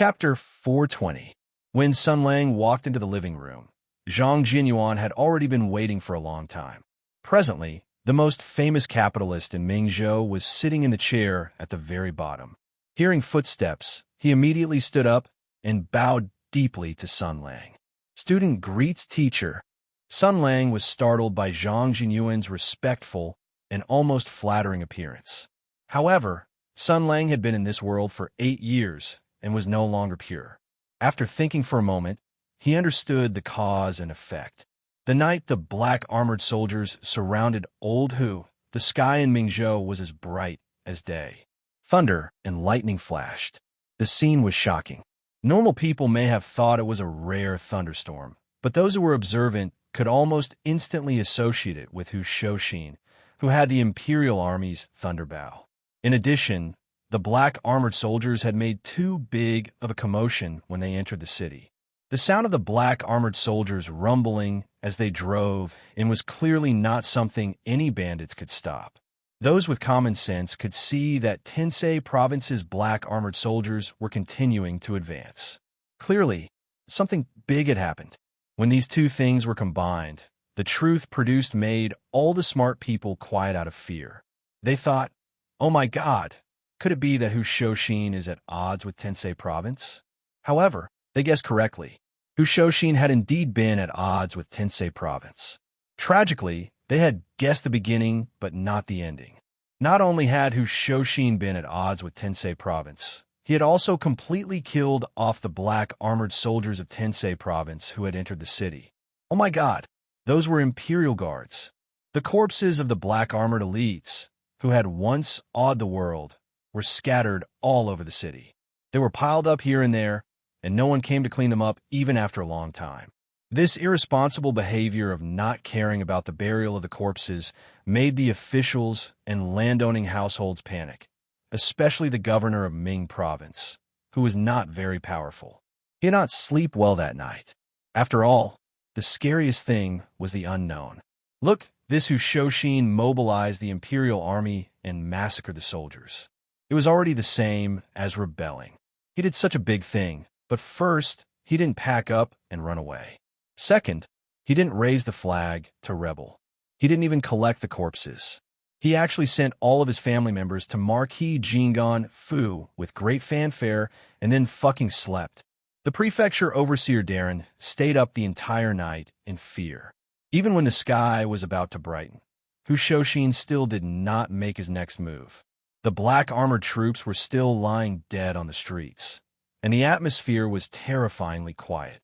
Chapter 420. When Sun Lang walked into the living room, Zhang Jinyuan had already been waiting for a long time. Presently, the most famous capitalist in Mingzhou was sitting in the chair at the very bottom. Hearing footsteps, he immediately stood up and bowed deeply to Sun Lang. Student greets teacher. Sun Lang was startled by Zhang Jinyuan's respectful and almost flattering appearance. However, Sun Lang had been in this world for 8 years and was no longer pure. After thinking for a moment, he understood the cause and effect. The night the black armored soldiers surrounded Old Hu, the sky in Mingzhou was as bright as day. Thunder and lightning flashed. The scene was shocking. Normal people may have thought it was a rare thunderstorm, but those who were observant could almost instantly associate it with Hu Shouxin, who had the Imperial Army's thunderbow. In addition, the black armored soldiers had made too big of a commotion when they entered the city. The sound of the black armored soldiers rumbling as they drove in was clearly not something any bandits could stop. Those with common sense could see that Tensei Province's black armored soldiers were continuing to advance. Clearly, something big had happened. When these two things were combined, the truth produced made all the smart people quiet out of fear. They thought, "Oh my God, could it be that Hu Shouxin is at odds with Tensei Province?" However, they guessed correctly. Hu Shouxin had indeed been at odds with Tensei Province. Tragically, they had guessed the beginning, but not the ending. Not only had Hu Shouxin been at odds with Tensei Province, he had also completely killed off the black armored soldiers of Tensei Province who had entered the city. Oh my God, those were Imperial Guards. The corpses of the black armored elites, who had once awed the world, were scattered all over the city. They were piled up here and there, and no one came to clean them up even after a long time. This irresponsible behavior of not caring about the burial of the corpses made the officials and landowning households panic, especially the governor of Ming Province, who was not very powerful. He did not sleep well that night. After all, the scariest thing was the unknown. Look, this Hu Shouxin mobilized the Imperial Army and massacred the soldiers. It was already the same as rebelling. He did such a big thing, but first, he didn't pack up and run away. Second, he didn't raise the flag to rebel. He didn't even collect the corpses. He actually sent all of his family members to Marquis Jingan Fu with great fanfare and then fucking slept. The prefecture overseer Darren stayed up the entire night in fear. Even when the sky was about to brighten, Hu Shouxin still did not make his next move. The black armored troops were still lying dead on the streets, and the atmosphere was terrifyingly quiet.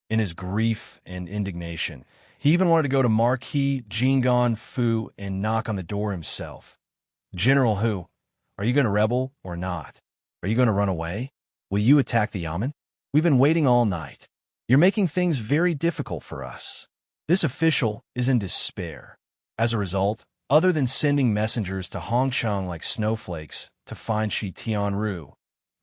In his grief and indignation, he even wanted to go to Marquis Jingan Fu and knock on the door himself. "General Hu, are you going to rebel or not? Are you going to run away? Will you attack the Yamen? We've been waiting all night. You're making things very difficult for us." This official is in despair. As a result, other than sending messengers to Hongchang like snowflakes to find Shi Tianru,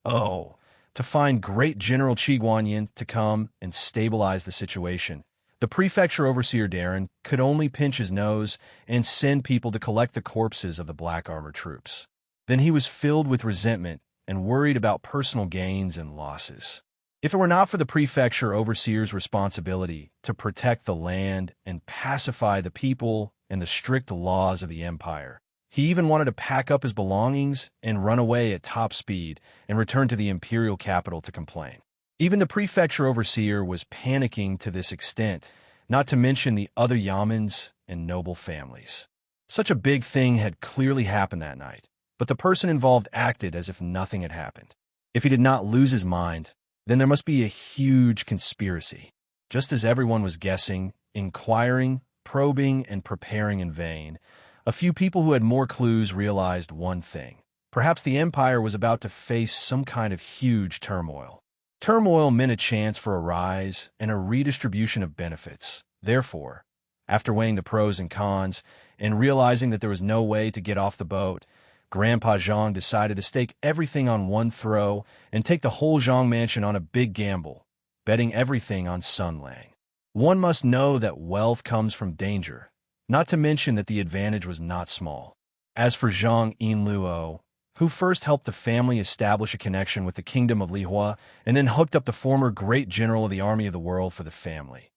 to find great General Qi Guanyin to come and stabilize the situation, the prefecture overseer Darren could only pinch his nose and send people to collect the corpses of the black armored troops. Then he was filled with resentment and worried about personal gains and losses. If it were not for the prefecture overseer's responsibility to protect the land and pacify the people and the strict laws of the empire, he even wanted to pack up his belongings and run away at top speed and return to the imperial capital to complain. Even the prefecture overseer was panicking to this extent, not to mention the other yamens and noble families. Such a big thing had clearly happened that night, but the person involved acted as if nothing had happened. If he did not lose his mind, then there must be a huge conspiracy. Just as everyone was guessing, inquiring, probing, and preparing in vain, a few people who had more clues realized one thing. Perhaps the empire was about to face some kind of huge turmoil. Turmoil meant a chance for a rise and a redistribution of benefits. Therefore, after weighing the pros and cons and realizing that there was no way to get off the boat, Grandpa Zhang decided to stake everything on one throw and take the whole Zhang mansion on a big gamble, betting everything on Sun Lang. One must know that wealth comes from danger, not to mention that the advantage was not small. As for Zhang Yinluo, who first helped the family establish a connection with the kingdom of Lihua and then hooked up the former great general of the army of the world for the family.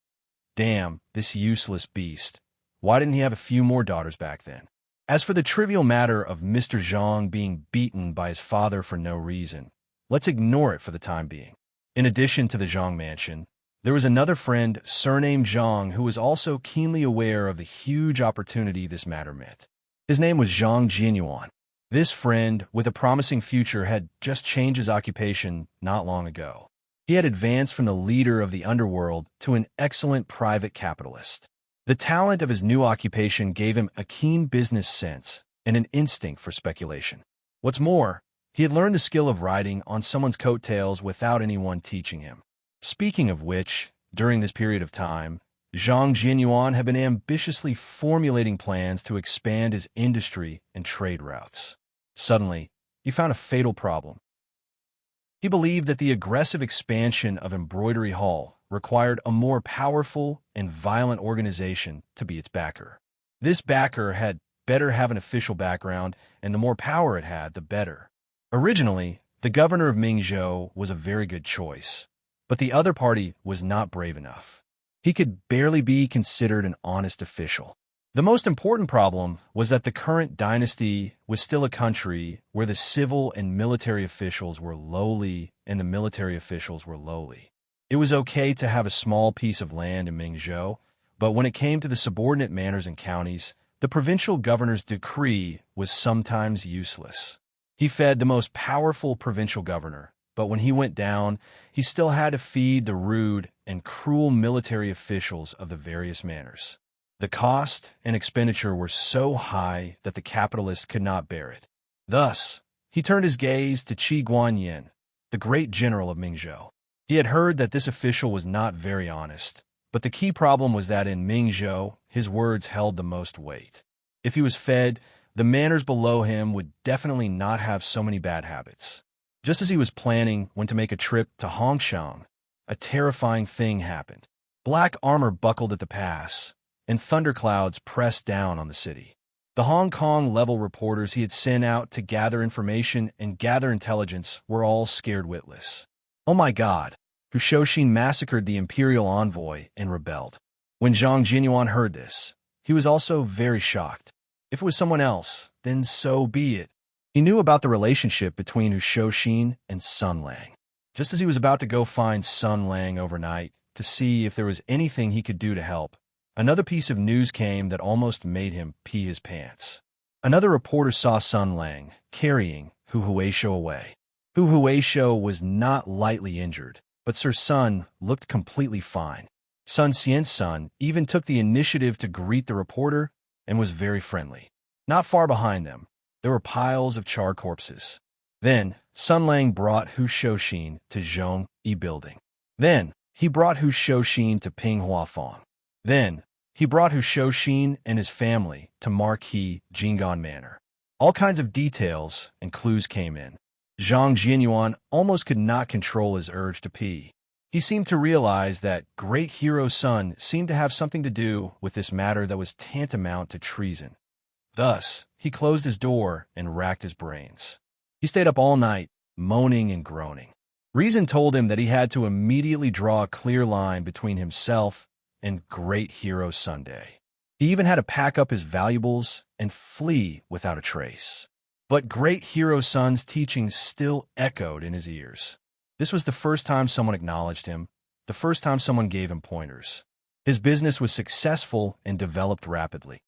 Damn, this useless beast. Why didn't he have a few more daughters back then? As for the trivial matter of Mr. Zhang being beaten by his father for no reason, let's ignore it for the time being. In addition to the Zhang mansion, there was another friend, surnamed Zhang, who was also keenly aware of the huge opportunity this matter meant. His name was Zhang Jianyuan. This friend, with a promising future, had just changed his occupation not long ago. He had advanced from the leader of the underworld to an excellent private capitalist. The talent of his new occupation gave him a keen business sense and an instinct for speculation. What's more, he had learned the skill of riding on someone's coattails without anyone teaching him. Speaking of which, during this period of time, Zhang Jianyuan had been ambitiously formulating plans to expand his industry and trade routes. Suddenly, he found a fatal problem. He believed that the aggressive expansion of Embroidery Hall required a more powerful and violent organization to be its backer. This backer had better have an official background, and the more power it had, the better. Originally, the governor of Mingzhou was a very good choice, but the other party was not brave enough. He could barely be considered an honest official. The most important problem was that the current dynasty was still a country where the civil and military officials were lowly and the military officials were lowly. It was okay to have a small piece of land in Mingzhou, but when it came to the subordinate manors and counties, the provincial governor's decree was sometimes useless. He fed the most powerful provincial governor, but when he went down, he still had to feed the rude and cruel military officials of the various manors. The cost and expenditure were so high that the capitalist could not bear it. Thus, he turned his gaze to Qi Guanyin, the great general of Mingzhou. He had heard that this official was not very honest, but the key problem was that in Mingzhou, his words held the most weight. If he was fed, the manors below him would definitely not have so many bad habits. Just as he was planning when to make a trip to Hongshan, a terrifying thing happened. Black armor buckled at the pass, and thunderclouds pressed down on the city. The Hong Kong-level reporters he had sent out to gather information and gather intelligence were all scared witless. Oh my God, Hushoshin massacred the imperial envoy and rebelled. When Zhang Jianyuan heard this, he was also very shocked. If it was someone else, then so be it. He knew about the relationship between Hushoshin and Sun Lang. Just as he was about to go find Sun Lang overnight to see if there was anything he could do to help, another piece of news came that almost made him pee his pants. Another reporter saw Sun Lang carrying Hu Huaishou away. Hu Huaishou was not lightly injured, but Sir Sun looked completely fine. Sun Xiansun even took the initiative to greet the reporter and was very friendly. Not far behind them, there were piles of charred corpses. Then, Sun Lang brought Hu Shouxin to Zhong Yi Building. Then, he brought Hu Shouxin to Ping Huafang. Then, he brought Hu Shouxin and his family to Marquis Jinggan Manor. All kinds of details and clues came in. Zhang Jianyuan almost could not control his urge to pee. He seemed to realize that Great Hero Sun seemed to have something to do with this matter that was tantamount to treason. Thus, he closed his door and racked his brains. He stayed up all night, moaning and groaning. Reason told him that he had to immediately draw a clear line between himself and Great Hero Sunday. He even had to pack up his valuables and flee without a trace. But Great Hero Sun's teachings still echoed in his ears. This was the first time someone acknowledged him, the first time someone gave him pointers. His business was successful and developed rapidly.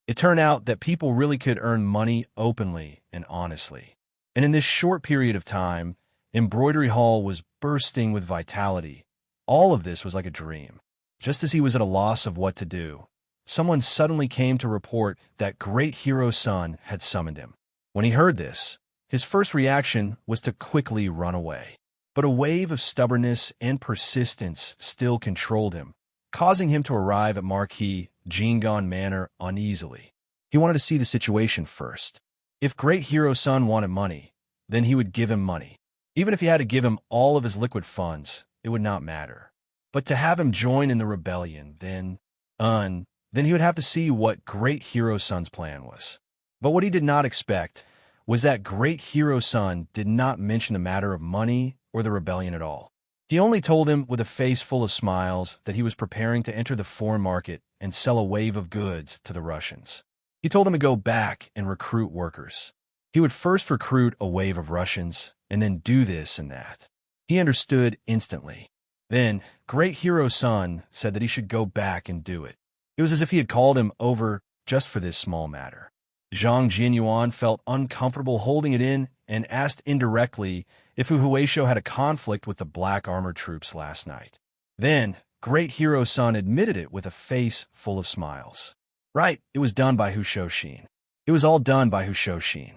It turned out that people really could earn money openly and honestly. And in this short period of time, Embroidery Hall was bursting with vitality. All of this was like a dream. Just as he was at a loss of what to do, someone suddenly came to report that Great Hero Sun had summoned him. When he heard this, his first reaction was to quickly run away. But a wave of stubbornness and persistence still controlled him, causing him to arrive at Marquis Jinggan Manor uneasily. He wanted to see the situation first. If Great Hero Sun wanted money, then he would give him money. Even if he had to give him all of his liquid funds, it would not matter. But to have him join in the rebellion, then he would have to see what Great Hero Sun's plan was. But what he did not expect was that great hero's son did not mention the matter of money or the rebellion at all. He only told him with a face full of smiles that he was preparing to enter the foreign market and sell a wave of goods to the Russians. He told him to go back and recruit workers. He would first recruit a wave of Russians and then do this and that. He understood instantly. Then, great hero's son said that he should go back and do it. It was as if he had called him over just for this small matter. Zhang Jinyuan felt uncomfortable holding it in and asked indirectly if Hu Huaisho had a conflict with the black armored troops last night. Then, great hero's son admitted it with a face full of smiles. Right, it was done by Hu Shouxin. It was all done by Hu Shouxin.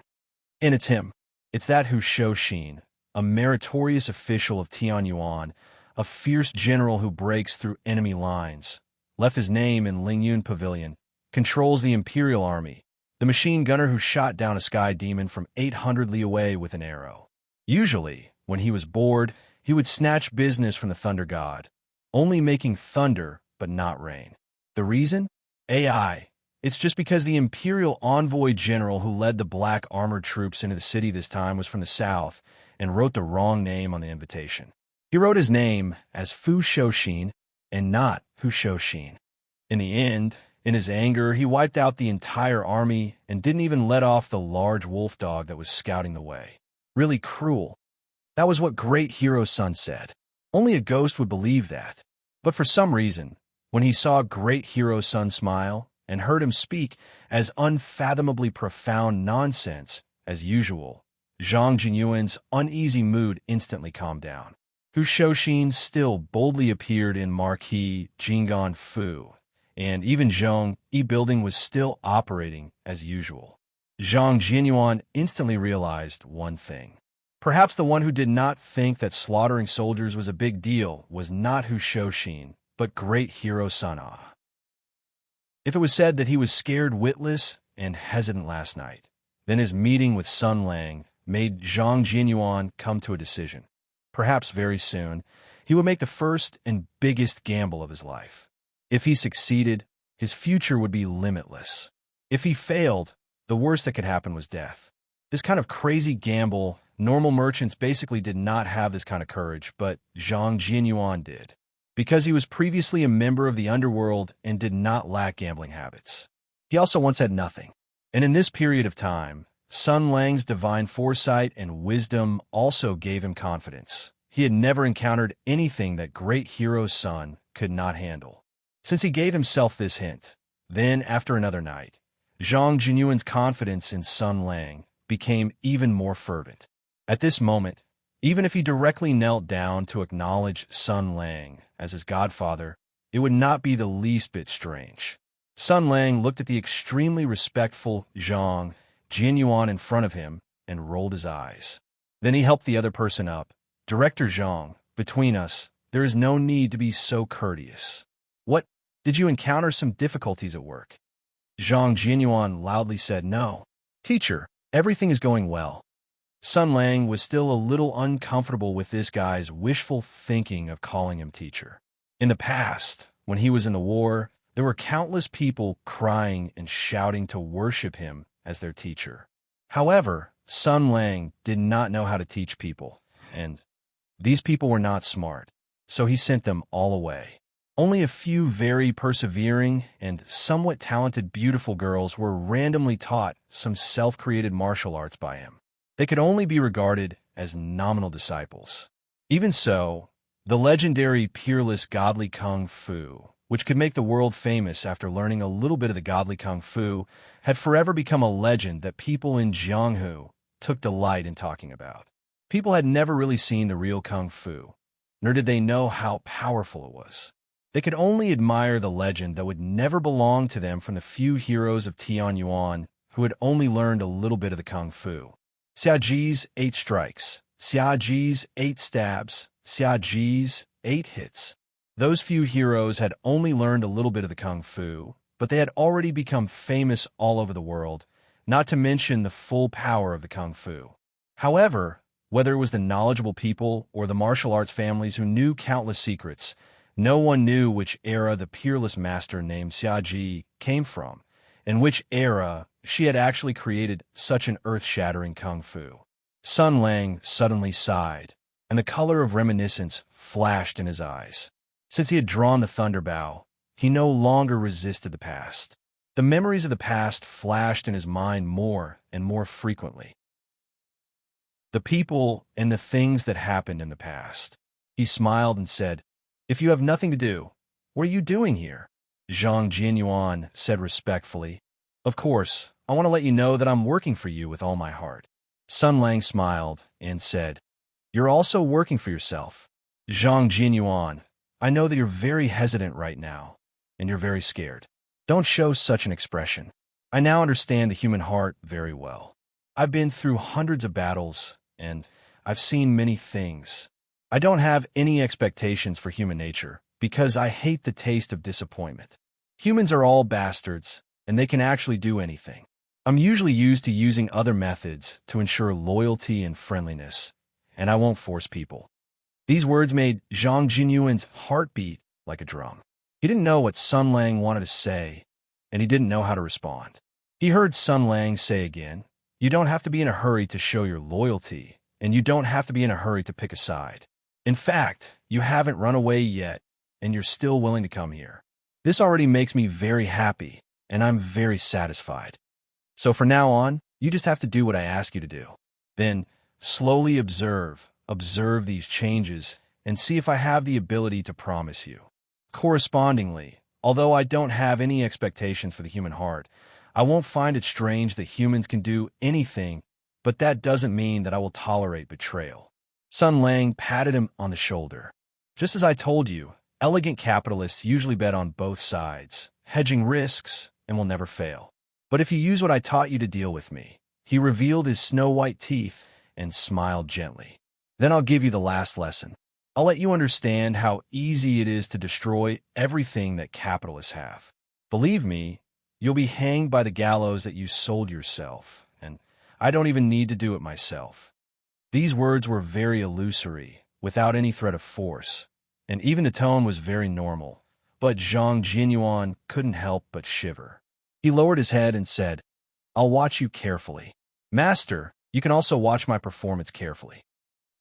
And it's him. It's that Hu Shouxin, a meritorious official of Tianyuan, a fierce general who breaks through enemy lines, left his name in Lingyun Pavilion, controls the Imperial Army, the machine gunner who shot down a sky demon from 800 li away with an arrow. Usually, when he was bored, he would snatch business from the Thunder God, only making thunder but not rain. The reason? AI. It's just because the Imperial Envoy General who led the black armored troops into the city this time was from the south and wrote the wrong name on the invitation. He wrote his name as Fu Shouxin and not Hu Shouxin. In the end, in his anger, he wiped out the entire army and didn't even let off the large wolf dog that was scouting the way. Really cruel. That was what great hero's son said. Only a ghost would believe that. But for some reason, when he saw great hero's son smile and heard him speak as unfathomably profound nonsense as usual, Zhang Jinyuan's uneasy mood instantly calmed down. Hu Shouxin still boldly appeared in Marquis Jinggan Fu, and even Zhong Yi building was still operating as usual. Zhang Jinyuan instantly realized one thing. Perhaps the one who did not think that slaughtering soldiers was a big deal was not Hu Shouxin, but great hero Sana. If it was said that he was scared witless and hesitant last night, then his meeting with Sun Lang made Zhang Jinyuan come to a decision. Perhaps very soon, he would make the first and biggest gamble of his life. If he succeeded, his future would be limitless. If he failed, the worst that could happen was death. This kind of crazy gamble, normal merchants basically did not have this kind of courage, but Zhang Jinyuan did. Because he was previously a member of the underworld and did not lack gambling habits. He also once had nothing. And in this period of time, Sun Lang's divine foresight and wisdom also gave him confidence. He had never encountered anything that great hero's son could not handle. Since he gave himself this hint, then after another night, Zhang Jinyuan's confidence in Sun Lang became even more fervent. At this moment, even if he directly knelt down to acknowledge Sun Lang as his godfather, it would not be the least bit strange. Sun Lang looked at the extremely respectful Zhang Jinyuan in front of him and rolled his eyes. Then he helped the other person up. Director Zhang, between us, there is no need to be so courteous. What? Did you encounter some difficulties at work? Zhang Jinyuan loudly said no. Teacher, everything is going well. Sun Lang was still a little uncomfortable with this guy's wishful thinking of calling him teacher. In the past, when he was in the war, there were countless people crying and shouting to worship him as their teacher. However, Sun Lang did not know how to teach people, and these people were not smart, so he sent them all away. Only a few very persevering and somewhat talented beautiful girls were randomly taught some self-created martial arts by him. They could only be regarded as nominal disciples. Even so, the legendary peerless godly kung fu, which could make the world famous after learning a little bit of the godly kung fu, had forever become a legend that people in Jianghu took delight in talking about. People had never really seen the real kung fu, nor did they know how powerful it was. They could only admire the legend that would never belong to them from the few heroes of Tianyuan who had only learned a little bit of the kung fu. Xiaji's 8 strikes, Xiaji's 8 stabs, Xiaji's 8 hits. Those few heroes had only learned a little bit of the kung fu, but they had already become famous all over the world, not to mention the full power of the kung fu. However, whether it was the knowledgeable people or the martial arts families who knew countless secrets, no one knew which era the peerless master named Xiaji came from, in which era she had actually created such an earth-shattering kung fu. Sun Lang suddenly sighed, and the color of reminiscence flashed in his eyes. Since he had drawn the thunderbow, he no longer resisted the past. The memories of the past flashed in his mind more and more frequently. The people and the things that happened in the past. He smiled and said, "If you have nothing to do, what are you doing here?" Zhang Jianyuan said respectfully, "Of course, I want to let you know that I'm working for you with all my heart." Sun Lang smiled and said, "You're also working for yourself." Zhang Jianyuan, "I know that you're very hesitant right now, and you're very scared. Don't show such an expression. I now understand the human heart very well. I've been through hundreds of battles, and I've seen many things. I don't have any expectations for human nature, because I hate the taste of disappointment. Humans are all bastards, and they can actually do anything. I'm usually used to using other methods to ensure loyalty and friendliness, and I won't force people." These words made Zhang Jinyuan's heart beat like a drum. He didn't know what Sun Lang wanted to say, and he didn't know how to respond. He heard Sun Lang say again, "You don't have to be in a hurry to show your loyalty, and you don't have to be in a hurry to pick a side. In fact, you haven't run away yet, and you're still willing to come here. This already makes me very happy, and I'm very satisfied. So from now on, you just have to do what I ask you to do. Then, slowly observe these changes, and see if I have the ability to promise you. Correspondingly, although I don't have any expectations for the human heart, I won't find it strange that humans can do anything, but that doesn't mean that I will tolerate betrayal." Sun Lang patted him on the shoulder. "Just as I told you, elegant capitalists usually bet on both sides, hedging risks, and will never fail. But if you use what I taught you to deal with me," he revealed his snow-white teeth and smiled gently, "then I'll give you the last lesson. I'll let you understand how easy it is to destroy everything that capitalists have. Believe me, you'll be hanged by the gallows that you sold yourself, and I don't even need to do it myself." These words were very illusory, without any threat of force, and even the tone was very normal, but Zhang Jianyuan couldn't help but shiver. He lowered his head and said, "I'll watch you carefully. Master, you can also watch my performance carefully."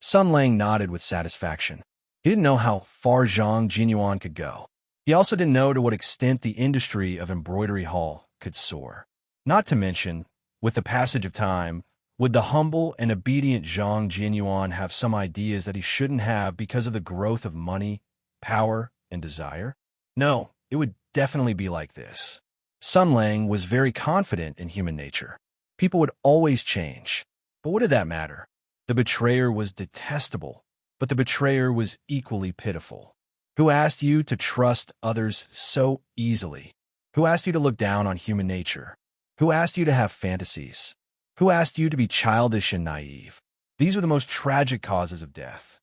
Sun Lang nodded with satisfaction. He didn't know how far Zhang Jianyuan could go. He also didn't know to what extent the industry of embroidery hall could soar. Not to mention, with the passage of time, would the humble and obedient Zhang Jianyuan have some ideas that he shouldn't have because of the growth of money, power, and desire? No, it would definitely be like this. Sun Lang was very confident in human nature. People would always change. But what did that matter? The betrayer was detestable, but the betrayer was equally pitiful. Who asked you to trust others so easily? Who asked you to look down on human nature? Who asked you to have fantasies? Who asked you to be childish and naive? These are the most tragic causes of death.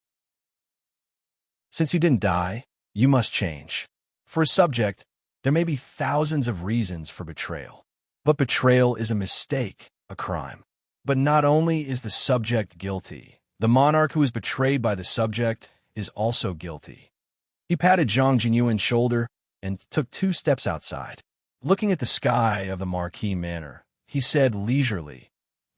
Since you didn't die, you must change. For a subject, there may be thousands of reasons for betrayal. But betrayal is a mistake, a crime. But not only is the subject guilty, the monarch who is betrayed by the subject is also guilty. He patted Zhang Jinyuan's shoulder and took 2 steps outside. Looking at the sky of the Marquis Manor, he said leisurely,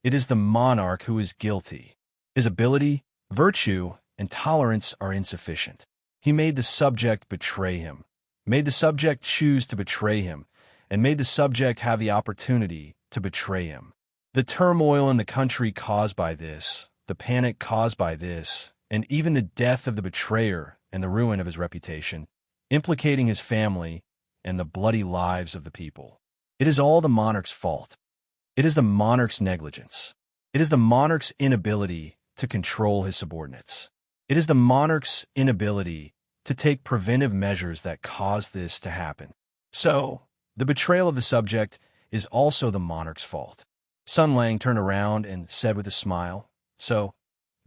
"It is the monarch who is guilty. His ability, virtue, and tolerance are insufficient. He made the subject betray him, made the subject choose to betray him, and made the subject have the opportunity to betray him. The turmoil in the country caused by this, the panic caused by this, and even the death of the betrayer and the ruin of his reputation, implicating his family and the bloody lives of the people. It is all the monarch's fault. It is the monarch's negligence. It is the monarch's inability to control his subordinates. It is the monarch's inability to take preventive measures that caused this to happen. So, the betrayal of the subject is also the monarch's fault." Sun Lang turned around and said with a smile, "So,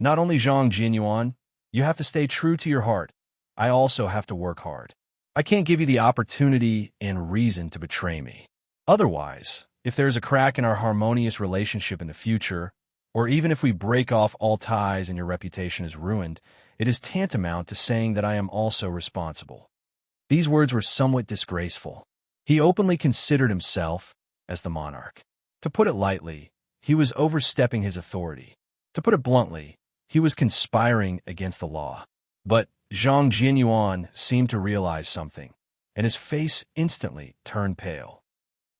not only Zhang Jianyuan, you have to stay true to your heart. I also have to work hard. I can't give you the opportunity and reason to betray me. Otherwise, if there is a crack in our harmonious relationship in the future, or even if we break off all ties and your reputation is ruined, it is tantamount to saying that I am also responsible." These words were somewhat disgraceful. He openly considered himself as the monarch. To put it lightly, he was overstepping his authority. To put it bluntly, he was conspiring against the law. But Zhang Jianyuan seemed to realize something, and his face instantly turned pale.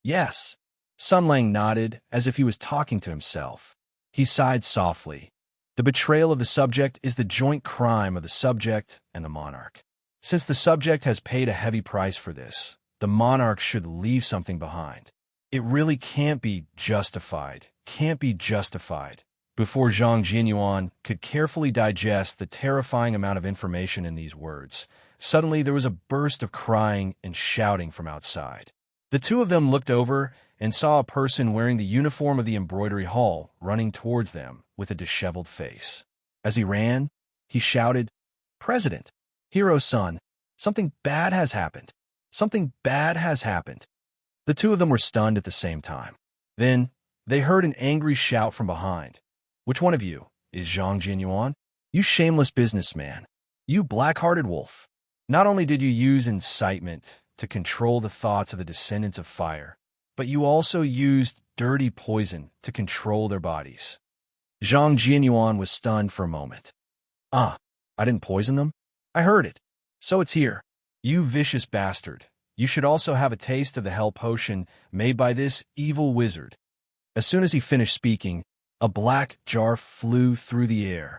Yes, Sun Lang nodded as if he was talking to himself. He sighed softly. The betrayal of the subject is the joint crime of the subject and the monarch. Since the subject has paid a heavy price for this, the monarch should leave something behind. It really can't be justified. Before Zhang Jianyuan could carefully digest the terrifying amount of information in these words, suddenly there was a burst of crying and shouting from outside. The two of them looked over and saw a person wearing the uniform of the embroidery hall running towards them with a disheveled face. As he ran, he shouted, "President, Hero-san, something bad has happened. Something bad has happened." The two of them were stunned at the same time. Then, they heard an angry shout from behind. "Which one of you is Zhang Jianyuan? You shameless businessman. You black-hearted wolf. Not only did you use incitement to control the thoughts of the descendants of fire, but you also used dirty poison to control their bodies." Zhang Jianyuan was stunned for a moment. "Ah, I didn't poison them? I heard it. So it's here. You vicious bastard. You should also have a taste of the hell potion made by this evil wizard." As soon as he finished speaking, a black jar flew through the air.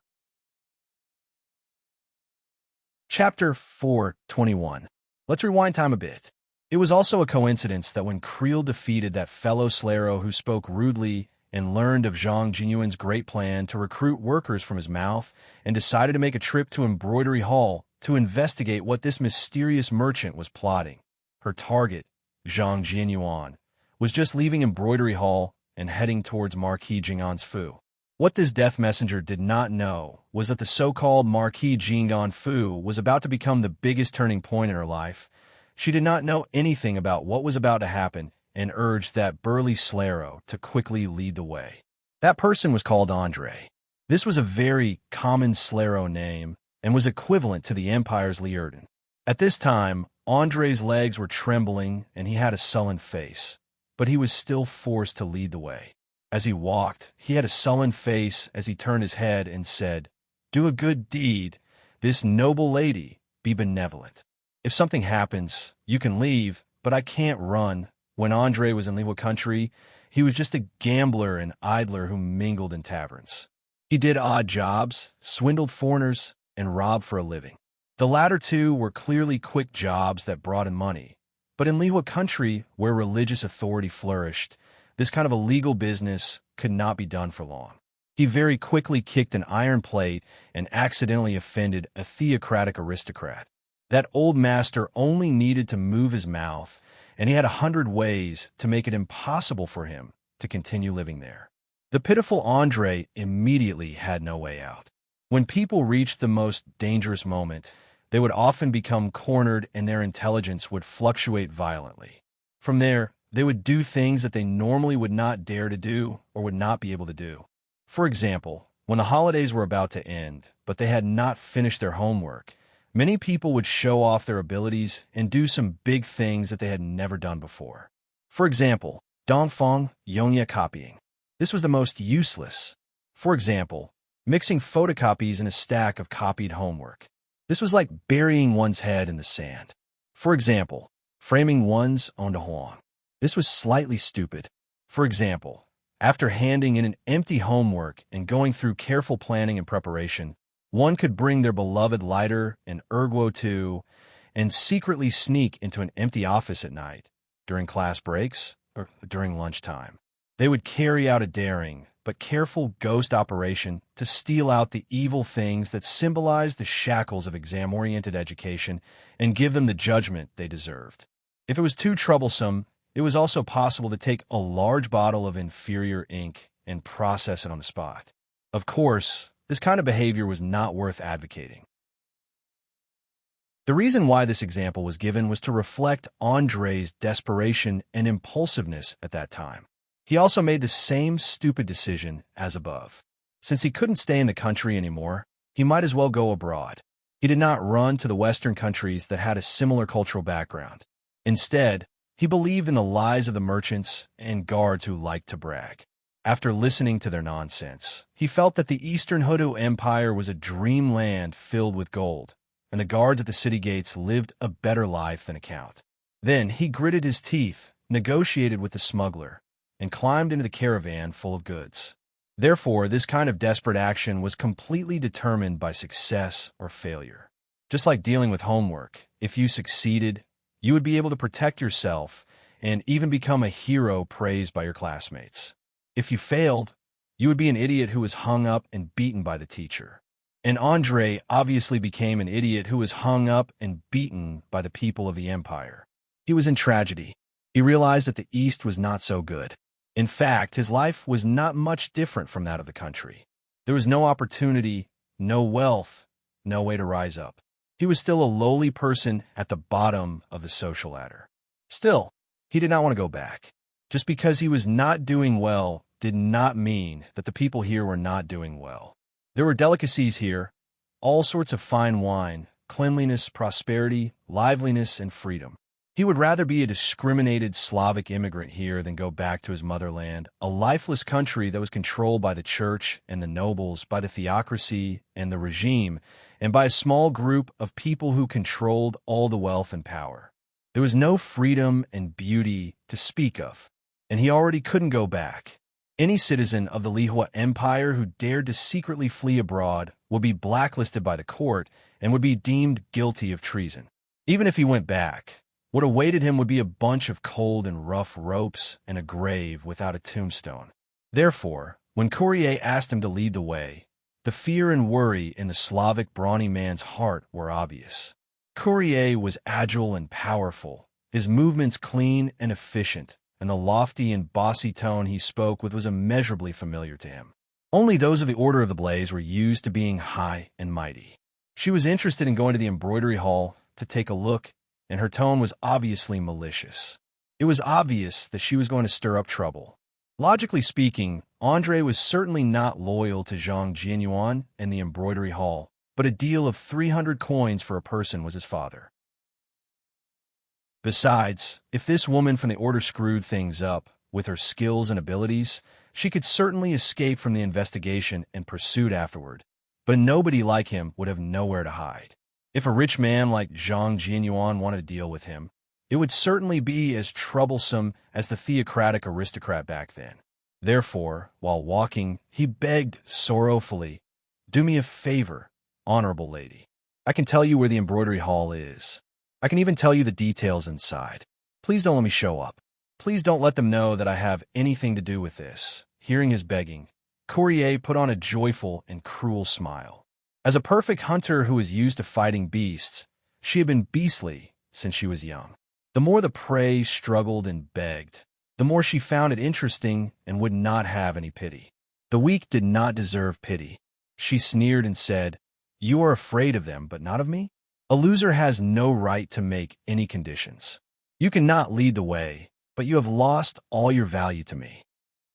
Chapter 4:21. Let's rewind time a bit. It was also a coincidence that when Creel defeated that fellow Slaro who spoke rudely and learned of Zhang Jianyuan's great plan to recruit workers from his mouth and decided to make a trip to Embroidery Hall to investigate what this mysterious merchant was plotting. Her target, Zhang Jianyuan, was just leaving Embroidery Hall and heading towards Marquis Jing'an's Fu. What this death messenger did not know was that the so-called Marquis Jing'an Fu was about to become the biggest turning point in her life. She did not know anything about what was about to happen and urged that burly Slaro to quickly lead the way. That person was called Andre. This was a very common Slaro name and was equivalent to the Empire's Liurden. At this time, Andre's legs were trembling and he had a sullen face, but he was still forced to lead the way. As he walked, he had a sullen face as he turned his head and said, "Do a good deed. This noble lady, be benevolent. If something happens, you can leave, but I can't run." When Andre was in Liwa country, he was just a gambler and idler who mingled in taverns. He did odd jobs, swindled foreigners, and robbed for a living. The latter two were clearly quick jobs that brought in money. But in Liwa country, where religious authority flourished, this kind of illegal business could not be done for long. He very quickly kicked an iron plate and accidentally offended a theocratic aristocrat. That old master only needed to move his mouth, and he had 100 ways to make it impossible for him to continue living there. The pitiful Andre immediately had no way out. When people reached the most dangerous moment, they would often become cornered and their intelligence would fluctuate violently. From there, they would do things that they normally would not dare to do or would not be able to do. For example, when the holidays were about to end, but they had not finished their homework, many people would show off their abilities and do some big things that they had never done before. For example, Dongfang Yongya copying. This was the most useless. For example, mixing photocopies in a stack of copied homework. This was like burying one's head in the sand. For example, framing one's own huang. This was slightly stupid. For example, after handing in an empty homework and going through careful planning and preparation, one could bring their beloved lighter and erguo too and secretly sneak into an empty office at night, during class breaks or during lunchtime. They would carry out a daring but careful ghost operation to steal out the evil things that symbolize the shackles of exam-oriented education and give them the judgment they deserved. If it was too troublesome, it was also possible to take a large bottle of inferior ink and process it on the spot. Of course, this kind of behavior was not worth advocating. The reason why this example was given was to reflect Andre's desperation and impulsiveness at that time. He also made the same stupid decision as above. Since he couldn't stay in the country anymore, he might as well go abroad. He did not run to the Western countries that had a similar cultural background. Instead, He believed in the lies of the merchants and guards who liked to brag. After listening to their nonsense, he felt that the Eastern Hudu Empire was a dreamland filled with gold, and the guards at the city gates lived a better life than account. Then he gritted his teeth, negotiated with the smuggler, and climbed into the caravan full of goods. Therefore, this kind of desperate action was completely determined by success or failure. Just like dealing with homework, if you succeeded, you would be able to protect yourself and even become a hero praised by your classmates. If you failed, you would be an idiot who was hung up and beaten by the teacher. And Andre obviously became an idiot who was hung up and beaten by the people of the empire. He was in tragedy. He realized that the East was not so good. In fact, his life was not much different from that of the country. There was no opportunity, no wealth, no way to rise up. He was still a lowly person at the bottom of the social ladder. Still, he did not want to go back. Just because he was not doing well did not mean that the people here were not doing well. There were delicacies here, all sorts of fine wine, cleanliness, prosperity, liveliness, and freedom. He would rather be a discriminated Slavic immigrant here than go back to his motherland, a lifeless country that was controlled by the church and the nobles, by the theocracy and the regime, and by a small group of people who controlled all the wealth and power. There was no freedom and beauty to speak of, and he already couldn't go back. Any citizen of the Lihua Empire who dared to secretly flee abroad would be blacklisted by the court and would be deemed guilty of treason. Even if he went back, what awaited him would be a bunch of cold and rough ropes and a grave without a tombstone. Therefore, when Courier asked him to lead the way, the fear and worry in the Slavic brawny man's heart were obvious. Courier was agile and powerful, his movements clean and efficient, and the lofty and bossy tone he spoke with was immeasurably familiar to him. Only those of the Order of the Blaze were used to being high and mighty. She was interested in going to the embroidery hall to take a look, and her tone was obviously malicious. It was obvious that she was going to stir up trouble. Logically speaking, Andre was certainly not loyal to Zhang Jianyuan and the embroidery hall, but a deal of 300 coins for a person was his father. Besides, if this woman from the order screwed things up with her skills and abilities, she could certainly escape from the investigation and pursuit afterward. But nobody like him would have nowhere to hide. If a rich man like Zhang Jianyuan wanted to deal with him, it would certainly be as troublesome as the theocratic aristocrat back then. Therefore, while walking, he begged sorrowfully, "Do me a favor, honorable lady. I can tell you where the embroidery hall is. I can even tell you the details inside. Please don't let me show up. Please don't let them know that I have anything to do with this." Hearing his begging, Courier put on a joyful and cruel smile. As a perfect hunter who was used to fighting beasts, she had been beastly since she was young. The more the prey struggled and begged, the more she found it interesting and would not have any pity. The weak did not deserve pity. She sneered and said, "You are afraid of them, but not of me? A loser has no right to make any conditions. You cannot lead the way, but you have lost all your value to me."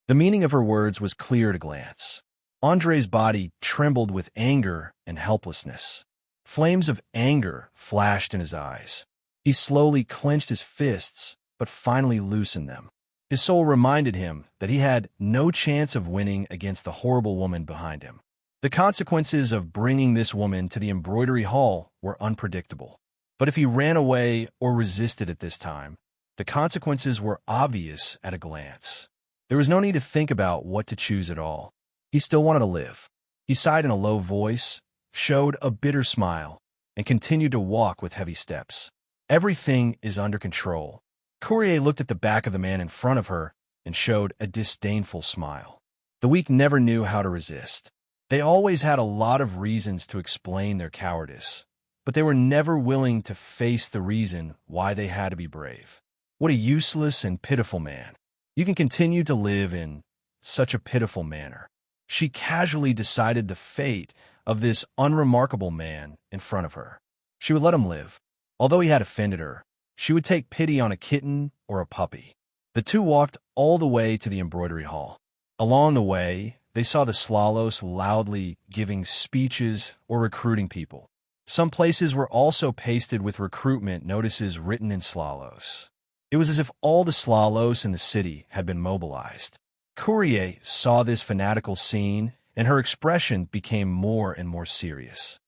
The meaning of her words was clear at a glance. Andre's body trembled with anger and helplessness. Flames of anger flashed in his eyes. He slowly clenched his fists, but finally loosened them. His soul reminded him that he had no chance of winning against the horrible woman behind him. The consequences of bringing this woman to the embroidery hall were unpredictable. But if he ran away or resisted at this time, the consequences were obvious at a glance. There was no need to think about what to choose at all. He still wanted to live. He sighed in a low voice, showed a bitter smile, and continued to walk with heavy steps. Everything is under control. Courier looked at the back of the man in front of her and showed a disdainful smile. The weak never knew how to resist. They always had a lot of reasons to explain their cowardice, but they were never willing to face the reason why they had to be brave. What a useless and pitiful man. You can continue to live in such a pitiful manner. She casually decided the fate of this unremarkable man in front of her. She would let him live. Although he had offended her, she would take pity on a kitten or a puppy. The two walked all the way to the embroidery hall. Along the way, they saw the Slalos loudly giving speeches or recruiting people. Some places were also pasted with recruitment notices written in Slalos. It was as if all the Slalos in the city had been mobilized. Courier saw this fanatical scene, and her expression became more and more serious.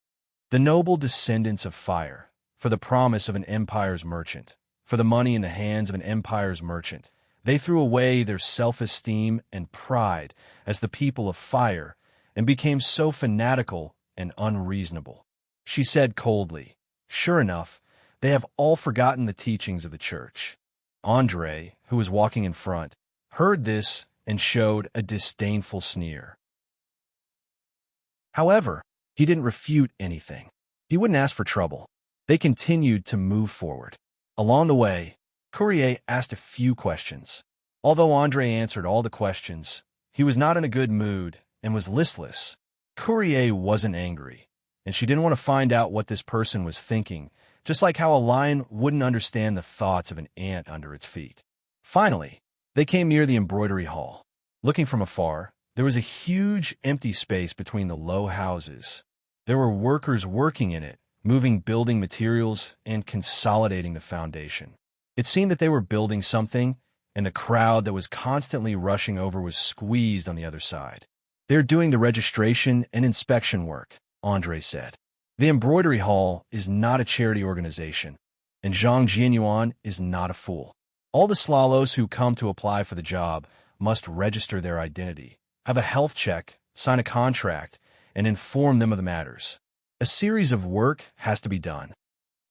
The noble descendants of fire, for the promise of an empire's merchant, for the money in the hands of an empire's merchant, they threw away their self-esteem and pride as the people of fire and became so fanatical and unreasonable. She said coldly, "Sure enough, they have all forgotten the teachings of the church." Andre, who was walking in front, heard this and showed a disdainful sneer. However, he didn't refute anything. He wouldn't ask for trouble. They continued to move forward. Along the way, Courier asked a few questions. Although Andre answered all the questions, he was not in a good mood and was listless. Courier wasn't angry, and she didn't want to find out what this person was thinking, just like how a lion wouldn't understand the thoughts of an ant under its feet. Finally, they came near the embroidery hall. Looking from afar, there was a huge empty space between the low houses. There were workers working in it, moving building materials and consolidating the foundation. It seemed that they were building something, and the crowd that was constantly rushing over was squeezed on the other side. "They're doing the registration and inspection work," Andre said. "The embroidery hall is not a charity organization, and Zhang Jianyuan is not a fool. All the Slalos who come to apply for the job must register their identity, have a health check, sign a contract, and inform them of the matters. A series of work has to be done."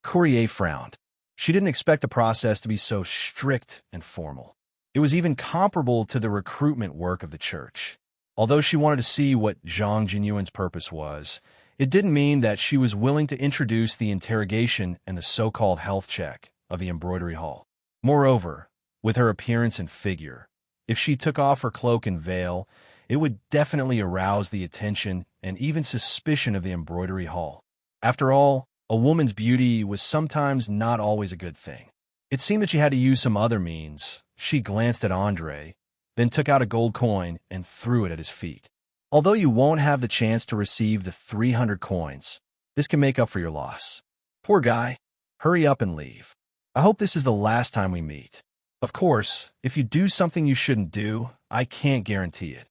Courier frowned. She didn't expect the process to be so strict and formal. It was even comparable to the recruitment work of the church. Although she wanted to see what Zhang Jinyuan's purpose was, it didn't mean that she was willing to introduce the interrogation and the so-called health check of the embroidery hall. Moreover, with her appearance and figure, if she took off her cloak and veil, it would definitely arouse the attention and even suspicion of the embroidery hall. After all, a woman's beauty was sometimes not always a good thing. It seemed that she had to use some other means. She glanced at Andre, then took out a gold coin and threw it at his feet. "Although you won't have the chance to receive the 300 coins, this can make up for your loss. Poor guy, hurry up and leave. I hope this is the last time we meet. Of course, if you do something you shouldn't do, I can't guarantee it."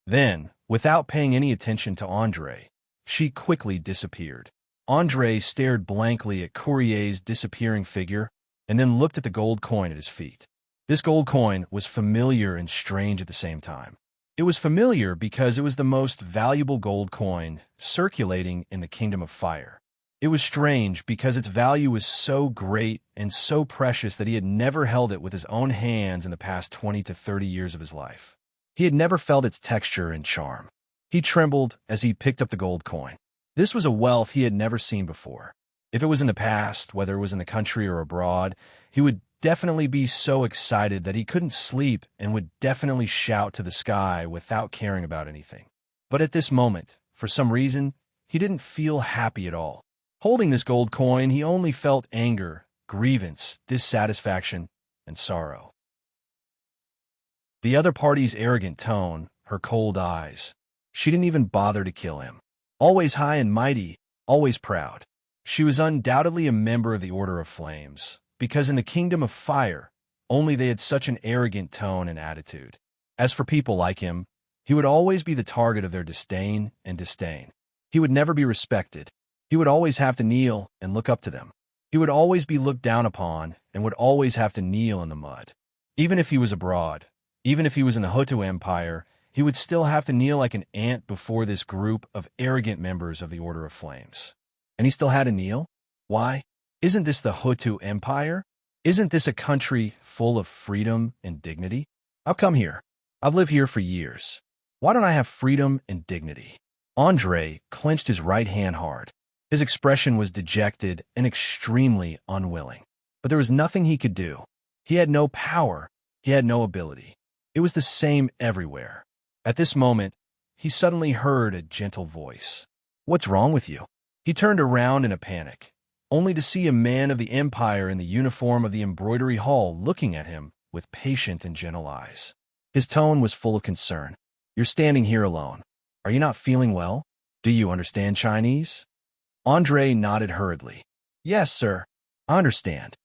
Then, without paying any attention to Andre, she quickly disappeared. Andre stared blankly at Courier's disappearing figure and then looked at the gold coin at his feet. This gold coin was familiar and strange at the same time. It was familiar because it was the most valuable gold coin circulating in the Kingdom of Fire. It was strange because its value was so great and so precious that he had never held it with his own hands in the past 20 to 30 years of his life. He had never felt its texture and charm. He trembled as he picked up the gold coin. This was a wealth he had never seen before. If it was in the past, whether it was in the country or abroad, he would definitely be so excited that he couldn't sleep and would definitely shout to the sky without caring about anything. But at this moment, for some reason, he didn't feel happy at all. Holding this gold coin, he only felt anger, grievance, dissatisfaction, and sorrow. The other party's arrogant tone, her cold eyes. She didn't even bother to kill him. Always high and mighty, always proud. She was undoubtedly a member of the Order of Flames, because in the Kingdom of Fire, only they had such an arrogant tone and attitude. As for people like him, he would always be the target of their disdain and disdain. He would never be respected. He would always have to kneel and look up to them. He would always be looked down upon and would always have to kneel in the mud. Even if he was abroad, even if he was in the Hutu Empire, he would still have to kneel like an ant before this group of arrogant members of the Order of Flames. And he still had to kneel? Why? Isn't this the Hutu Empire? Isn't this a country full of freedom and dignity? I'll come here. I've lived here for years. Why don't I have freedom and dignity? Andre clenched his right hand hard. His expression was dejected and extremely unwilling. But there was nothing he could do. He had no power. He had no ability. It was the same everywhere. At this moment, he suddenly heard a gentle voice. "What's wrong with you?" He turned around in a panic, only to see a man of the Empire in the uniform of the embroidery hall looking at him with patient and gentle eyes. His tone was full of concern. "You're standing here alone. Are you not feeling well? Do you understand Chinese?" Andre nodded hurriedly. "Yes, sir. I understand."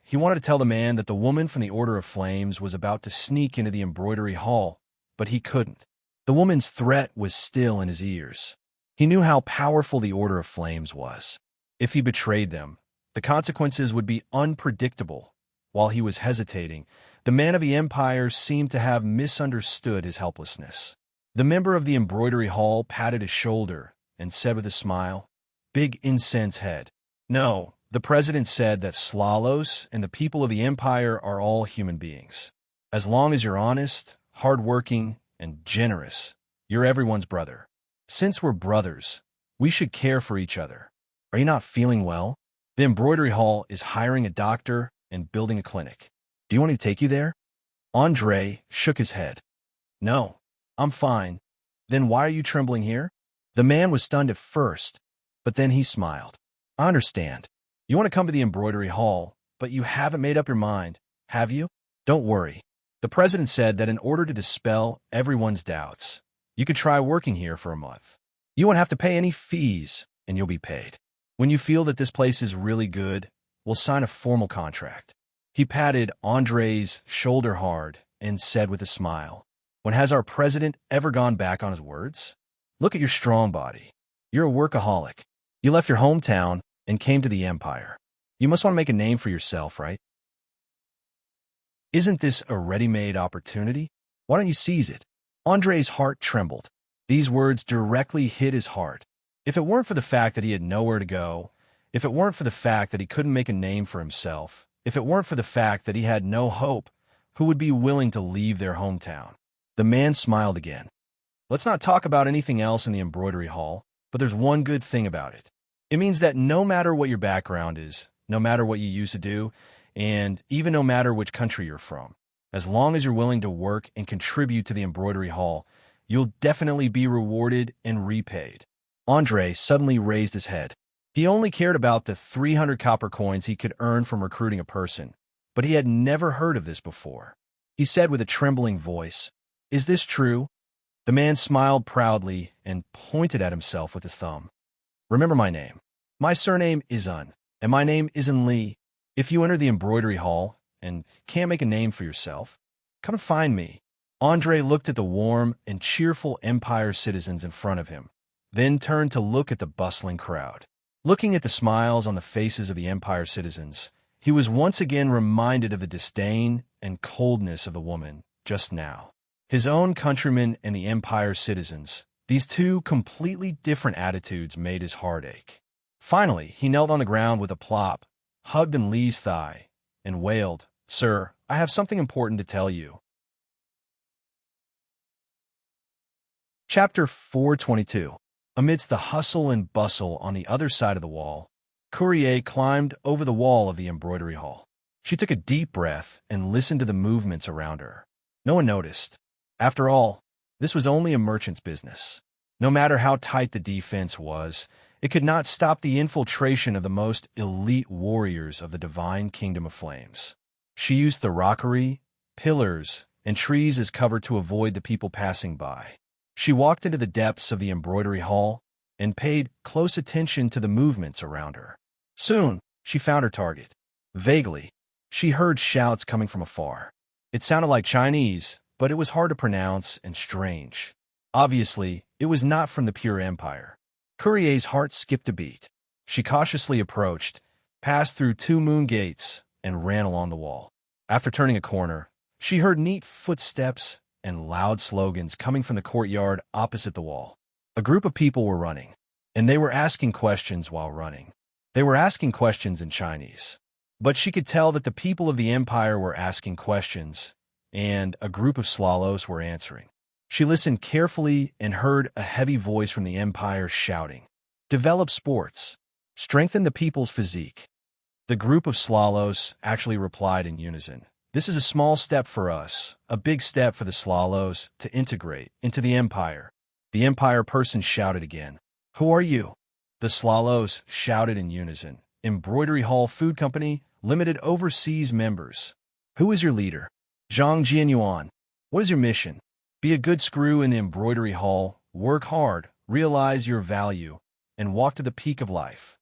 he wanted to tell the man that the woman from the Order of Flames was about to sneak into the embroidery hall, but he couldn't. The woman's threat was still in his ears. He knew how powerful the Order of Flames was. If he betrayed them, the consequences would be unpredictable. While he was hesitating, the man of the Empire seemed to have misunderstood his helplessness. The member of the embroidery hall patted his shoulder and said with a smile, "Big incense head." "No, the president said that Slalos and the people of the Empire are all human beings. As long as you're honest, hardworking, and generous, you're everyone's brother. Since we're brothers, we should care for each other. Are you not feeling well? The embroidery hall is hiring a doctor and building a clinic. Do you want me to take you there?" Andre shook his head. "No, I'm fine." "Then why are you trembling here?" The man was stunned at first, but then he smiled. "I understand. You want to come to the embroidery hall, but you haven't made up your mind, have you? Don't worry. The president said that in order to dispel everyone's doubts, you could try working here for a month. You won't have to pay any fees, and you'll be paid. When you feel that this place is really good, we'll sign a formal contract." He patted Andre's shoulder hard and said with a smile, "When has our president ever gone back on his words? Look at your strong body. You're a workaholic. You left your hometown and came to the Empire. You must want to make a name for yourself, right? Isn't this a ready-made opportunity? Why don't you seize it?" Andre's heart trembled. These words directly hit his heart. If it weren't for the fact that he had nowhere to go, if it weren't for the fact that he couldn't make a name for himself, if it weren't for the fact that he had no hope, who would be willing to leave their hometown? The man smiled again. "Let's not talk about anything else in the embroidery hall, but there's one good thing about it. It means that no matter what your background is, no matter what you used to do, and even no matter which country you're from, as long as you're willing to work and contribute to the embroidery hall, you'll definitely be rewarded and repaid." Andre suddenly raised his head. He only cared about the 300 copper coins he could earn from recruiting a person, but he had never heard of this before. He said with a trembling voice, "Is this true?" The man smiled proudly and pointed at himself with his thumb. "Remember my name. My surname is Un, and my name isn't Lee. If you enter the embroidery hall and can't make a name for yourself, come and find me." Andre looked at the warm and cheerful Empire citizens in front of him, then turned to look at the bustling crowd. Looking at the smiles on the faces of the Empire citizens, he was once again reminded of the disdain and coldness of the woman just now. His own countrymen and the Empire citizens, these two completely different attitudes made his heart ache. Finally, he knelt on the ground with a plop, hugged in Lee's thigh, and wailed, "Sir, I have something important to tell you." Chapter 422. Amidst the hustle and bustle on the other side of the wall, Courier climbed over the wall of the embroidery hall. She took a deep breath and listened to the movements around her. No one noticed. After all, this was only a merchant's business. No matter how tight the defense was, it could not stop the infiltration of the most elite warriors of the divine kingdom of flames. She used the rockery, pillars, and trees as cover to avoid the people passing by. She walked into the depths of the embroidery hall and paid close attention to the movements around her. Soon, she found her target. Vaguely, she heard shouts coming from afar. It sounded like Chinese, but it was hard to pronounce and strange. Obviously, it was not from the pure Empire. Courier's heart skipped a beat. She cautiously approached, passed through 2 moon gates, and ran along the wall. After turning a corner, she heard neat footsteps and loud slogans coming from the courtyard opposite the wall. A group of people were running, and they were asking questions while running. They were asking questions in Chinese, but she could tell that the people of the Empire were asking questions, and a group of Slalos were answering. She listened carefully and heard a heavy voice from the Empire shouting, "Develop sports. Strengthen the people's physique." The group of Slalos actually replied in unison, "This is a small step for us, a big step for the Slalos to integrate into the Empire." The Empire person shouted again, "Who are you?" The Slalos shouted in unison, "Embroidery Hall Food Company, Limited Overseas Members." "Who is your leader?" "Zhang Jianyuan." "What is your mission?" "Be a good screw in the embroidery hall, work hard, realize your value, and walk to the peak of life."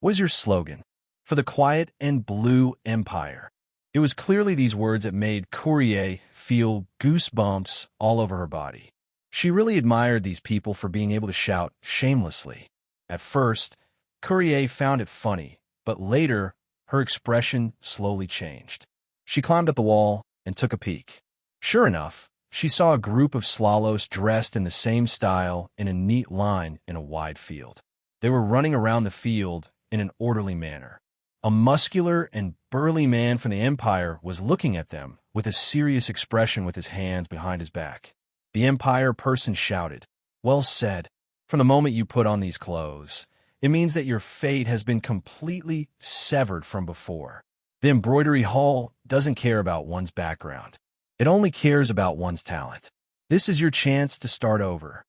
"What is your slogan?" "For the quiet and blue Empire." It was clearly these words that made Courier feel goosebumps all over her body. She really admired these people for being able to shout shamelessly. At first, Courier found it funny, but later, her expression slowly changed. She climbed up the wall and took a peek. Sure enough, she saw a group of Slalos dressed in the same style in a neat line in a wide field. They were running around the field in an orderly manner. A muscular and burly man from the Empire was looking at them with a serious expression with his hands behind his back. The Empire person shouted, "Well said. From the moment you put on these clothes, it means that your fate has been completely severed from before. The embroidery hall doesn't care about one's background. It only cares about one's talent. This is your chance to start over.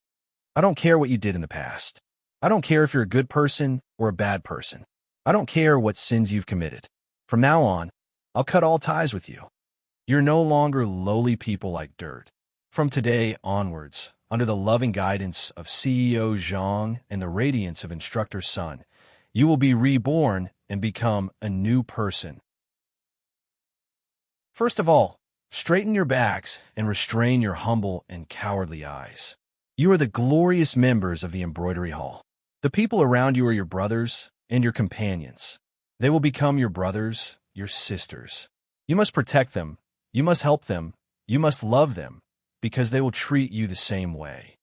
I don't care what you did in the past. I don't care if you're a good person or a bad person. I don't care what sins you've committed. From now on, I'll cut all ties with you. You're no longer lowly people like dirt. From today onwards, under the loving guidance of CEO Zhang and the radiance of Instructor Sun, you will be reborn and become a new person. First of all, straighten your backs and restrain your humble and cowardly eyes. You are the glorious members of the embroidery hall. The people around you are your brothers and your companions. They will become your brothers, your sisters. You must protect them. You must help them. You must love them, because they will treat you the same way.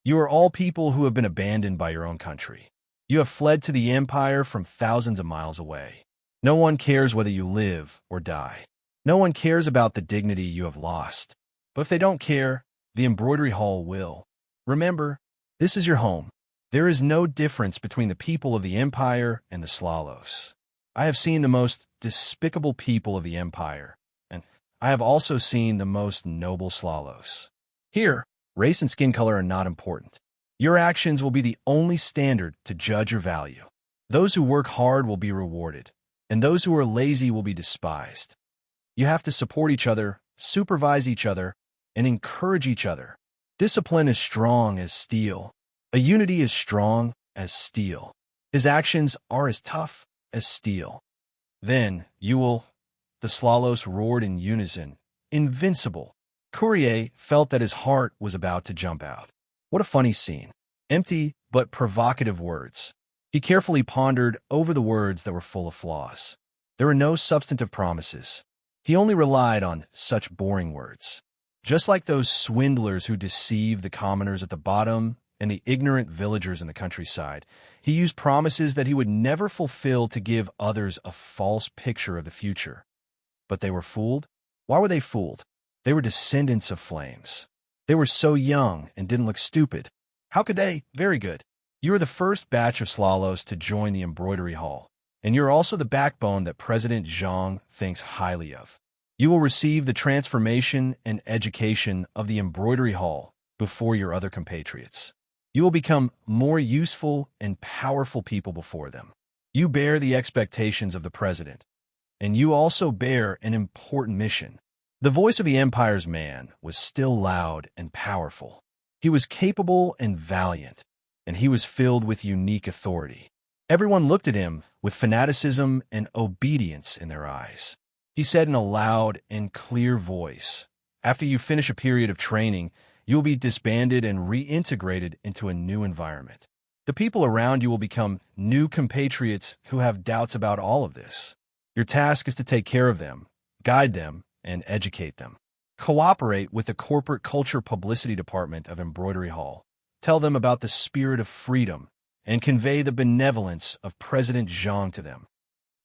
You are all people who have been abandoned by your own country. You have fled to the Empire from thousands of miles away. No one cares whether you live or die. No one cares about the dignity you have lost. But if they don't care, the embroidery hall will. Remember, this is your home. There is no difference between the people of the Empire and the Slalos. I have seen the most despicable people of the Empire, and I have also seen the most noble Slalos. Here, race and skin color are not important. Your actions will be the only standard to judge your value. Those who work hard will be rewarded, and those who are lazy will be despised. You have to support each other, supervise each other, and encourage each other. Discipline is strong as steel. A unity is strong as steel. His actions are as tough as steel. Then you will... The Slalos roared in unison. Invincible. Courier felt that his heart was about to jump out. What a funny scene. Empty but provocative words. He carefully pondered over the words that were full of flaws. There were no substantive promises. He only relied on such boring words. Just like those swindlers who deceive the commoners at the bottom and the ignorant villagers in the countryside, he used promises that he would never fulfill to give others a false picture of the future. But they were fooled? Why were they fooled? They were descendants of flames. They were so young and didn't look stupid. How could they? Very good. You are the first batch of Slalos to join the embroidery hall, and you're also the backbone that President Zhang thinks highly of. You will receive the transformation and education of the embroidery hall before your other compatriots. You will become more useful and powerful people before them. You bear the expectations of the president, and you also bear an important mission. The voice of the Empire's man was still loud and powerful. He was capable and valiant, and he was filled with unique authority. Everyone looked at him with fanaticism and obedience in their eyes. He said in a loud and clear voice, "After you finish a period of training, you will be disbanded and reintegrated into a new environment. The people around you will become new compatriots who have doubts about all of this. Your task is to take care of them, guide them, and educate them. Cooperate with the corporate culture publicity department of Embroidery Hall. Tell them about the spirit of freedom and convey the benevolence of President Zhang to them.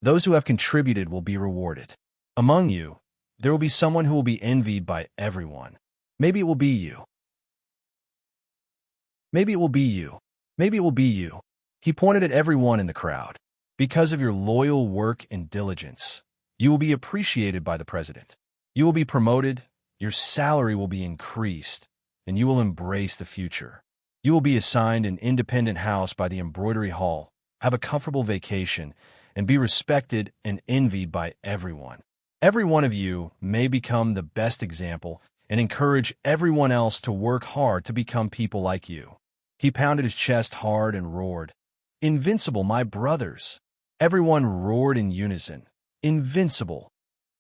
Those who have contributed will be rewarded. Among you, there will be someone who will be envied by everyone. Maybe it will be you. Maybe it will be you. Maybe it will be you." He pointed at everyone in the crowd. "Because of your loyal work and diligence, you will be appreciated by the president. You will be promoted, your salary will be increased, and you will embrace the future. You will be assigned an independent house by the Embroidery Hall, have a comfortable vacation, and be respected and envied by everyone. Every one of you may become the best example and encourage everyone else to work hard to become people like you." He pounded his chest hard and roared, "Invincible, my brothers!" Everyone roared in unison, "Invincible!"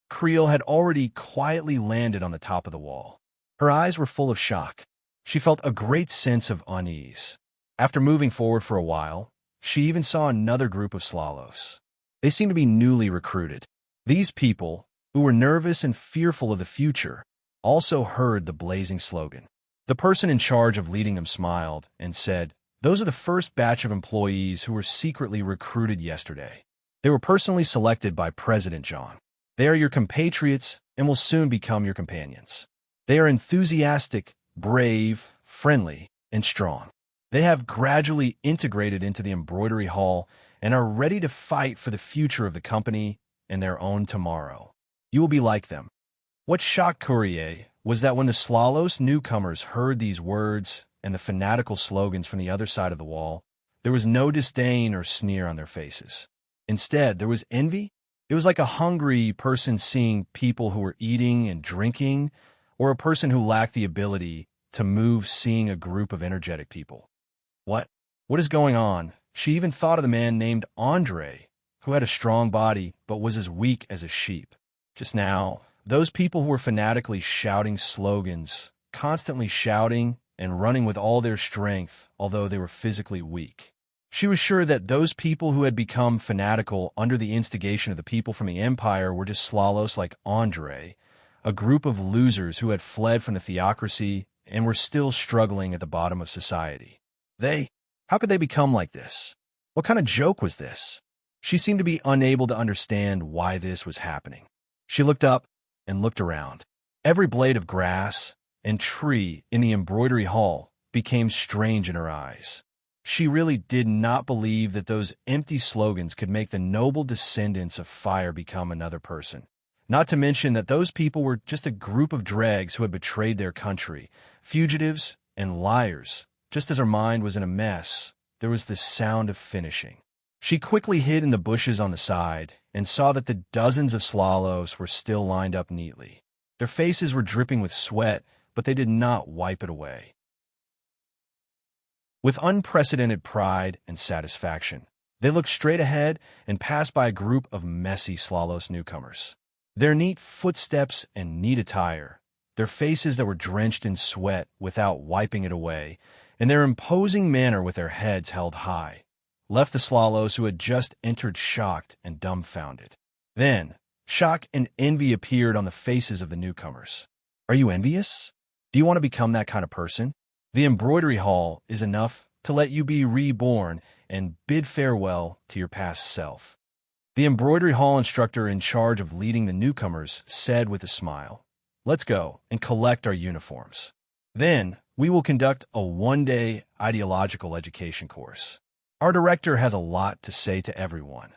Creel had already quietly landed on the top of the wall. Her eyes were full of shock. She felt a great sense of unease. After moving forward for a while, she even saw another group of Slalos. They seemed to be newly recruited. These people, who were nervous and fearful of the future, also heard the blazing slogan. The person in charge of leading them smiled and said, "Those are the first batch of employees who were secretly recruited yesterday. They were personally selected by President John. They are your compatriots and will soon become your companions. They are enthusiastic, brave, friendly, and strong. They have gradually integrated into the embroidery hall and are ready to fight for the future of the company and their own tomorrow. You will be like them." What shocked Courier was that when the Slalos newcomers heard these words and the fanatical slogans from the other side of the wall, there was no disdain or sneer on their faces. Instead, there was envy. It was like a hungry person seeing people who were eating and drinking, or a person who lacked the ability to move seeing a group of energetic people. What is going on? She even thought of the man named Andre, who had a strong body but was as weak as a sheep. Just now, those people who were fanatically shouting slogans, constantly shouting and running with all their strength, although they were physically weak. She was sure that those people who had become fanatical under the instigation of the people from the Empire were just Slalos like Andre, a group of losers who had fled from the theocracy and were still struggling at the bottom of society. How could they become like this? What kind of joke was this? She seemed to be unable to understand why this was happening. She looked up and looked around. Every blade of grass and tree in the embroidery hall became strange in her eyes. She really did not believe that those empty slogans could make the noble descendants of fire become another person. Not to mention that those people were just a group of dregs who had betrayed their country, fugitives and liars. Just as her mind was in a mess, there was the sound of finishing. She quickly hid in the bushes on the side and saw that the dozens of Slalos were still lined up neatly. Their faces were dripping with sweat, but they did not wipe it away. With unprecedented pride and satisfaction, they looked straight ahead and passed by a group of messy Slalos newcomers. Their neat footsteps and neat attire, their faces that were drenched in sweat without wiping it away, and their imposing manner with their heads held high, left the Slalos who had just entered shocked and dumbfounded. Then, shock and envy appeared on the faces of the newcomers. Are you envious? Do you want to become that kind of person? The embroidery hall is enough to let you be reborn and bid farewell to your past self. The embroidery hall instructor in charge of leading the newcomers said with a smile, "Let's go and collect our uniforms. Then, we will conduct a one-day ideological education course. Our director has a lot to say to everyone."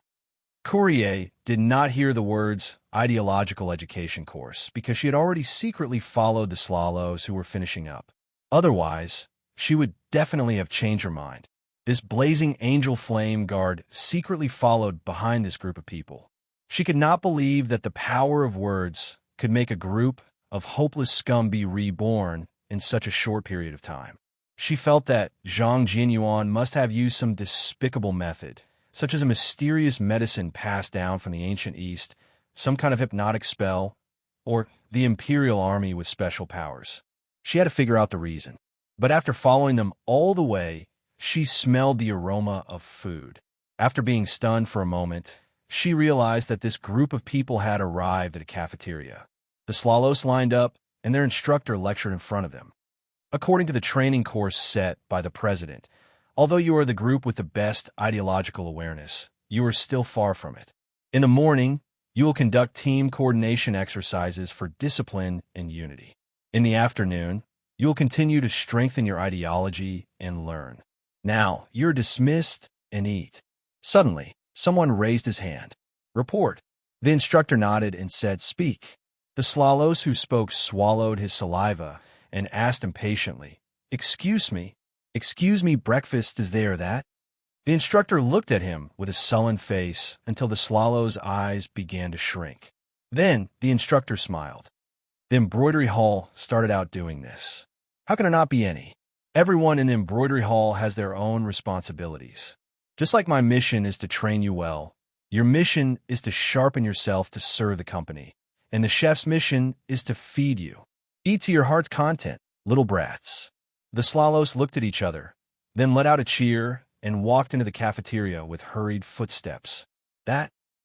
Courier did not hear the words ideological education course because she had already secretly followed the Slalos who were finishing up. Otherwise, she would definitely have changed her mind. This blazing angel flame guard secretly followed behind this group of people. She could not believe that the power of words could make a group of hopeless scum be reborn in such a short period of time. She felt that Zhang Jinyuan must have used some despicable method, such as a mysterious medicine passed down from the ancient East, some kind of hypnotic spell, or the Imperial Army with special powers. She had to figure out the reason. But after following them all the way, she smelled the aroma of food. After being stunned for a moment, she realized that this group of people had arrived at a cafeteria. The Slalos lined up, and their instructor lectured in front of them. According to the training course set by the president, although you are the group with the best ideological awareness, you are still far from it. In the morning, you will conduct team coordination exercises for discipline and unity. In the afternoon, you will continue to strengthen your ideology and learn. Now, you're dismissed and eat. Suddenly, someone raised his hand. "Report." The instructor nodded and said, "Speak." The Slalos who spoke swallowed his saliva and asked impatiently, Excuse me, breakfast is there, that?" The instructor looked at him with a sullen face until the Slalos' eyes began to shrink. Then the instructor smiled. The embroidery hall started out doing this. How can there not be any? Everyone in the embroidery hall has their own responsibilities. Just like my mission is to train you well, your mission is to sharpen yourself to serve the company, and the chef's mission is to feed you. Eat to your heart's content, little brats. The Slalos looked at each other, then let out a cheer and walked into the cafeteria with hurried footsteps.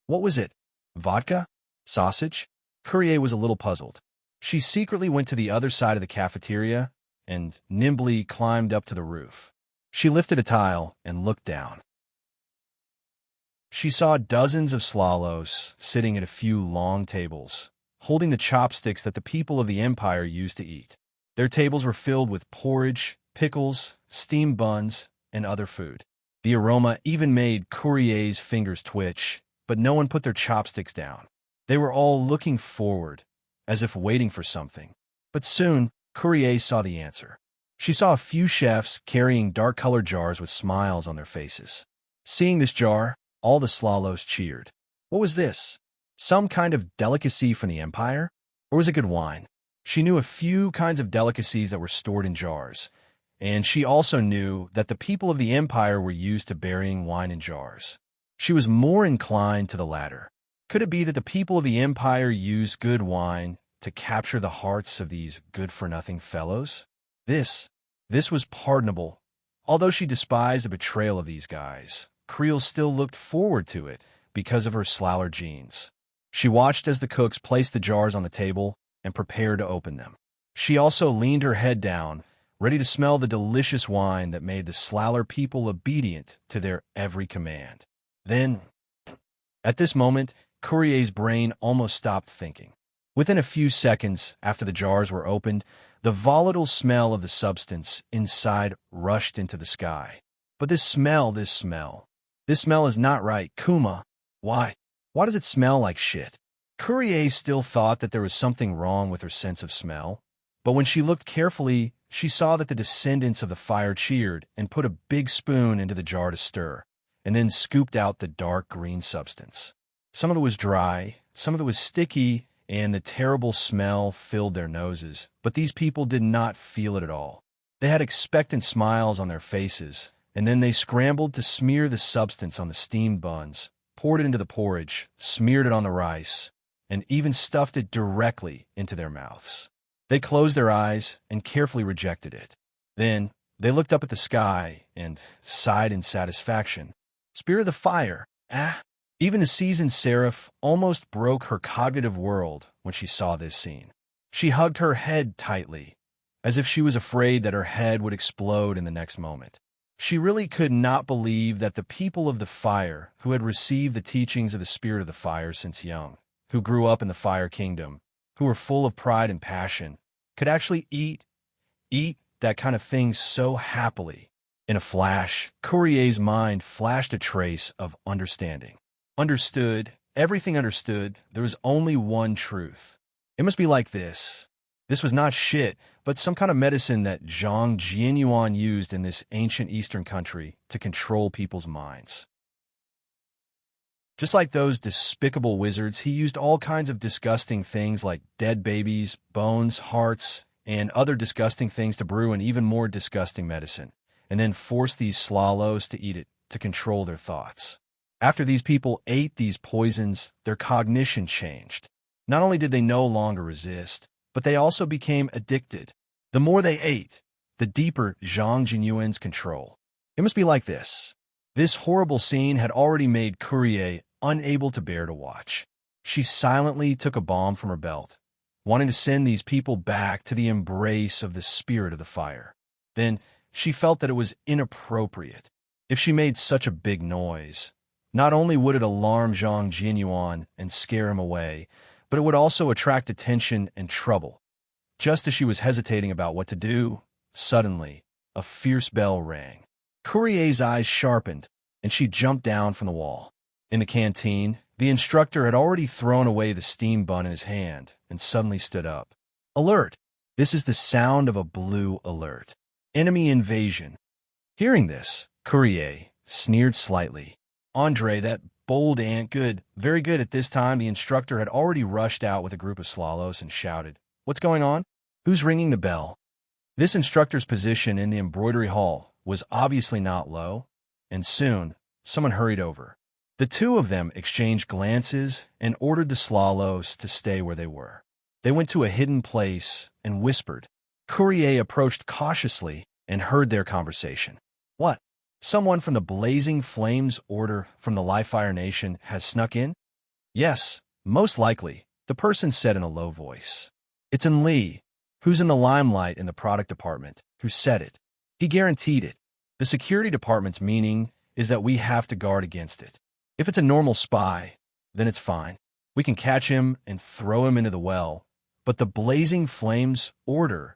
What was it? Vodka? Sausage? Courier was a little puzzled. She secretly went to the other side of the cafeteria and nimbly climbed up to the roof. She lifted a tile and looked down. She saw dozens of Slalos sitting at a few long tables, holding the chopsticks that the people of the Empire used to eat. Their tables were filled with porridge, pickles, steamed buns, and other food. The aroma even made Courier's fingers twitch, but no one put their chopsticks down. They were all looking forward, as if waiting for something. But soon, Courier saw the answer. She saw a few chefs carrying dark-colored jars with smiles on their faces. Seeing this jar, all the Slalos cheered. What was this? Some kind of delicacy from the Empire? Or was it good wine? She knew a few kinds of delicacies that were stored in jars, and she also knew that the people of the Empire were used to burying wine in jars. She was more inclined to the latter. Could it be that the people of the Empire used good wine to capture the hearts of these good-for-nothing fellows? This was pardonable. Although she despised the betrayal of these guys, Creel still looked forward to it because of her Slaller genes. She watched as the cooks placed the jars on the table and prepared to open them. She also leaned her head down, ready to smell the delicious wine that made the Slaller people obedient to their every command. Then, at this moment, Courier's brain almost stopped thinking. Within a few seconds after the jars were opened, the volatile smell of the substance inside rushed into the sky. But this smell is not right, Kuma. Why does it smell like shit? Courier still thought that there was something wrong with her sense of smell, but when she looked carefully, she saw that the descendants of the fire cheered and put a big spoon into the jar to stir, and then scooped out the dark green substance. Some of it was dry, some of it was sticky, and the terrible smell filled their noses, but these people did not feel it at all. They had expectant smiles on their faces, and then they scrambled to smear the substance on the steamed buns, poured it into the porridge, smeared it on the rice, and even stuffed it directly into their mouths. They closed their eyes and carefully rejected it. Then they looked up at the sky and sighed in satisfaction. Spirit of the fire, Even the seasoned seraph almost broke her cognitive world when she saw this scene. She hugged her head tightly, as if she was afraid that her head would explode in the next moment. She really could not believe that the people of the fire, who had received the teachings of the Spirit of the Fire since young, who grew up in the Fire Kingdom, who were full of pride and passion, could actually eat that kind of thing so happily. In a flash, Courier's mind flashed a trace of understanding. Understood, everything understood, there was only one truth. It must be like this. This was not shit, but some kind of medicine that Zhang Jianyuan used in this ancient eastern country to control people's minds. Just like those despicable wizards, he used all kinds of disgusting things like dead babies, bones, hearts, and other disgusting things to brew an even more disgusting medicine, and then force these Slalos to eat it to control their thoughts. After these people ate these poisons, their cognition changed. Not only did they no longer resist, but they also became addicted. The more they ate, the deeper Zhang Jinyuan's control. It must be like this. This horrible scene had already made Courier unable to bear to watch. She silently took a bomb from her belt, wanting to send these people back to the embrace of the Spirit of the Fire. Then she felt that it was inappropriate. If she made such a big noise, not only would it alarm Zhang Jinyuan and scare him away, but it would also attract attention and trouble. Just as she was hesitating about what to do, suddenly, a fierce bell rang. Courier's eyes sharpened, and she jumped down from the wall. In the canteen, the instructor had already thrown away the steam bun in his hand and suddenly stood up. Alert! This is the sound of a blue alert. Enemy invasion. Hearing this, Courier sneered slightly. Andre, that bold ant, good, very good. At this time, the instructor had already rushed out with a group of Slalos and shouted, "What's going on? Who's ringing the bell?" This instructor's position in the embroidery hall was obviously not low, and soon someone hurried over. The two of them exchanged glances and ordered the Slalos to stay where they were. They went to a hidden place and whispered. Courier approached cautiously and heard their conversation. What? Someone from the Blazing Flames Order from the Livefire Nation has snuck in? Yes, most likely, the person said in a low voice. It's in Lee, who's in the limelight in the product department, who said it. He guaranteed it. The security department's meaning is that we have to guard against it. If it's a normal spy, then it's fine. We can catch him and throw him into the well. But the Blazing Flames Order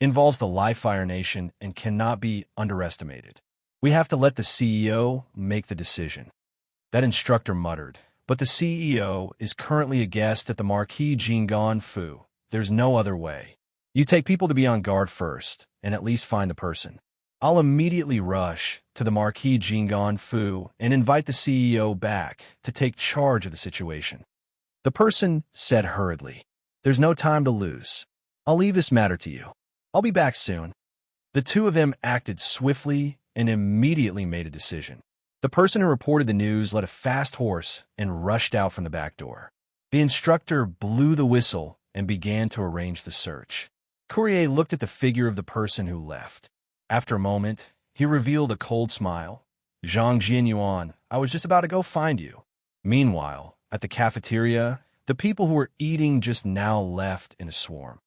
involves the Livefire Nation and cannot be underestimated. We have to let the CEO make the decision. That instructor muttered, but the CEO is currently a guest at the Marquis Jingon Fu. There's no other way. You take people to be on guard first, and at least find the person. I'll immediately rush to the Marquis Jingon Fu and invite the CEO back to take charge of the situation. The person said hurriedly, There's no time to lose. I'll leave this matter to you. I'll be back soon. The two of them acted swiftly and immediately made a decision. The person who reported the news led a fast horse and rushed out from the back door. The instructor blew the whistle and began to arrange the search. Courier looked at the figure of the person who left. After a moment, he revealed a cold smile. Zhang Jianyuan, I was just about to go find you. Meanwhile, at the cafeteria, the people who were eating just now left in a swarm.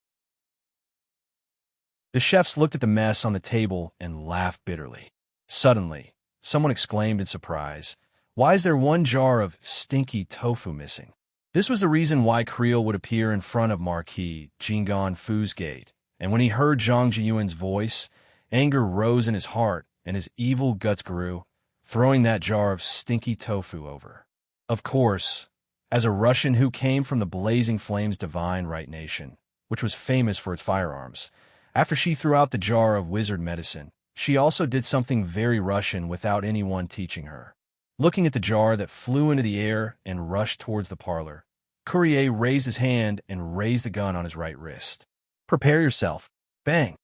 The chefs looked at the mess on the table and laughed bitterly. Suddenly, someone exclaimed in surprise, Why is there one jar of stinky tofu missing? This was the reason why Creel would appear in front of Marquis Jingon Fu's gate, and when he heard Zhang Jiyuan's voice, anger rose in his heart and his evil guts grew, throwing that jar of stinky tofu over. Of course, as a Russian who came from the Blazing Flames Divine Right Nation, which was famous for its firearms, after she threw out the jar of wizard medicine, she also did something very Russian without anyone teaching her. Looking at the jar that flew into the air and rushed towards the parlor, Courier raised his hand and raised the gun on his right wrist. Prepare yourself. Bang.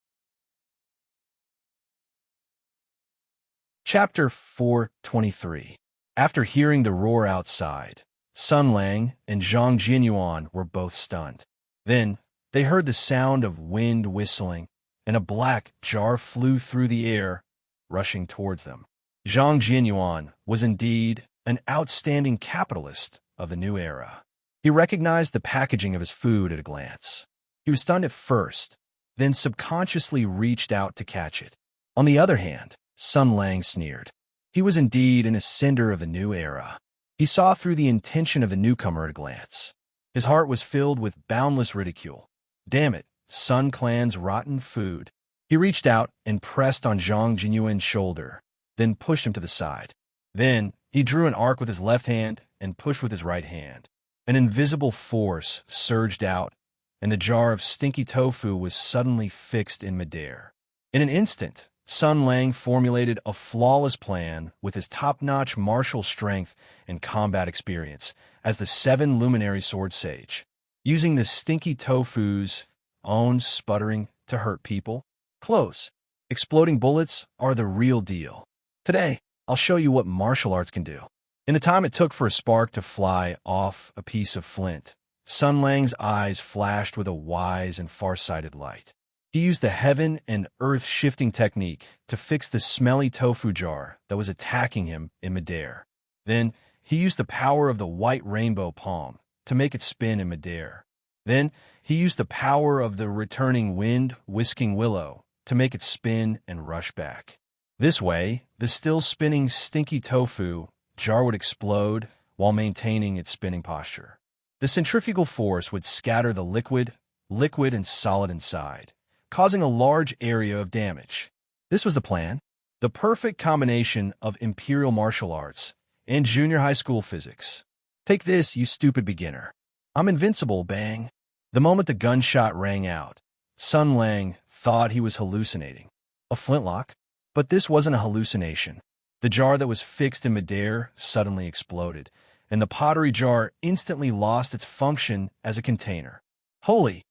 Chapter 423. After hearing the roar outside, Sun Lang and Zhang Jianyuan were both stunned. Then, they heard the sound of wind whistling, and a black jar flew through the air, rushing towards them. Zhang Jianyuan was indeed an outstanding capitalist of the new era. He recognized the packaging of his food at a glance. He was stunned at first, then subconsciously reached out to catch it. On the other hand, Sun Lang sneered. He was indeed an ascender of the new era. He saw through the intention of the newcomer at a glance. His heart was filled with boundless ridicule. Damn it, Sun Clan's rotten food. He reached out and pressed on Zhang Jianyuan's shoulder, then pushed him to the side. Then, he drew an arc with his left hand and pushed with his right hand. An invisible force surged out, and the jar of stinky tofu was suddenly fixed in midair. In an instant, Sun Lang formulated a flawless plan with his top-notch martial strength and combat experience as the 7 Luminary Sword Sage. Using the stinky tofu's own sputtering to hurt people, close. Exploding bullets are the real deal. Today, I'll show you what martial arts can do. In the time it took for a spark to fly off a piece of flint, Sun Lang's eyes flashed with a wise and far-sighted light. He used the heaven and earth shifting technique to fix the smelly tofu jar that was attacking him in midair. Then, he used the power of the white rainbow palm to make it spin in midair. Then, he used the power of the returning wind whisking willow to make it spin and rush back. This way, the still spinning stinky tofu jar would explode while maintaining its spinning posture. The centrifugal force would scatter the liquid and solid inside, causing a large area of damage. This was the plan, the perfect combination of imperial martial arts and junior high school physics. Take this, you stupid beginner. I'm invincible, bang. The moment the gunshot rang out, Sun Lang thought he was hallucinating. A flintlock? But this wasn't a hallucination. The jar that was fixed in midair suddenly exploded, and the pottery jar instantly lost its function as a container. Holy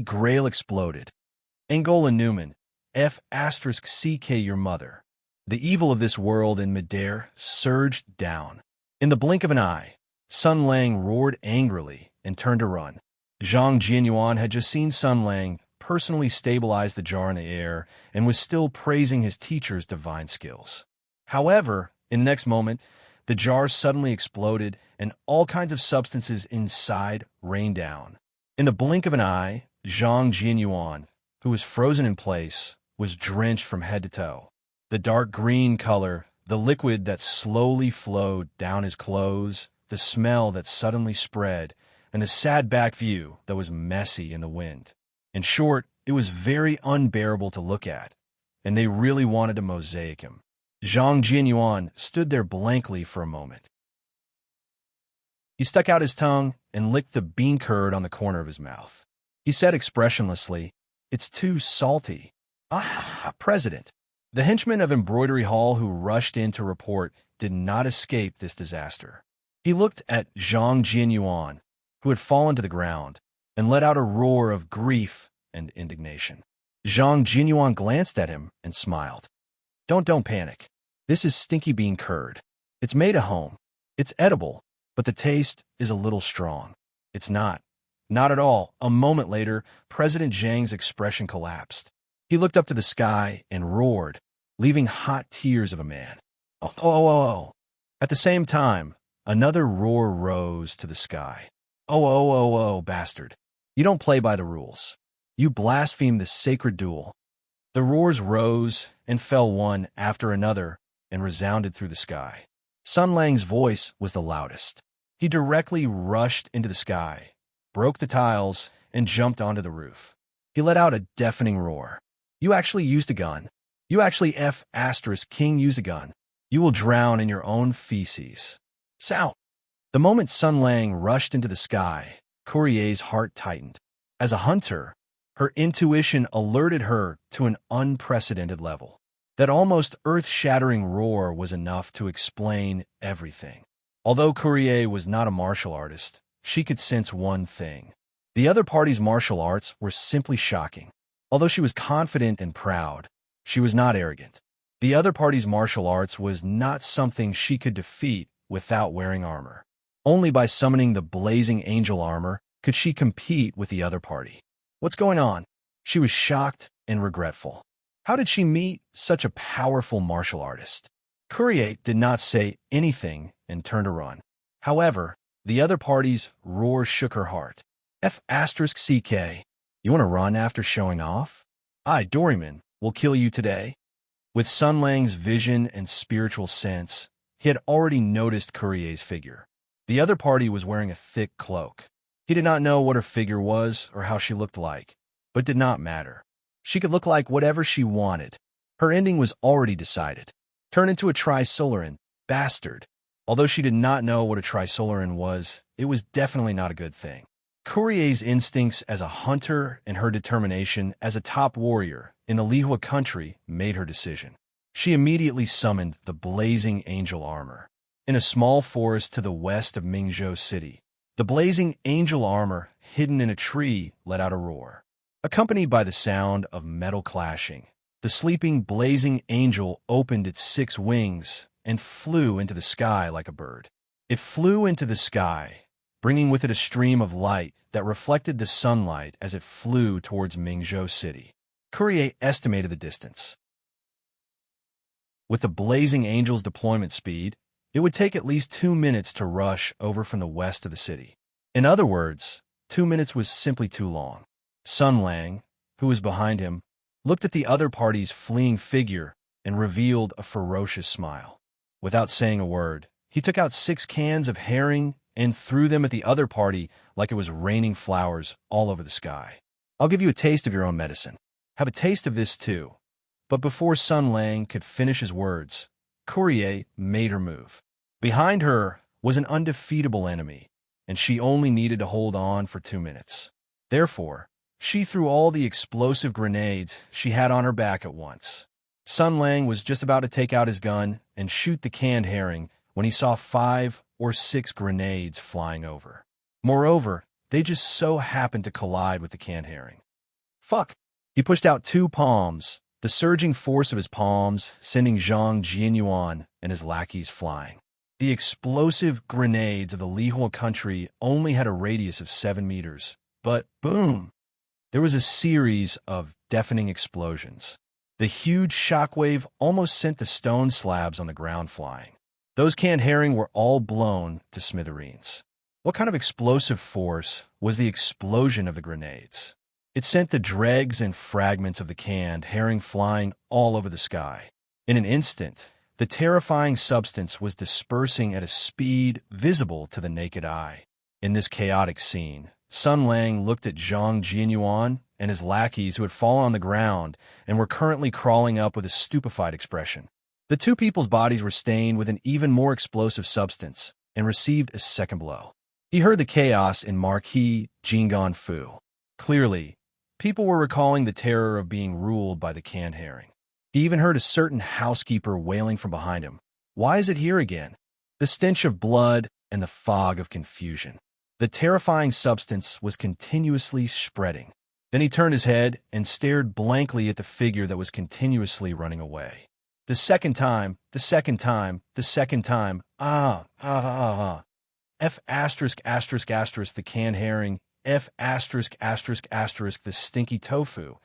Grail exploded. Angola Newman, F***CK your mother. The evil of this world in midair surged down. In the blink of an eye, Sun Lang roared angrily and turned to run. Zhang Jianyuan had just seen Sun Lang personally stabilize the jar in the air and was still praising his teacher's divine skills. However, in the next moment, the jar suddenly exploded and all kinds of substances inside rained down. In the blink of an eye, Zhang Jianyuan, who was frozen in place, was drenched from head to toe. The dark green color, the liquid that slowly flowed down his clothes, the smell that suddenly spread, and the sad back view that was messy in the wind. In short, it was very unbearable to look at, and they really wanted to mosaic him. Zhang Jianyuan stood there blankly for a moment. He stuck out his tongue and licked the bean curd on the corner of his mouth. He said expressionlessly, "It's too salty." "Ah, President." The henchman of Embroidery Hall who rushed in to report did not escape this disaster. He looked at Zhang Jianyuan, who had fallen to the ground, and let out a roar of grief and indignation. Zhang Jianyuan glanced at him and smiled. Don't panic. This is stinky bean curd. It's made at home. It's edible, but the taste is a little strong." "It's not." "Not at all." A moment later, President Zhang's expression collapsed. He looked up to the sky and roared, leaving hot tears of a man. Oh. At the same time, another roar rose to the sky. Oh, bastard. You don't play by the rules. You blaspheme the sacred duel." The roars rose and fell one after another and resounded through the sky. Sun Lang's voice was the loudest. He directly rushed into the sky, broke the tiles, and jumped onto the roof. He let out a deafening roar. "You actually used a gun. You actually King use a gun. You will drown in your own feces." Sow! The moment Sun Lang rushed into the sky, Courier's heart tightened. As a hunter, her intuition alerted her to an unprecedented level. That almost earth-shattering roar was enough to explain everything. Although Courier was not a martial artist, she could sense one thing. The other party's martial arts were simply shocking. Although she was confident and proud, she was not arrogant. The other party's martial arts was not something she could defeat without wearing armor. Only by summoning the blazing angel armor could she compete with the other party. What's going on? She was shocked and regretful. How did she meet such a powerful martial artist? Courier did not say anything and turned to run. However, the other party's roar shook her heart. F***CK. You want to run after showing off? Doryman will kill you today. With Sun Lang's vision and spiritual sense, he had already noticed Courier's figure. The other party was wearing a thick cloak. He did not know what her figure was or how she looked like, but it did not matter. She could look like whatever she wanted. Her ending was already decided. Turn into a Trisolaran, bastard. Although she did not know what a Trisolaran was, it was definitely not a good thing. Courier's instincts as a hunter and her determination as a top warrior in the Lihua country made her decision. She immediately summoned the blazing angel armor. In a small forest to the west of Mingzhou City, the blazing angel armor, hidden in a tree, let out a roar. Accompanied by the sound of metal clashing, the sleeping blazing angel opened its 6 wings and flew into the sky like a bird. It flew into the sky, bringing with it a stream of light that reflected the sunlight as it flew towards Mingzhou City. Courier estimated the distance. With the blazing angel's deployment speed, it would take at least 2 minutes to rush over from the west of the city. In other words, 2 minutes was simply too long. Sun Lang, who was behind him, looked at the other party's fleeing figure and revealed a ferocious smile. Without saying a word, he took out 6 cans of herring and threw them at the other party like it was raining flowers all over the sky. "I'll give you a taste of your own medicine. Have a taste of this too." But before Sun Lang could finish his words, Courier made her move. Behind her was an undefeatable enemy, and she only needed to hold on for 2 minutes. Therefore, she threw all the explosive grenades she had on her back at once. Sun Lang was just about to take out his gun and shoot the canned herring when he saw 5 or 6 grenades flying over. Moreover, they just so happened to collide with the canned herring. Fuck! He pushed out 2 palms, the surging force of his palms sending Zhang Jianyuan and his lackeys flying. The explosive grenades of the Lihua country only had a radius of 7 meters, but boom! There was a series of deafening explosions. The huge shockwave almost sent the stone slabs on the ground flying. Those canned herring were all blown to smithereens. What kind of explosive force was the explosion of the grenades? It sent the dregs and fragments of the canned herring flying all over the sky. In an instant, the terrifying substance was dispersing at a speed visible to the naked eye. In this chaotic scene, Sun Lang looked at Zhang Jianyuan and his lackeys who had fallen on the ground and were currently crawling up with a stupefied expression. The two people's bodies were stained with an even more explosive substance and received a second blow. He heard the chaos in Marquis Jinggan Fu. Clearly, people were recalling the terror of being ruled by the canned herring. He even heard a certain housekeeper wailing from behind him. Why is it here again? The stench of blood and the fog of confusion. The terrifying substance was continuously spreading. Then he turned his head and stared blankly at the figure that was continuously running away. The second time, F asterisk asterisk asterisk the canned herring, F asterisk asterisk asterisk the stinky tofu,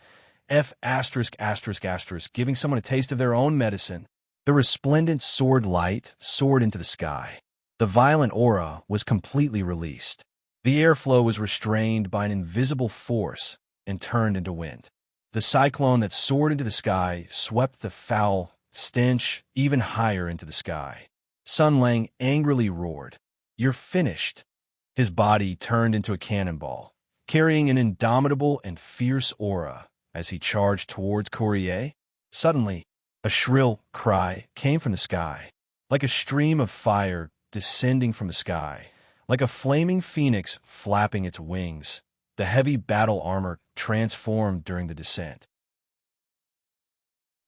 F asterisk asterisk asterisk giving someone a taste of their own medicine. The resplendent sword light soared into the sky. The violent aura was completely released. The airflow was restrained by an invisible force and turned into wind. The cyclone that soared into the sky swept the foul stench even higher into the sky. Sun Lang angrily roared, "You're finished." His body turned into a cannonball, carrying an indomitable and fierce aura as he charged towards Courier. Suddenly, a shrill cry came from the sky, like a stream of fire descending from the sky, like a flaming phoenix flapping its wings. The heavy battle armor transformed during the descent.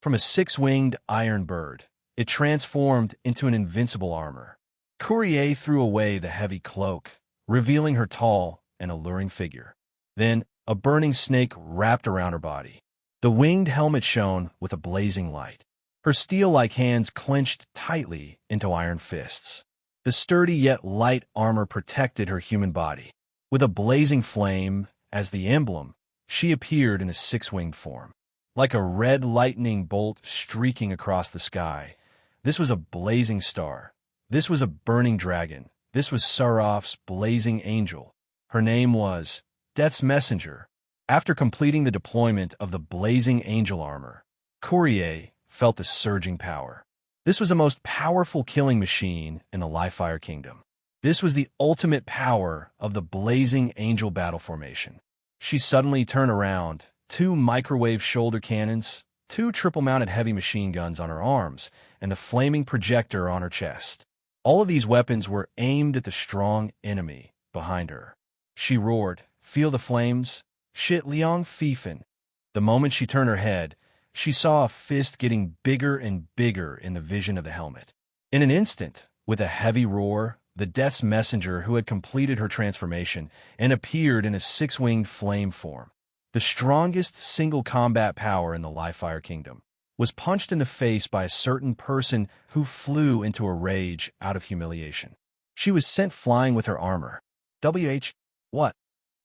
From a six-winged iron bird, it transformed into an invincible armor. Courier threw away the heavy cloak, revealing her tall and alluring figure. Then, a burning snake wrapped around her body. The winged helmet shone with a blazing light. Her steel-like hands clenched tightly into iron fists. The sturdy yet light armor protected her human body. With a blazing flame as the emblem, she appeared in a six-winged form. Like a red lightning bolt streaking across the sky. This was a blazing star. This was a burning dragon. This was Saraf's blazing angel. Her name was Death's Messenger. After completing the deployment of the blazing angel armor, Courier felt the surging power. This was the most powerful killing machine in the Livefire Kingdom. This was the ultimate power of the blazing angel battle formation. She suddenly turned around, 2 microwave shoulder cannons, 2 triple-mounted heavy machine guns on her arms, and the flaming projector on her chest. All of these weapons were aimed at the strong enemy behind her. She roared, "Feel the flames? Shit Liang Fifan." The moment she turned her head, she saw a fist getting bigger and bigger in the vision of the helmet. In an instant, with a heavy roar, the Death's Messenger, who had completed her transformation and appeared in a six-winged flame form, the strongest single combat power in the Livefire Kingdom, was punched in the face by a certain person who flew into a rage out of humiliation. She was sent flying with her armor. What?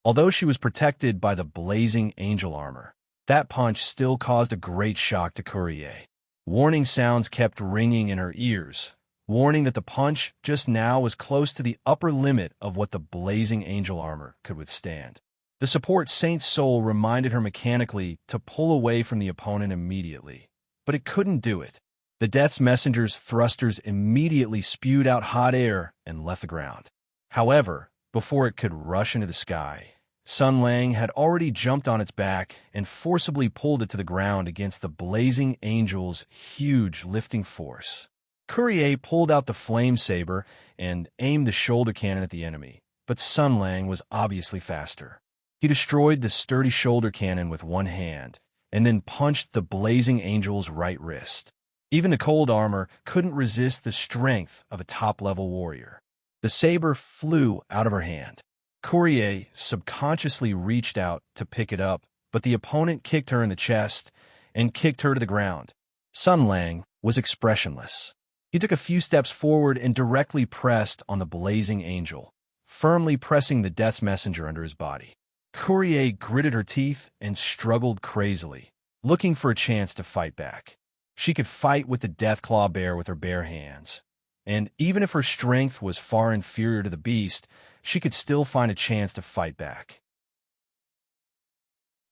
Although she was protected by the blazing angel armor, that punch still caused a great shock to Courier. Warning sounds kept ringing in her ears, warning that the punch just now was close to the upper limit of what the blazing angel armor could withstand. The support Saint's soul reminded her mechanically to pull away from the opponent immediately, but it couldn't do it. The Death's Messenger's thrusters immediately spewed out hot air and left the ground. However, before it could rush into the sky, Sun Lang had already jumped on its back and forcibly pulled it to the ground against the blazing angel's huge lifting force. Courier pulled out the flame saber and aimed the shoulder cannon at the enemy, but Sun Lang was obviously faster. He destroyed the sturdy shoulder cannon with one hand and then punched the blazing angel's right wrist. Even the cold armor couldn't resist the strength of a top-level warrior. The saber flew out of her hand. Courier subconsciously reached out to pick it up, but the opponent kicked her in the chest and kicked her to the ground. Sun Lang was expressionless. He took a few steps forward and directly pressed on the blazing angel, firmly pressing the death's messenger under his body. Courier gritted her teeth and struggled crazily, looking for a chance to fight back. She could fight with the Deathclaw bear with her bare hands, and even if her strength was far inferior to the beast, she could still find a chance to fight back.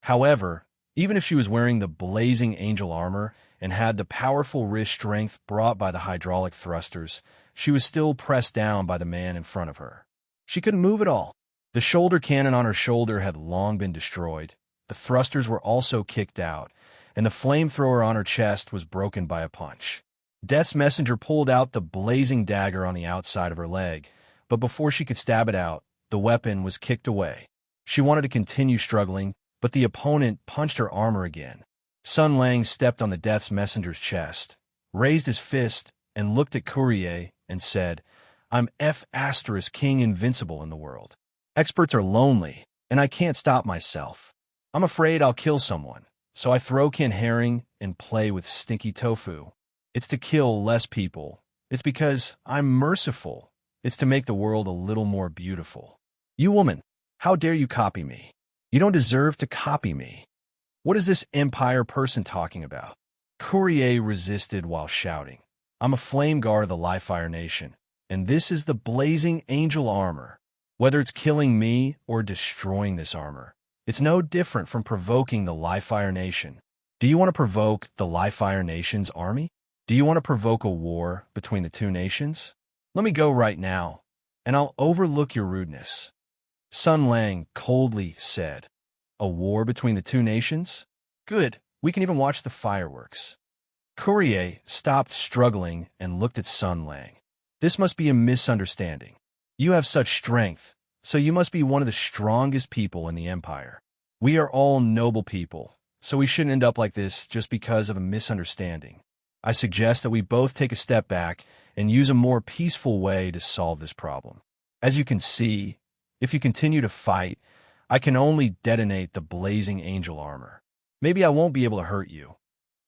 However, even if she was wearing the blazing angel armor and had the powerful wrist strength brought by the hydraulic thrusters, she was still pressed down by the man in front of her. She couldn't move at all. The shoulder cannon on her shoulder had long been destroyed. The thrusters were also kicked out, and the flamethrower on her chest was broken by a punch. Death's messenger pulled out the blazing dagger on the outside of her leg, but before she could stab it out, the weapon was kicked away. She wanted to continue struggling, but the opponent punched her armor again. Sun Lang stepped on the Death's messenger's chest, raised his fist, and looked at Courier and said, "I'm F*** King invincible in the world. Experts are lonely, and I can't stop myself. I'm afraid I'll kill someone, so I throw canned herring and play with stinky tofu. It's to kill less people. It's because I'm merciful. It's to make the world a little more beautiful. You woman, how dare you copy me? You don't deserve to copy me. What is this Empire person talking about?" Courier resisted while shouting, "I'm a flame guard of the Livefire Nation, and this is the blazing angel armor. Whether it's killing me or destroying this armor, it's no different from provoking the Livefire Nation. Do you want to provoke the Livefire Nation's army? Do you want to provoke a war between the two nations? Let me go right now, and I'll overlook your rudeness." Sun Lang coldly said, "A war between the two nations? Good, we can even watch the fireworks." Courier stopped struggling and looked at Sun Lang. "This must be a misunderstanding. You have such strength, so you must be one of the strongest people in the Empire. We are all noble people, so we shouldn't end up like this just because of a misunderstanding. I suggest that we both take a step back and use a more peaceful way to solve this problem. As you can see, if you continue to fight, I can only detonate the blazing angel armor. Maybe I won't be able to hurt you,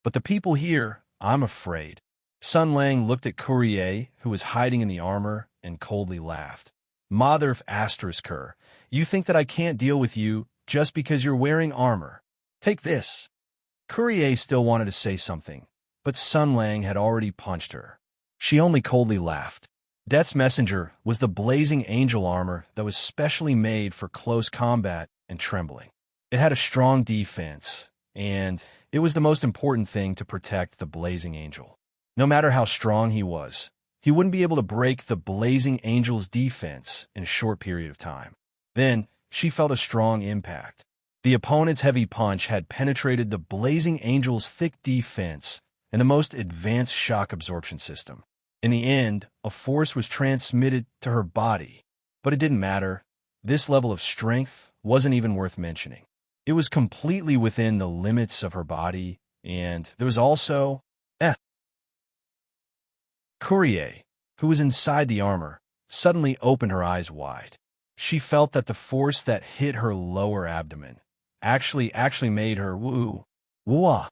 but the people here, I'm afraid." Sun Lang looked at Courier, who was hiding in the armor, and coldly laughed. "Mother of Asterisker, you think that I can't deal with you just because you're wearing armor? Take this." Courier still wanted to say something, but Sun Lang had already punched her. She only coldly laughed. Death's messenger was the blazing angel armor that was specially made for close combat and trembling. It had a strong defense, and it was the most important thing to protect the blazing angel. No matter how strong he was, he wouldn't be able to break the blazing angel's defense in a short period of time. Then, she felt a strong impact. The opponent's heavy punch had penetrated the blazing angel's thick defense and the most advanced shock absorption system. In the end, a force was transmitted to her body, but it didn't matter. This level of strength wasn't even worth mentioning. It was completely within the limits of her body, and there was also Courier, who was inside the armor, suddenly opened her eyes wide. She felt that the force that hit her lower abdomen actually made her woo-ah.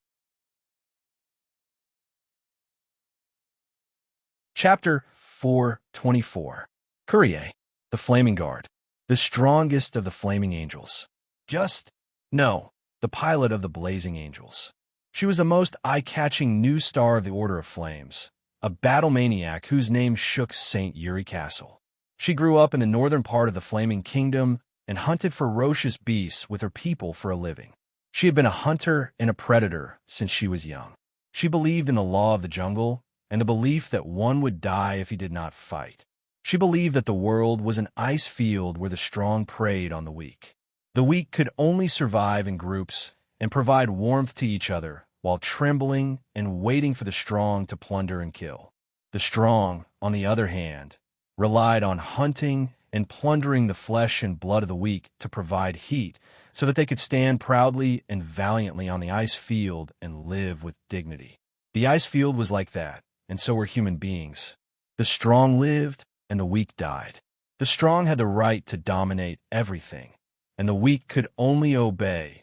Chapter 424. Courier, the Flaming Guard, the strongest of the Flaming Angels. The pilot of the Blazing Angels. She was the most eye-catching new star of the Order of Flames, a battle maniac whose name shook St. Yuri Castle. She grew up in the northern part of the Flaming Kingdom and hunted ferocious beasts with her people for a living. She had been a hunter and a predator since she was young. She believed in the law of the jungle and the belief that one would die if he did not fight. She believed that the world was an ice field where the strong preyed on the weak. The weak could only survive in groups and provide warmth to each other while trembling and waiting for the strong to plunder and kill. The strong, on the other hand, relied on hunting and plundering the flesh and blood of the weak to provide heat so that they could stand proudly and valiantly on the ice field and live with dignity. The ice field was like that, and so were human beings. The strong lived and the weak died. The strong had the right to dominate everything, and the weak could only obey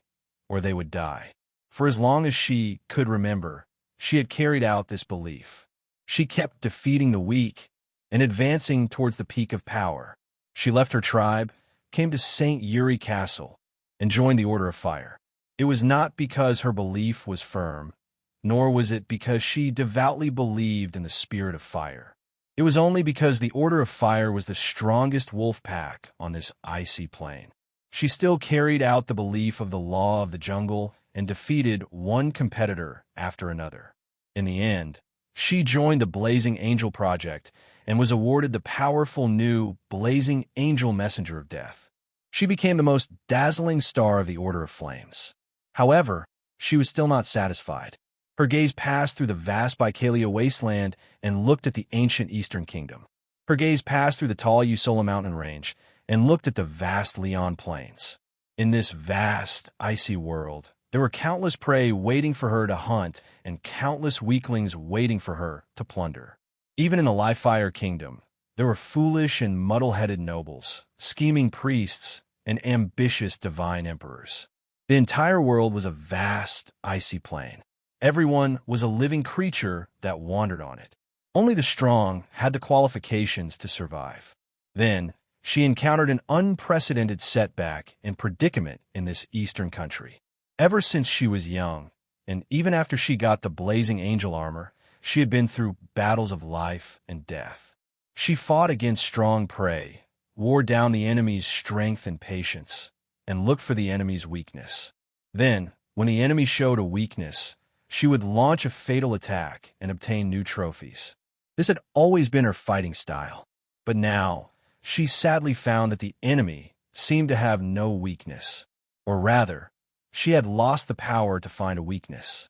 or they would die. For as long as she could remember, she had carried out this belief. She kept defeating the weak and advancing towards the peak of power. She left her tribe, came to St. Yuri Castle, and joined the Order of Fire. It was not because her belief was firm, nor was it because she devoutly believed in the spirit of fire. It was only because the Order of Fire was the strongest wolf pack on this icy plain. She still carried out the belief of the law of the jungle and defeated one competitor after another. In the end, she joined the Blazing Angel Project and was awarded the powerful new Blazing Angel Messenger of Death. She became the most dazzling star of the Order of Flames. However, she was still not satisfied. Her gaze passed through the vast Bicalia wasteland and looked at the ancient Eastern Kingdom. Her gaze passed through the tall Usola mountain range and looked at the vast Leon plains. In this vast, icy world, there were countless prey waiting for her to hunt and countless weaklings waiting for her to plunder. Even in the Liefire Kingdom, there were foolish and muddle-headed nobles, scheming priests, and ambitious divine emperors. The entire world was a vast, icy plain. Everyone was a living creature that wandered on it. Only the strong had the qualifications to survive. Then, she encountered an unprecedented setback and predicament in this eastern country. Ever since she was young, and even after she got the Blazing Angel armor, she had been through battles of life and death. She fought against strong prey, wore down the enemy's strength and patience, and looked for the enemy's weakness. Then, when the enemy showed a weakness, she would launch a fatal attack and obtain new trophies. This had always been her fighting style. But now, she sadly found that the enemy seemed to have no weakness. Or rather, she had lost the power to find a weakness.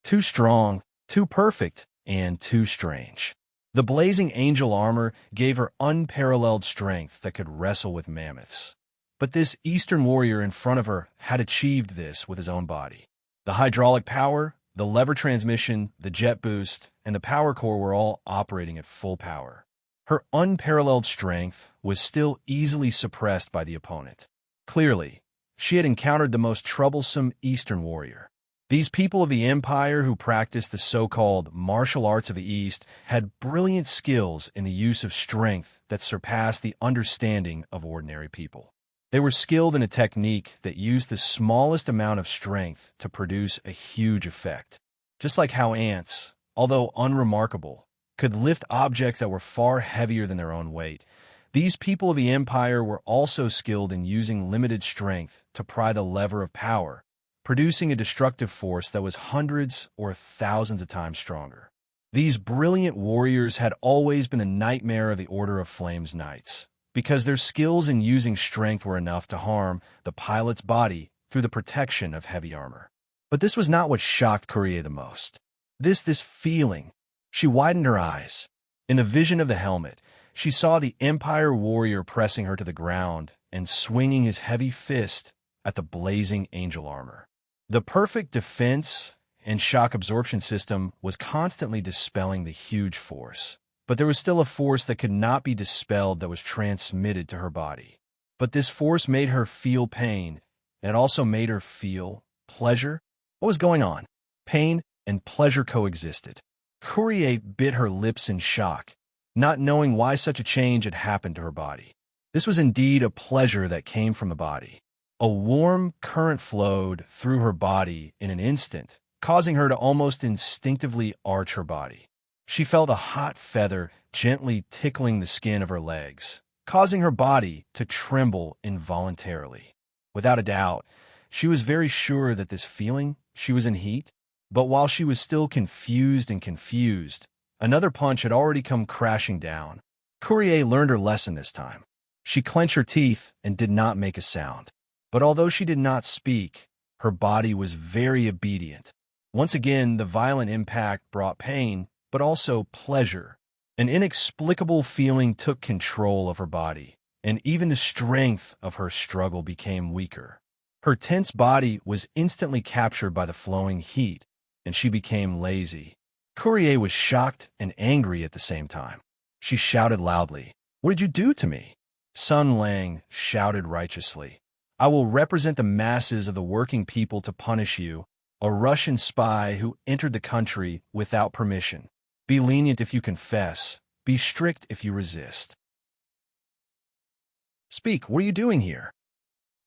Too strong, too perfect, and too strange. The Blazing Angel armor gave her unparalleled strength that could wrestle with mammoths. But this Eastern warrior in front of her had achieved this with his own body. The hydraulic power, the lever transmission, the jet boost, and the power core were all operating at full power. Her unparalleled strength was still easily suppressed by the opponent. Clearly, she had encountered the most troublesome Eastern warrior. These people of the Empire who practiced the so-called martial arts of the East had brilliant skills in the use of strength that surpassed the understanding of ordinary people. They were skilled in a technique that used the smallest amount of strength to produce a huge effect. Just like how ants, although unremarkable, could lift objects that were far heavier than their own weight, these people of the Empire were also skilled in using limited strength to pry the lever of power, producing a destructive force that was hundreds or thousands of times stronger. These brilliant warriors had always been a nightmare of the Order of Flames Knights, because their skills in using strength were enough to harm the pilot's body through the protection of heavy armor. But this was not what shocked Courier the most. This feeling. She widened her eyes. In the vision of the helmet, she saw the Empire warrior pressing her to the ground and swinging his heavy fist at the Blazing Angel armor. The perfect defense and shock absorption system was constantly dispelling the huge force. But there was still a force that could not be dispelled that was transmitted to her body. But this force made her feel pain, and it also made her feel pleasure. What was going on? Pain and pleasure coexisted. Courier bit her lips in shock, not knowing why such a change had happened to her body. This was indeed a pleasure that came from the body. A warm current flowed through her body in an instant, causing her to almost instinctively arch her body. She felt a hot feather gently tickling the skin of her legs, causing her body to tremble involuntarily. Without a doubt, she was very sure that this feeling, she was in heat, but while she was still confused, another punch had already come crashing down. Courier learned her lesson this time. She clenched her teeth and did not make a sound. But although she did not speak, her body was very obedient. Once again, the violent impact brought pain, but also pleasure. An inexplicable feeling took control of her body, and even the strength of her struggle became weaker. Her tense body was instantly captured by the flowing heat, and she became lazy. Courier was shocked and angry at the same time. She shouted loudly, "What did you do to me?" Sun Lang shouted righteously, "I will represent the masses of the working people to punish you, a Russian spy who entered the country without permission. Be lenient if you confess. Be strict if you resist. Speak, what are you doing here?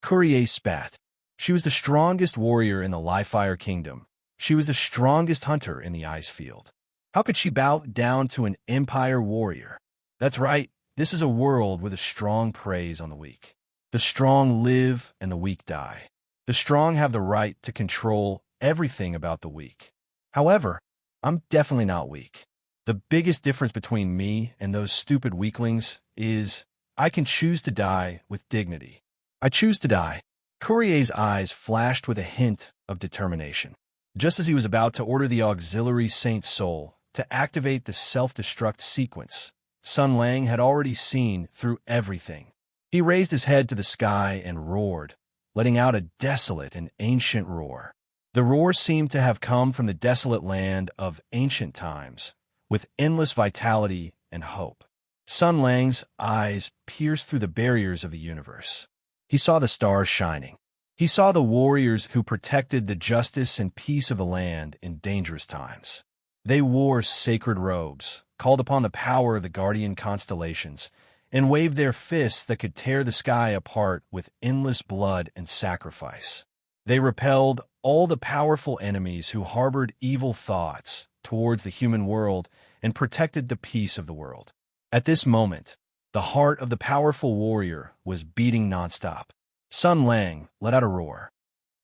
Courier spat. She was the strongest warrior in the Liefire Kingdom. She was the strongest hunter in the ice field. How could she bow down to an empire warrior? That's right, this is a world where the strong preys on the weak. The strong live and the weak die. The strong have the right to control everything about the weak. However, I'm definitely not weak. The biggest difference between me and those stupid weaklings is I can choose to die with dignity. I choose to die. Courier's eyes flashed with a hint of determination. Just as he was about to order the auxiliary Saint Soul to activate the self-destruct sequence, Sun Lang had already seen through everything. He raised his head to the sky and roared, letting out a desolate and ancient roar. The roar seemed to have come from the desolate land of ancient times, with endless vitality and hope. Sun Lang's eyes pierced through the barriers of the universe. He saw the stars shining. He saw the warriors who protected the justice and peace of the land in dangerous times. They wore sacred robes, called upon the power of the guardian constellations, and waved their fists that could tear the sky apart with endless blood and sacrifice. They repelled all the powerful enemies who harbored evil thoughts towards the human world and protected the peace of the world. At this moment, the heart of the powerful warrior was beating nonstop. Sun Lang let out a roar.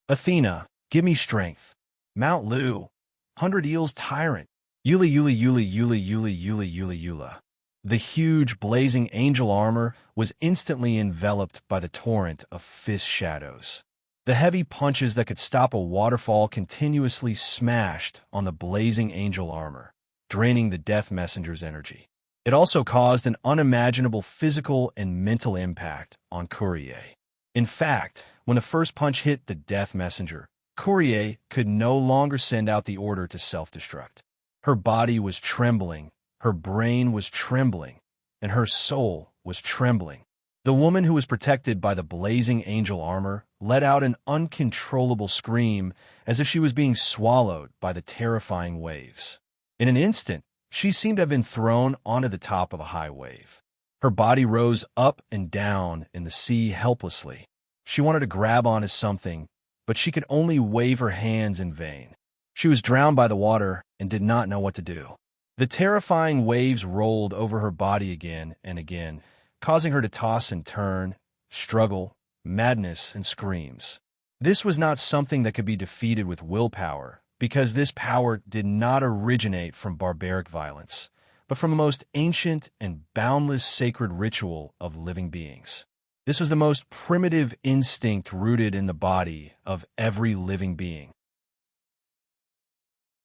Athena, give me strength. Mount Lu, 100 Eels Tyrant. Yuli Yuli Yuli Yuli Yuli Yuli Yuli Yula. The huge blazing angel armor was instantly enveloped by the torrent of fist shadows. The heavy punches that could stop a waterfall continuously smashed on the blazing angel armor, draining the Death Messenger's energy. It also caused an unimaginable physical and mental impact on Courier. In fact, when the first punch hit the Death Messenger, Courier could no longer send out the order to self-destruct. Her body was trembling, her brain was trembling, and her soul was trembling. The woman who was protected by the blazing angel armor let out an uncontrollable scream as if she was being swallowed by the terrifying waves. In an instant, she seemed to have been thrown onto the top of a high wave. Her body rose up and down in the sea helplessly. She wanted to grab onto something, but she could only wave her hands in vain. She was drowned by the water and did not know what to do. The terrifying waves rolled over her body again and again, causing her to toss and turn, struggle, madness, and screams. This was not something that could be defeated with willpower, because this power did not originate from barbaric violence, but from the most ancient and boundless sacred ritual of living beings. This was the most primitive instinct rooted in the body of every living being.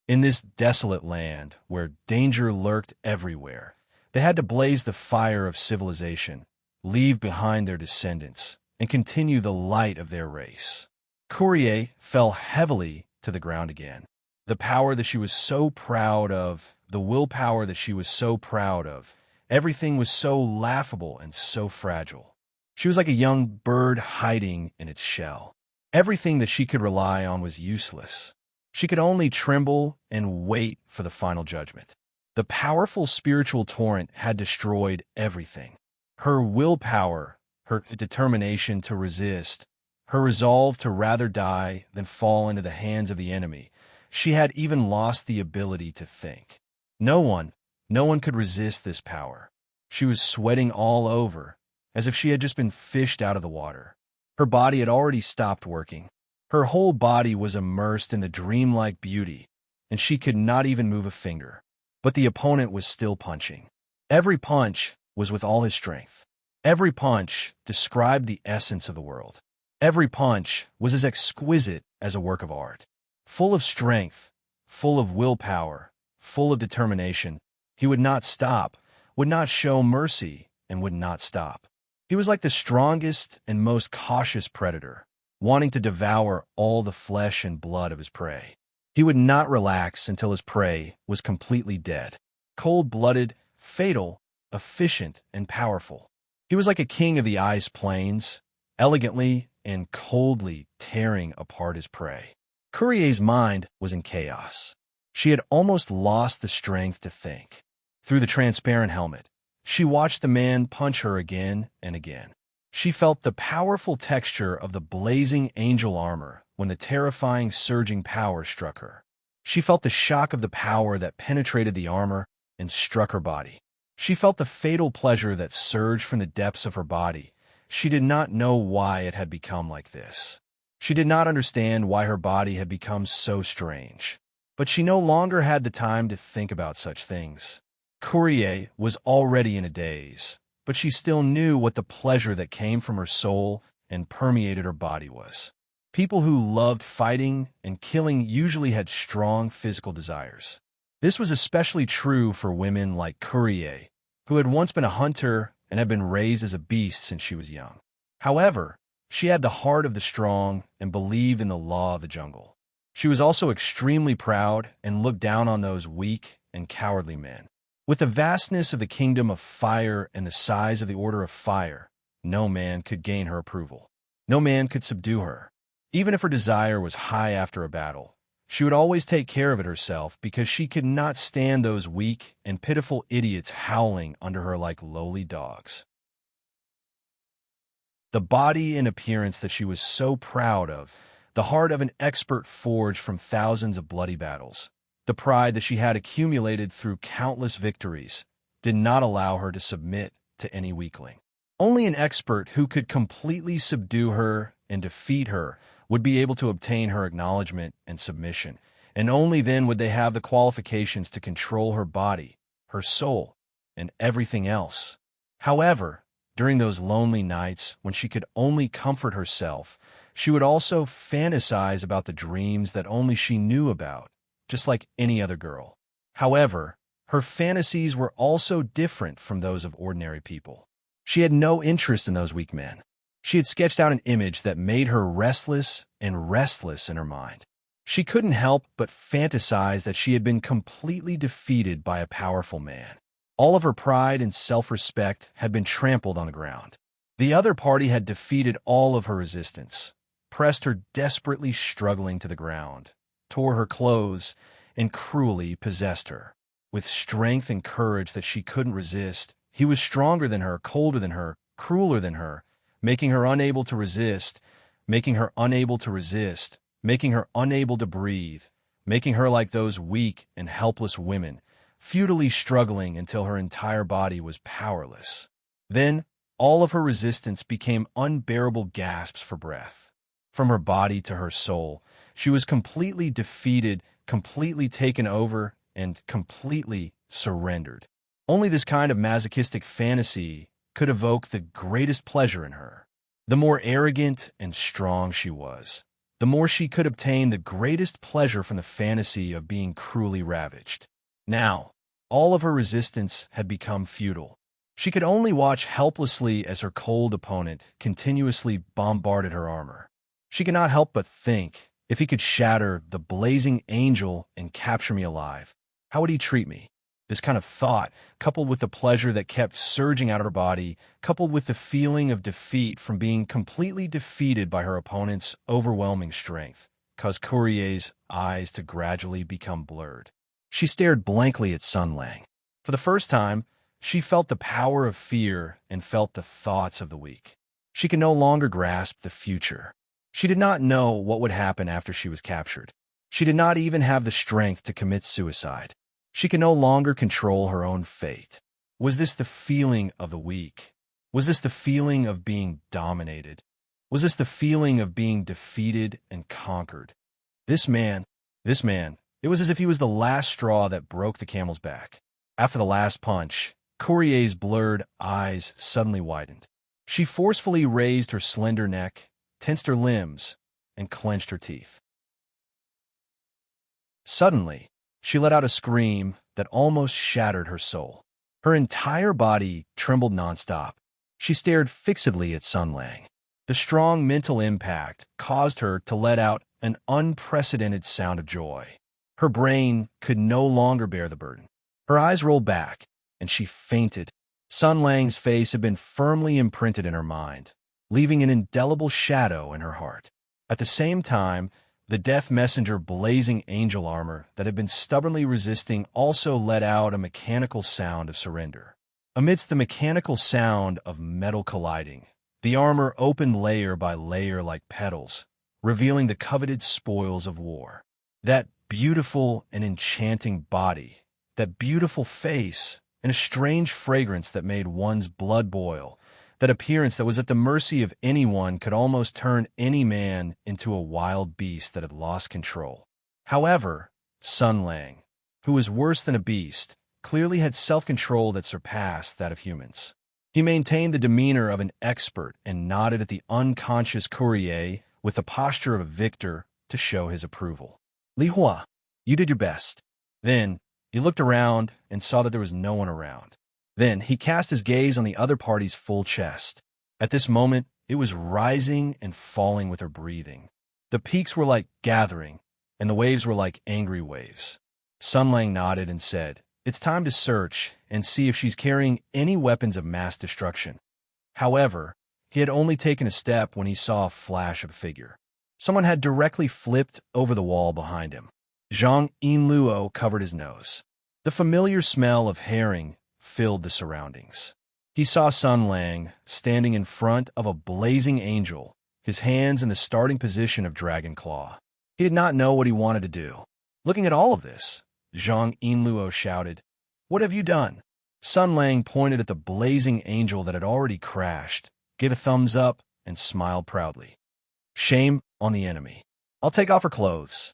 In this desolate land, where danger lurked everywhere, they had to blaze the fire of civilization, leave behind their descendants, and continue the light of their race. Courier fell heavily to the ground again. The power that she was so proud of, the willpower that she was so proud of, everything was so laughable and so fragile. She was like a young bird hiding in its shell. Everything that she could rely on was useless. She could only tremble and wait for the final judgment. The powerful spiritual torrent had destroyed everything. Her willpower, her determination to resist, her resolve to rather die than fall into the hands of the enemy. She had even lost the ability to think. No one could resist this power. She was sweating all over, as if she had just been fished out of the water. Her body had already stopped working. Her whole body was immersed in the dreamlike beauty, and she could not even move a finger. But the opponent was still punching. Every punch was with all his strength. Every punch described the essence of the world. Every punch was as exquisite as a work of art. Full of strength, full of willpower, full of determination, he would not stop, would not show mercy, and would not stop. He was like the strongest and most cautious predator, wanting to devour all the flesh and blood of his prey. He would not relax until his prey was completely dead. Cold-blooded, fatal, efficient, and powerful. He was like a king of the ice plains, elegantly and coldly tearing apart his prey. Courier's mind was in chaos. She had almost lost the strength to think. Through the transparent helmet, she watched the man punch her again and again. She felt the powerful texture of the blazing angel armor when the terrifying surging power struck her. She felt the shock of the power that penetrated the armor and struck her body. She felt the fatal pleasure that surged from the depths of her body. She did not know why it had become like this. She did not understand why her body had become so strange. But she no longer had the time to think about such things. Courier was already in a daze, but she still knew what the pleasure that came from her soul and permeated her body was. People who loved fighting and killing usually had strong physical desires. This was especially true for women like Courier, who had once been a hunter and had been raised as a beast since she was young. However, she had the heart of the strong and believed in the law of the jungle. She was also extremely proud and looked down on those weak and cowardly men. With the vastness of the kingdom of fire and the size of the order of fire, no man could gain her approval. No man could subdue her. Even if her desire was high after a battle, she would always take care of it herself because she could not stand those weak and pitiful idiots howling under her like lowly dogs. The body and appearance that she was so proud of, the heart of an expert forged from thousands of bloody battles, the pride that she had accumulated through countless victories, did not allow her to submit to any weakling. Only an expert who could completely subdue her and defeat her would be able to obtain her acknowledgement and submission, and only then would they have the qualifications to control her body, her soul, and everything else. However, during those lonely nights when she could only comfort herself, she would also fantasize about the dreams that only she knew about, just like any other girl. However, her fantasies were also different from those of ordinary people. She had no interest in those weak men. She had sketched out an image that made her restless and restless in her mind. She couldn't help but fantasize that she had been completely defeated by a powerful man. All of her pride and self-respect had been trampled on the ground. The other party had defeated all of her resistance, pressed her desperately struggling to the ground, tore her clothes, and cruelly possessed her. With strength and courage that she couldn't resist, he was stronger than her, colder than her, crueler than her, making her unable to resist, making her unable to resist, making her unable to breathe, making her like those weak and helpless women, futilely struggling until her entire body was powerless. Then, all of her resistance became unbearable gasps for breath. From her body to her soul, she was completely defeated, completely taken over, and completely surrendered. Only this kind of masochistic fantasy could evoke the greatest pleasure in her. The more arrogant and strong she was, the more she could obtain the greatest pleasure from the fantasy of being cruelly ravaged. Now, all of her resistance had become futile. She could only watch helplessly as her cold opponent continuously bombarded her armor. She could not help but think, if he could shatter the blazing angel and capture me alive, how would he treat me? This kind of thought, coupled with the pleasure that kept surging out of her body, coupled with the feeling of defeat from being completely defeated by her opponent's overwhelming strength, caused Courier's eyes to gradually become blurred. She stared blankly at Sun Lang. For the first time, she felt the power of fear and felt the thoughts of the weak. She could no longer grasp the future. She did not know what would happen after she was captured. She did not even have the strength to commit suicide. She could no longer control her own fate. Was this the feeling of the weak? Was this the feeling of being dominated? Was this the feeling of being defeated and conquered? This man, it was as if he was the last straw that broke the camel's back. After the last punch, Courier's blurred eyes suddenly widened. She forcefully raised her slender neck, tensed her limbs, and clenched her teeth. Suddenly, she let out a scream that almost shattered her soul. Her entire body trembled nonstop. She stared fixedly at Sun Lang. The strong mental impact caused her to let out an unprecedented sound of joy. Her brain could no longer bear the burden. Her eyes rolled back, and she fainted. Sun Lang's face had been firmly imprinted in her mind, leaving an indelible shadow in her heart. At the same time, The death messenger blazing angel armor that had been stubbornly resisting also let out a mechanical sound of surrender. Amidst the mechanical sound of metal colliding, the armor opened layer by layer like petals, revealing the coveted spoils of war. That beautiful and enchanting body, that beautiful face, and a strange fragrance that made one's blood boil, that appearance that was at the mercy of anyone could almost turn any man into a wild beast that had lost control. However, Sun Lang, who was worse than a beast, clearly had self-control that surpassed that of humans. He maintained the demeanor of an expert and nodded at the unconscious courier with the posture of a victor to show his approval. Li Hua, you did your best. Then, he looked around and saw that there was no one around. Then, he cast his gaze on the other party's full chest. At this moment, it was rising and falling with her breathing. The peaks were like gathering, and the waves were like angry waves. Sun Lang nodded and said, "It's time to search and see if she's carrying any weapons of mass destruction." However, he had only taken a step when he saw a flash of a figure. Someone had directly flipped over the wall behind him. Zhang Yinluo covered his nose. The familiar smell of herring filled the surroundings. He saw Sun Lang standing in front of a blazing angel, his hands in the starting position of dragon claw. He did not know what he wanted to do. Looking at all of this, Zhang Yinluo shouted, "What have you done?" Sun Lang pointed at the blazing angel that had already crashed, gave a thumbs up, and smiled proudly. "Shame on the enemy. I'll take off her clothes."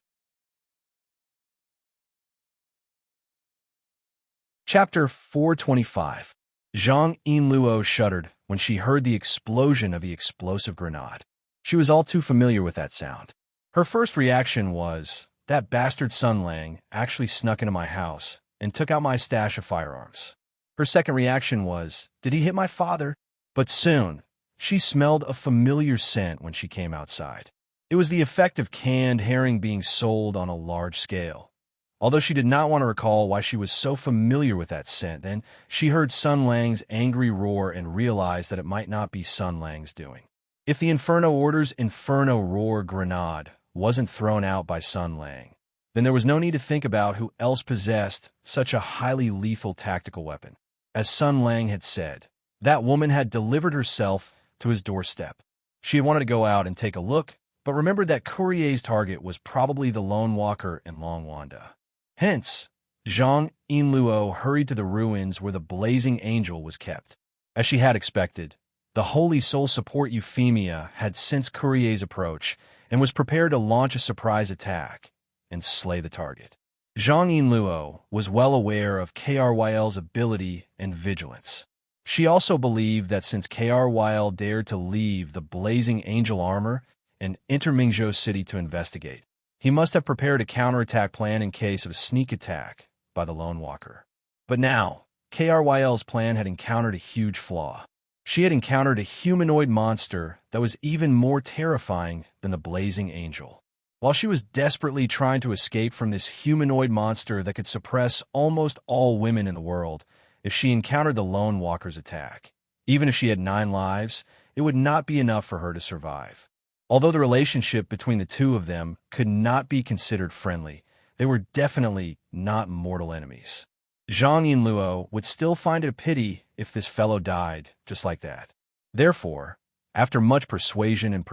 Chapter 425. Zhang Yinluo shuddered when she heard the explosion of the explosive grenade. She was all too familiar with that sound. Her first reaction was, that bastard Sun Lang actually snuck into my house and took out my stash of firearms. Her second reaction was, did he hit my father? But soon, she smelled a familiar scent when she came outside. It was the effect of canned herring being sold on a large scale. Although she did not want to recall why she was so familiar with that scent, then she heard Sun Lang's angry roar and realized that it might not be Sun Lang's doing. If the Inferno Order's Inferno Roar grenade wasn't thrown out by Sun Lang, then there was no need to think about who else possessed such a highly lethal tactical weapon. As Sun Lang had said, that woman had delivered herself to his doorstep. She had wanted to go out and take a look, but remembered that Courier's target was probably the Lone Walker and Long Wanda. Hence, Zhang Yinluo hurried to the ruins where the blazing angel was kept. As she had expected, the Holy Soul Support Euphemia had sensed Courier's approach and was prepared to launch a surprise attack and slay the target. Zhang Yinluo was well aware of KRYL's ability and vigilance. She also believed that since KRYL dared to leave the blazing angel armor and enter Mingzhou City to investigate, he must have prepared a counterattack plan in case of a sneak attack by the Lone Walker. But now, KRYL's plan had encountered a huge flaw. She had encountered a humanoid monster that was even more terrifying than the blazing angel. While she was desperately trying to escape from this humanoid monster that could suppress almost all women in the world, if she encountered the Lone Walker's attack, even if she had 9 lives, it would not be enough for her to survive. Although the relationship between the two of them could not be considered friendly, they were definitely not mortal enemies. Zhang Yinluo would still find it a pity if this fellow died just like that. Therefore, after much persuasion,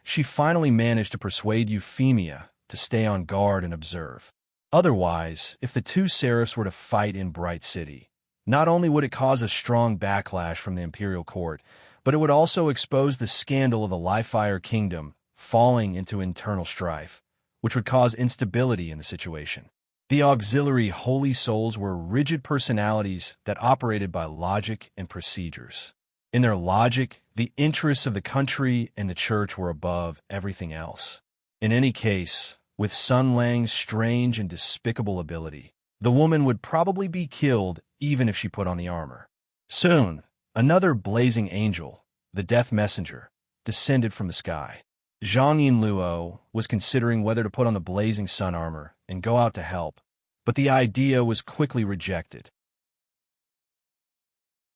she finally managed to persuade Euphemia to stay on guard and observe. Otherwise, if the two seraphs were to fight in Bright City, not only would it cause a strong backlash from the imperial court, but it would also expose the scandal of the Livefire Kingdom falling into internal strife, which would cause instability in the situation. The auxiliary holy souls were rigid personalities that operated by logic and procedures. In their logic, the interests of the country and the church were above everything else. In any case, with Sun Lang's strange and despicable ability, the woman would probably be killed even if she put on the armor. Soon, another blazing angel, the death messenger, descended from the sky. Zhang Yinluo was considering whether to put on the blazing sun armor and go out to help, but the idea was quickly rejected.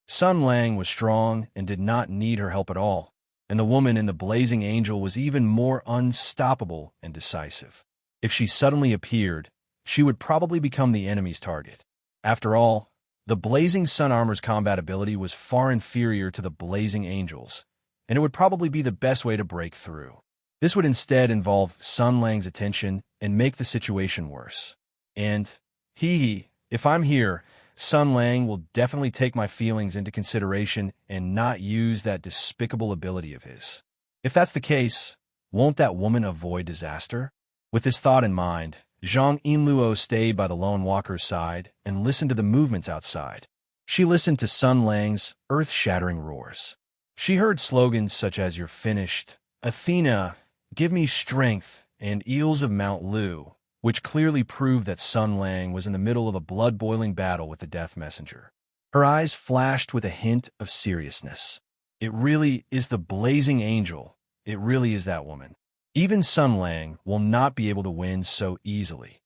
Sun Lang was strong and did not need her help at all. and the woman in the blazing angel was even more unstoppable and decisive. If she suddenly appeared, she would probably become the enemy's target. After all, the blazing sun armor's combat ability was far inferior to the blazing angel's, and it would probably be the best way to break through. This would instead involve Sun Lang's attention and make the situation worse. And, if I'm here, Sun Lang will definitely take my feelings into consideration and not use that despicable ability of his. If that's the case, won't that woman avoid disaster? With this thought in mind, Zhang Yinluo stayed by the lone walker's side and listened to the movements outside. She listened to Sun Lang's earth-shattering roars. She heard slogans such as "You're finished," "Athena, give me strength," and "Eels of Mount Lu," which clearly proved that Sun Lang was in the middle of a blood-boiling battle with the Death Messenger. Her eyes flashed with a hint of seriousness. It really is the blazing angel. It really is that woman. Even Sun Lang will not be able to win so easily.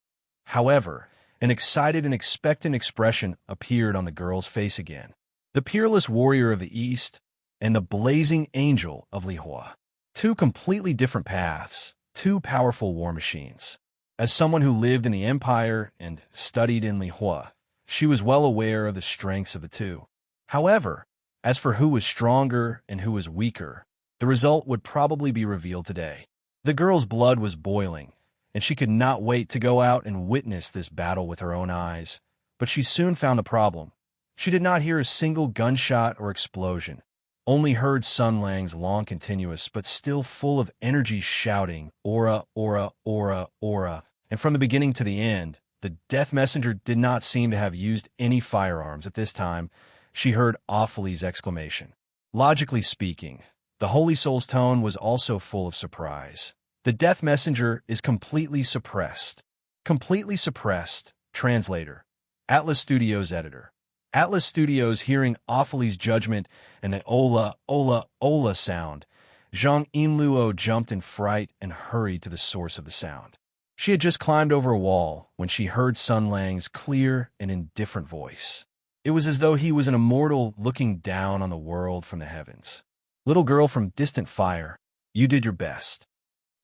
However, an excited and expectant expression appeared on the girl's face again. The peerless warrior of the East and the blazing angel of Lihua. Two completely different paths, two powerful war machines. As someone who lived in the Empire and studied in Lihua, she was well aware of the strengths of the two. However, as for who was stronger and who was weaker, the result would probably be revealed today. The girl's blood was boiling, and she could not wait to go out and witness this battle with her own eyes. But she soon found a problem. She did not hear a single gunshot or explosion, only heard Sun Lang's long, continuous, but still full of energy shouting, "Aura, aura, aura, aura." And from the beginning to the end, the Death Messenger did not seem to have used any firearms at this time. She heard Awfully's exclamation. Logically speaking, the Holy Soul's tone was also full of surprise. The Death Messenger is completely suppressed. Completely suppressed. Translator. Atlas Studios editor. Atlas Studios, hearing Awfully's judgment and the "Ola, Ola, Ola" sound, Zhang Yinluo jumped in fright and hurried to the source of the sound. She had just climbed over a wall when she heard Sun Lang's clear and indifferent voice. It was as though he was an immortal looking down on the world from the heavens. "Little girl from distant fire, you did your best."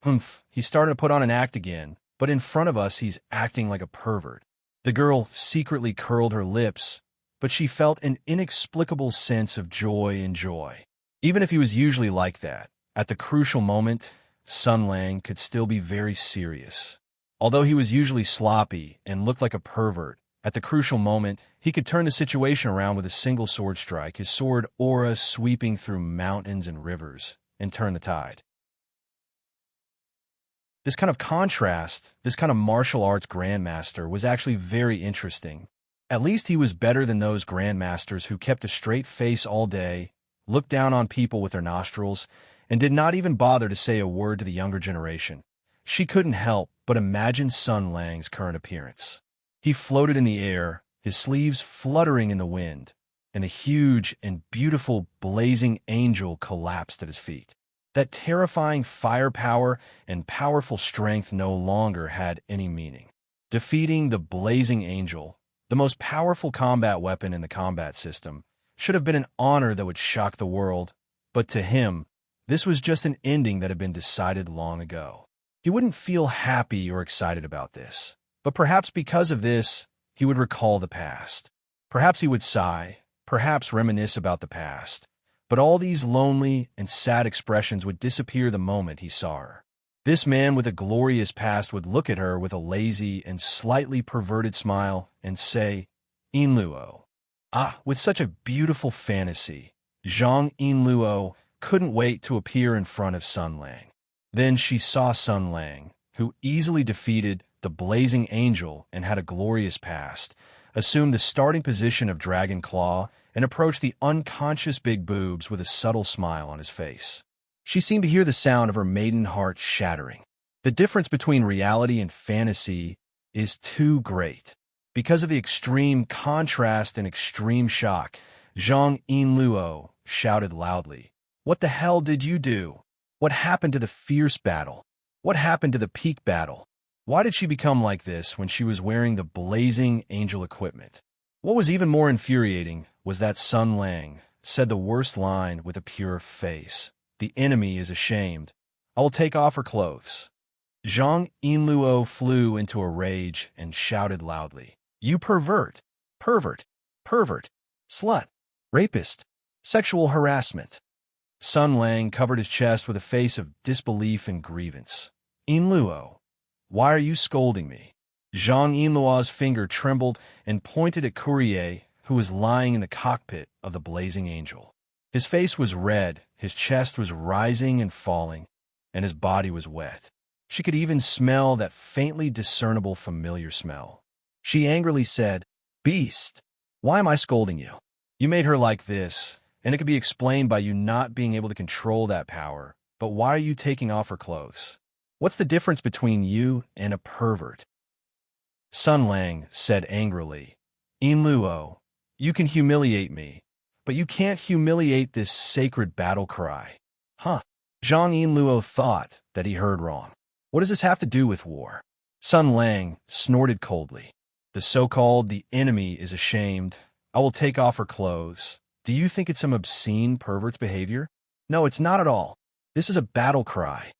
Humph, he's starting to put on an act again, but in front of us he's acting like a pervert. The girl secretly curled her lips, but she felt an inexplicable sense of joy and joy. Even if he was usually like that, at the crucial moment, Sun Lang could still be very serious. Although he was usually sloppy and looked like a pervert, at the crucial moment, he could turn the situation around with a single sword strike, his sword aura sweeping through mountains and rivers, and turn the tide. This kind of contrast, this kind of martial arts grandmaster was actually very interesting. At least he was better than those grandmasters who kept a straight face all day, looked down on people with their nostrils, and did not even bother to say a word to the younger generation. She couldn't help but imagine Sun Lang's current appearance. He floated in the air, his sleeves fluttering in the wind, and a huge and beautiful blazing angel collapsed at his feet. That terrifying firepower and powerful strength no longer had any meaning. Defeating the blazing angel, the most powerful combat weapon in the combat system, should have been an honor that would shock the world, but to him, this was just an ending that had been decided long ago. He wouldn't feel happy or excited about this, but perhaps because of this, he would recall the past. Perhaps he would sigh, perhaps reminisce about the past. But all these lonely and sad expressions would disappear the moment he saw her. This man with a glorious past would look at her with a lazy and slightly perverted smile and say, "Yinluo." With such a beautiful fantasy, Zhang Yinluo couldn't wait to appear in front of Sun Lang. Then she saw Sun Lang, who easily defeated the blazing angel and had a glorious past, assumed the starting position of Dragon Claw, and approached the unconscious big boobs with a subtle smile on his face. She seemed to hear the sound of her maiden heart shattering. The difference between reality and fantasy is too great. Because of the extreme contrast and extreme shock, Zhang Yinluo shouted loudly, "What the hell did you do? What happened to the fierce battle? What happened to the peak battle? Why did she become like this when she was wearing the blazing angel equipment?" What was even more infuriating was that Sun Lang said the worst line with a pure face. the enemy is ashamed. I will take off her clothes." Zhang Yinluo flew into a rage and shouted loudly, "You pervert! Pervert! Pervert! Slut! Rapist! Sexual harassment!" Sun Lang covered his chest with a face of disbelief and grievance. "Yinluo, why are you scolding me?" Zhang Yinluo's finger trembled and pointed at Courier, who was lying in the cockpit of the Blazing Angel. His face was red, his chest was rising and falling, and his body was wet. She could even smell that faintly discernible familiar smell. She angrily said, "Beast, why am I scolding you? You made her like this, and it could be explained by you not being able to control that power, but why are you taking off her clothes? What's the difference between you and a pervert?" Sun Lang said angrily, "Yinluo, you can humiliate me, but you can't humiliate this sacred battle cry." Huh. Zhang Yinluo thought that he heard wrong. What does this have to do with war? Sun Lang snorted coldly. "The so-called the enemy is ashamed. I will take off her clothes. Do you think it's some obscene pervert's behavior? No, it's not at all. This is a battle cry.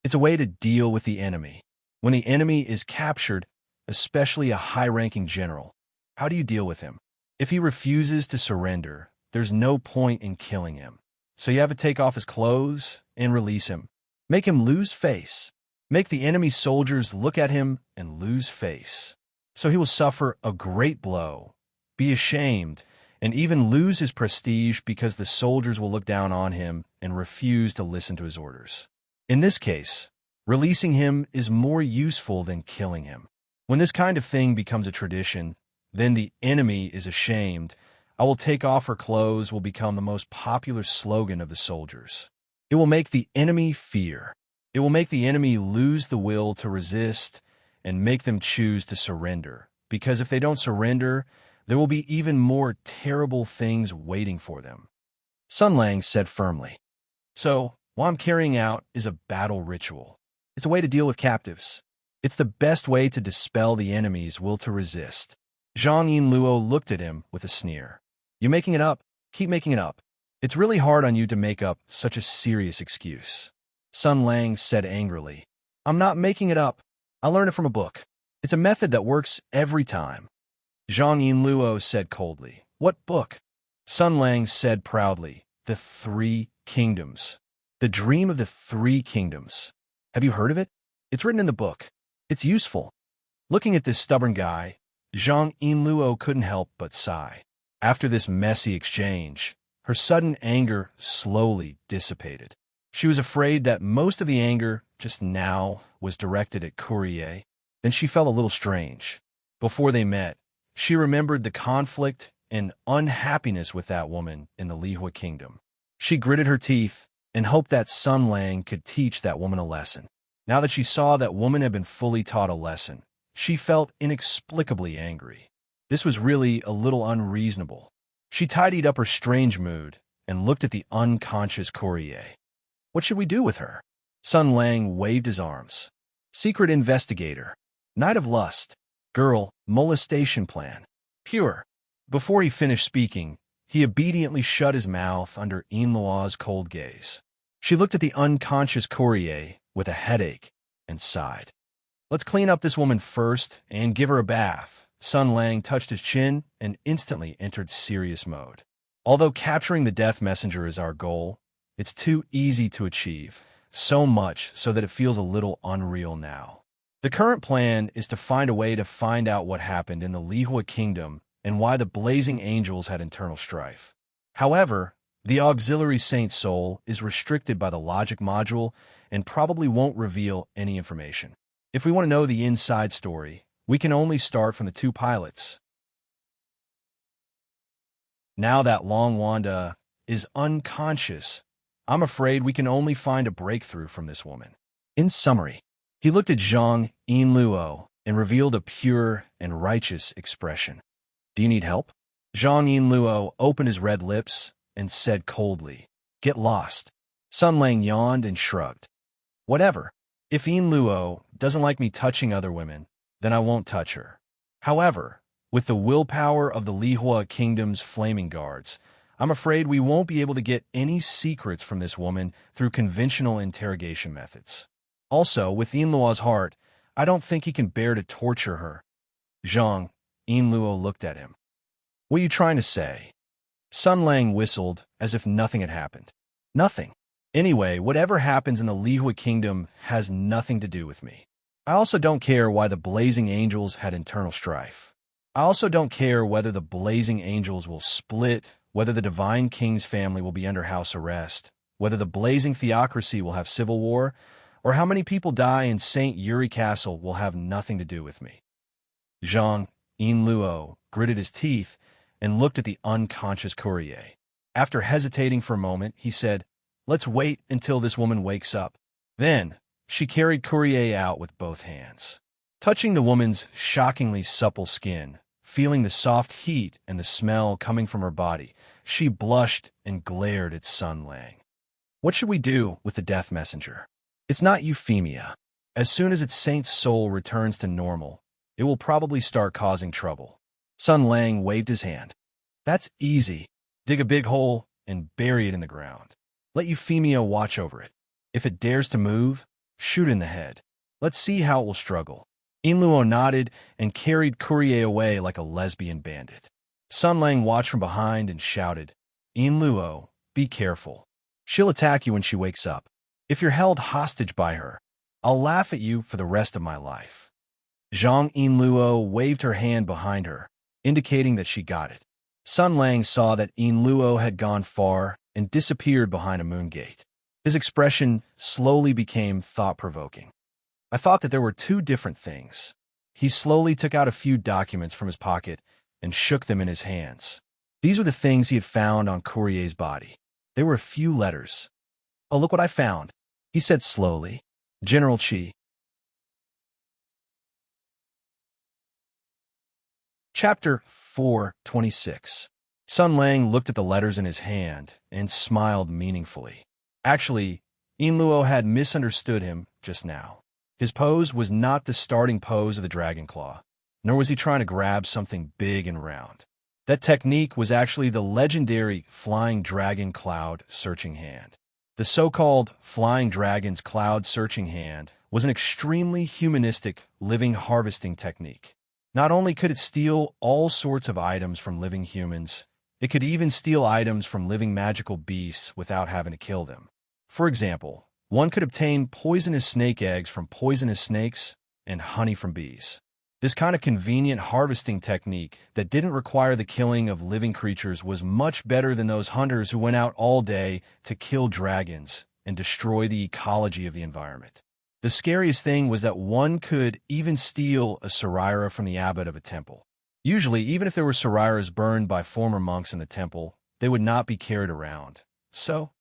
It's a way to deal with the enemy. When the enemy is captured, especially a high-ranking general, how do you deal with him? If he refuses to surrender, there's no point in killing him. So you have to take off his clothes and release him. Make him lose face. Make the enemy soldiers look at him and lose face. So he will suffer a great blow, be ashamed, and even lose his prestige because the soldiers will look down on him and refuse to listen to his orders. In this case, releasing him is more useful than killing him. When this kind of thing becomes a tradition, then the enemy is ashamed. I will take off her clothes will become the most popular slogan of the soldiers. It will make the enemy fear. It will make the enemy lose the will to resist and make them choose to surrender. Because if they don't surrender, there will be even more terrible things waiting for them. Sun Lang said firmly. So, what I'm carrying out is a battle ritual. It's a way to deal with captives. It's the best way to dispel the enemy's will to resist. Zhang Yinluo looked at him with a sneer. "You're making it up. Keep making it up. It's really hard on you to make up such a serious excuse." Sun Lang said angrily, "I'm not making it up. I learned it from a book. It's a method that works every time." Zhang Yinluo said coldly, "What book?" Sun Lang said proudly, "The Three Kingdoms. The Dream of the Three Kingdoms. Have you heard of it? It's written in the book. It's useful." Looking at this stubborn guy, Zhang Yinluo couldn't help but sigh. After this messy exchange, her sudden anger slowly dissipated. She was afraid that most of the anger just now was directed at Courier. Then she felt a little strange. Before they met, she remembered the conflict and unhappiness with that woman in the Lihua Kingdom. She gritted her teeth and hoped that Sun Lang could teach that woman a lesson. Now that she saw that woman had been fully taught a lesson, she felt inexplicably angry. This was really a little unreasonable. She tidied up her strange mood and looked at the unconscious Courier. What should we do with her? Sun Lang waved his arms. Secret investigator. Night of lust. Girl, molestation plan. Pure. Before he finished speaking, he obediently shut his mouth under Yinluo's cold gaze. She looked at the unconscious Courier with a headache and sighed. "Let's clean up this woman first and give her a bath." Sun Lang touched his chin and instantly entered serious mode. Although capturing the Death Messenger is our goal, it's too easy to achieve, so much so that it feels a little unreal now. The current plan is to find a way to find out what happened in the Lihua Kingdom and why the Blazing Angels had internal strife. However, the auxiliary Saint Soul is restricted by the logic module and probably won't reveal any information. If we want to know the inside story, we can only start from the two pilots. Now that Long Wanda is unconscious, I'm afraid we can only find a breakthrough from this woman. In summary, he looked at Zhang Yinluo and revealed a pure and righteous expression. "Do you need help?" Zhang Yinluo opened his red lips and said coldly, "Get lost." Sun Lang yawned and shrugged. "Whatever. If Yinluo doesn't like me touching other women, then I won't touch her. However, with the willpower of the Lihua Kingdom's flaming guards, I'm afraid we won't be able to get any secrets from this woman through conventional interrogation methods. Also, with Yinluo's heart, I don't think he can bear to torture her. Zhang, Yinluo looked at him. What are you trying to say? Sun Lang whistled as if nothing had happened. Nothing. Anyway, whatever happens in the Lihua Kingdom has nothing to do with me. I also don't care why the Blazing Angels had internal strife. I also don't care whether the Blazing Angels will split, whether the Divine King's family will be under house arrest, whether the Blazing Theocracy will have civil war, or how many people die in St. Yuri Castle will have nothing to do with me. Zhang, Yinluo, gritted his teeth and looked at the unconscious courier. After hesitating for a moment, he said, "Let's wait until this woman wakes up." Then, she carried Courier out with both hands. Touching the woman's shockingly supple skin, feeling the soft heat and the smell coming from her body, she blushed and glared at Sun Lang. What should we do with the death messenger? It's not Euphemia. As soon as its saint's soul returns to normal, it will probably start causing trouble. Sun Lang waved his hand. That's easy. Dig a big hole and bury it in the ground. Let Euphemia watch over it. If it dares to move, shoot in the head. Let's see how it will struggle. Yinluo nodded and carried Courier away like a lesbian bandit. Sun Lang watched from behind and shouted, "Yinluo, be careful. She'll attack you when she wakes up. If you're held hostage by her, I'll laugh at you for the rest of my life." Zhang Yinluo waved her hand behind her, indicating that she got it. Sun Lang saw that Yinluo had gone far and disappeared behind a moon gate. His expression slowly became thought-provoking. I thought that there were two different things. He slowly took out a few documents from his pocket and shook them in his hands. These were the things he had found on Courier's body. They were a few letters. "Oh, look what I found," he said slowly. "General Qi." Chapter 4:26. Sun Lang looked at the letters in his hand and smiled meaningfully. Actually, Yinluo had misunderstood him just now. His pose was not the starting pose of the dragon claw, nor was he trying to grab something big and round. That technique was actually the legendary Flying Dragon Cloud Searching Hand. The so-called Flying Dragon's Cloud Searching Hand was an extremely humanistic living harvesting technique. Not only could it steal all sorts of items from living humans, it could even steal items from living magical beasts without having to kill them. For example, one could obtain poisonous snake eggs from poisonous snakes and honey from bees. This kind of convenient harvesting technique that didn't require the killing of living creatures was much better than those hunters who went out all day to kill dragons and destroy the ecology of the environment. The scariest thing was that one could even steal a saraira from the abbot of a temple. Usually, even if there were sarairas burned by former monks in the temple, they would not be carried around. So,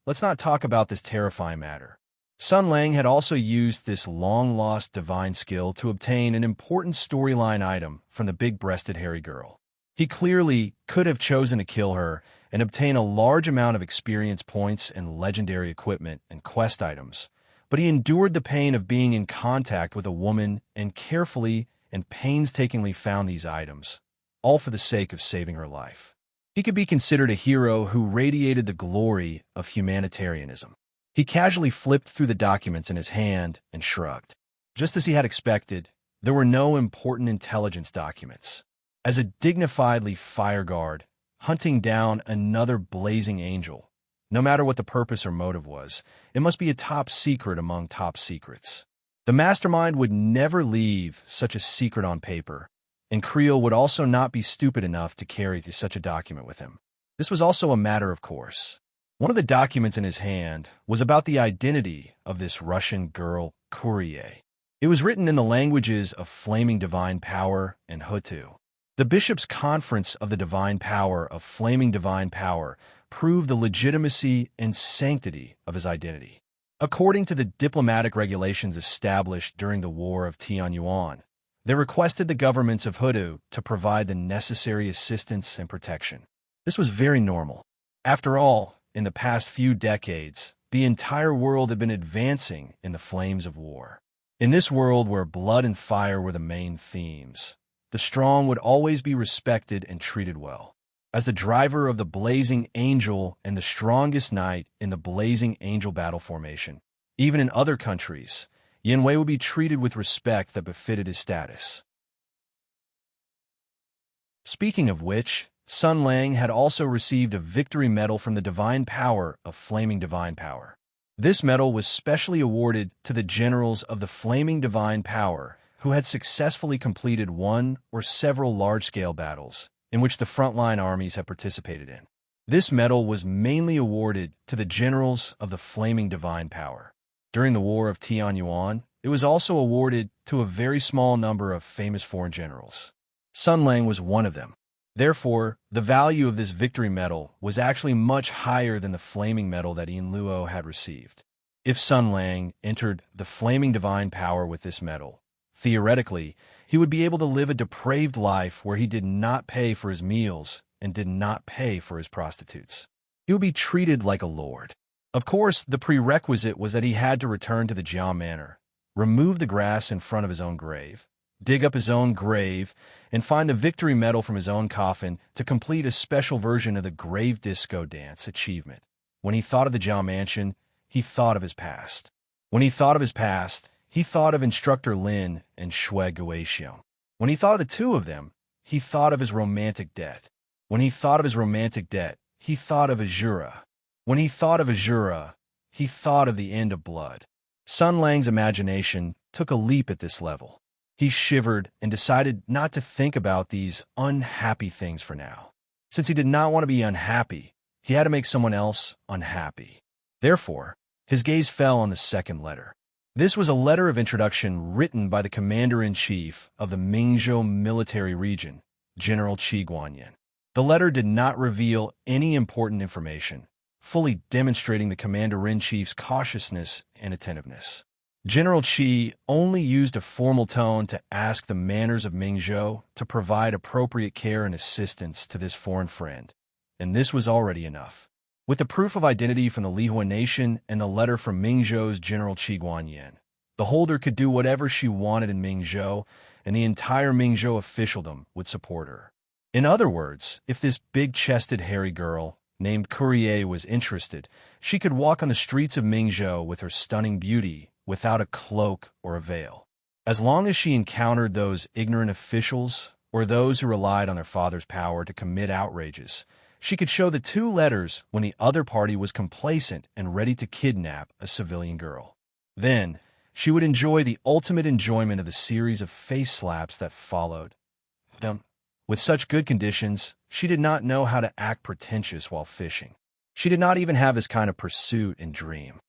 let's not talk about this terrifying matter. Sun Lang had also used this long-lost divine skill to obtain an important storyline item from the big-breasted hairy girl. He clearly could have chosen to kill her and obtain a large amount of experience points and legendary equipment and quest items, but he endured the pain of being in contact with a woman and carefully and painstakingly found these items, all for the sake of saving her life. He could be considered a hero who radiated the glory of humanitarianism. He casually flipped through the documents in his hand and shrugged. Just as he had expected, there were no important intelligence documents. As a dignifiedly fireguard, hunting down another blazing angel, no matter what the purpose or motive was, it must be a top secret among top secrets. The mastermind would never leave such a secret on paper, and Creel would also not be stupid enough to carry such a document with him. This was also a matter of course. One of the documents in his hand was about the identity of this Russian girl, Courier. It was written in the languages of Flaming Divine Power and Hutu. The Bishop's Conference of the Divine Power of Flaming Divine Power proved the legitimacy and sanctity of his identity. According to the diplomatic regulations established during the War of Tianyuan, they requested the governments of Hutu to provide the necessary assistance and protection. This was very normal. After all, in the past few decades, the entire world had been advancing in the flames of war. In this world where blood and fire were the main themes, the strong would always be respected and treated well. as the driver of the Blazing Angel and the strongest knight in the Blazing Angel battle formation. Even in other countries, Yin Wei would be treated with respect that befitted his status. Speaking of which, Sun Lang had also received a victory medal from the Divine Power of Flaming Divine Power. This medal was specially awarded to the generals of the Flaming Divine Power who had successfully completed one or several large-scale battles in which the frontline armies had participated in. This medal was mainly awarded to the generals of the Flaming Divine Power. During the War of Tianyuan, it was also awarded to a very small number of famous foreign generals. Sun Lang was one of them. Therefore, the value of this victory medal was actually much higher than the flaming medal that Yin Luo had received. If Sun Lang entered the Flaming Divine Power with this medal, theoretically, he would be able to live a depraved life where he did not pay for his meals and did not pay for his prostitutes. He would be treated like a lord. Of course, the prerequisite was that he had to return to the Jia Manor, remove the grass in front of his own grave, dig up his own grave, and find the victory medal from his own coffin to complete a special version of the grave disco dance achievement. When he thought of the Jia Mansion, he thought of his past. When he thought of his past, he thought of Instructor Lin and Shui Guixiong. When he thought of the two of them, he thought of his romantic debt. When he thought of his romantic debt, he thought of Azura. When he thought of Azura, he thought of the end of blood. Sun Lang's imagination took a leap at this level. He shivered and decided not to think about these unhappy things for now. Since he did not want to be unhappy, he had to make someone else unhappy. Therefore, his gaze fell on the second letter. This was a letter of introduction written by the Commander-in-Chief of the Mingzhou military region, General Qi Guanyin. The letter did not reveal any important information, fully demonstrating the Commander-in-Chief's cautiousness and attentiveness. General Qi only used a formal tone to ask the manners of Mingzhou to provide appropriate care and assistance to this foreign friend, and this was already enough. With the proof of identity from the Lihua Nation and the letter from Mingzhou's General Qi Guanyin, the holder could do whatever she wanted in Mingzhou, and the entire Mingzhou officialdom would support her. In other words, if this big-chested hairy girl named Courier was interested, she could walk on the streets of Mingzhou with her stunning beauty without a cloak or a veil. As long as she encountered those ignorant officials or those who relied on their father's power to commit outrages, she could show the two letters when the other party was complacent and ready to kidnap a civilian girl. Then, she would enjoy the ultimate enjoyment of the series of face slaps that followed. With such good conditions, she did not know how to act pretentious while fishing. She did not even have this kind of pursuit and dream.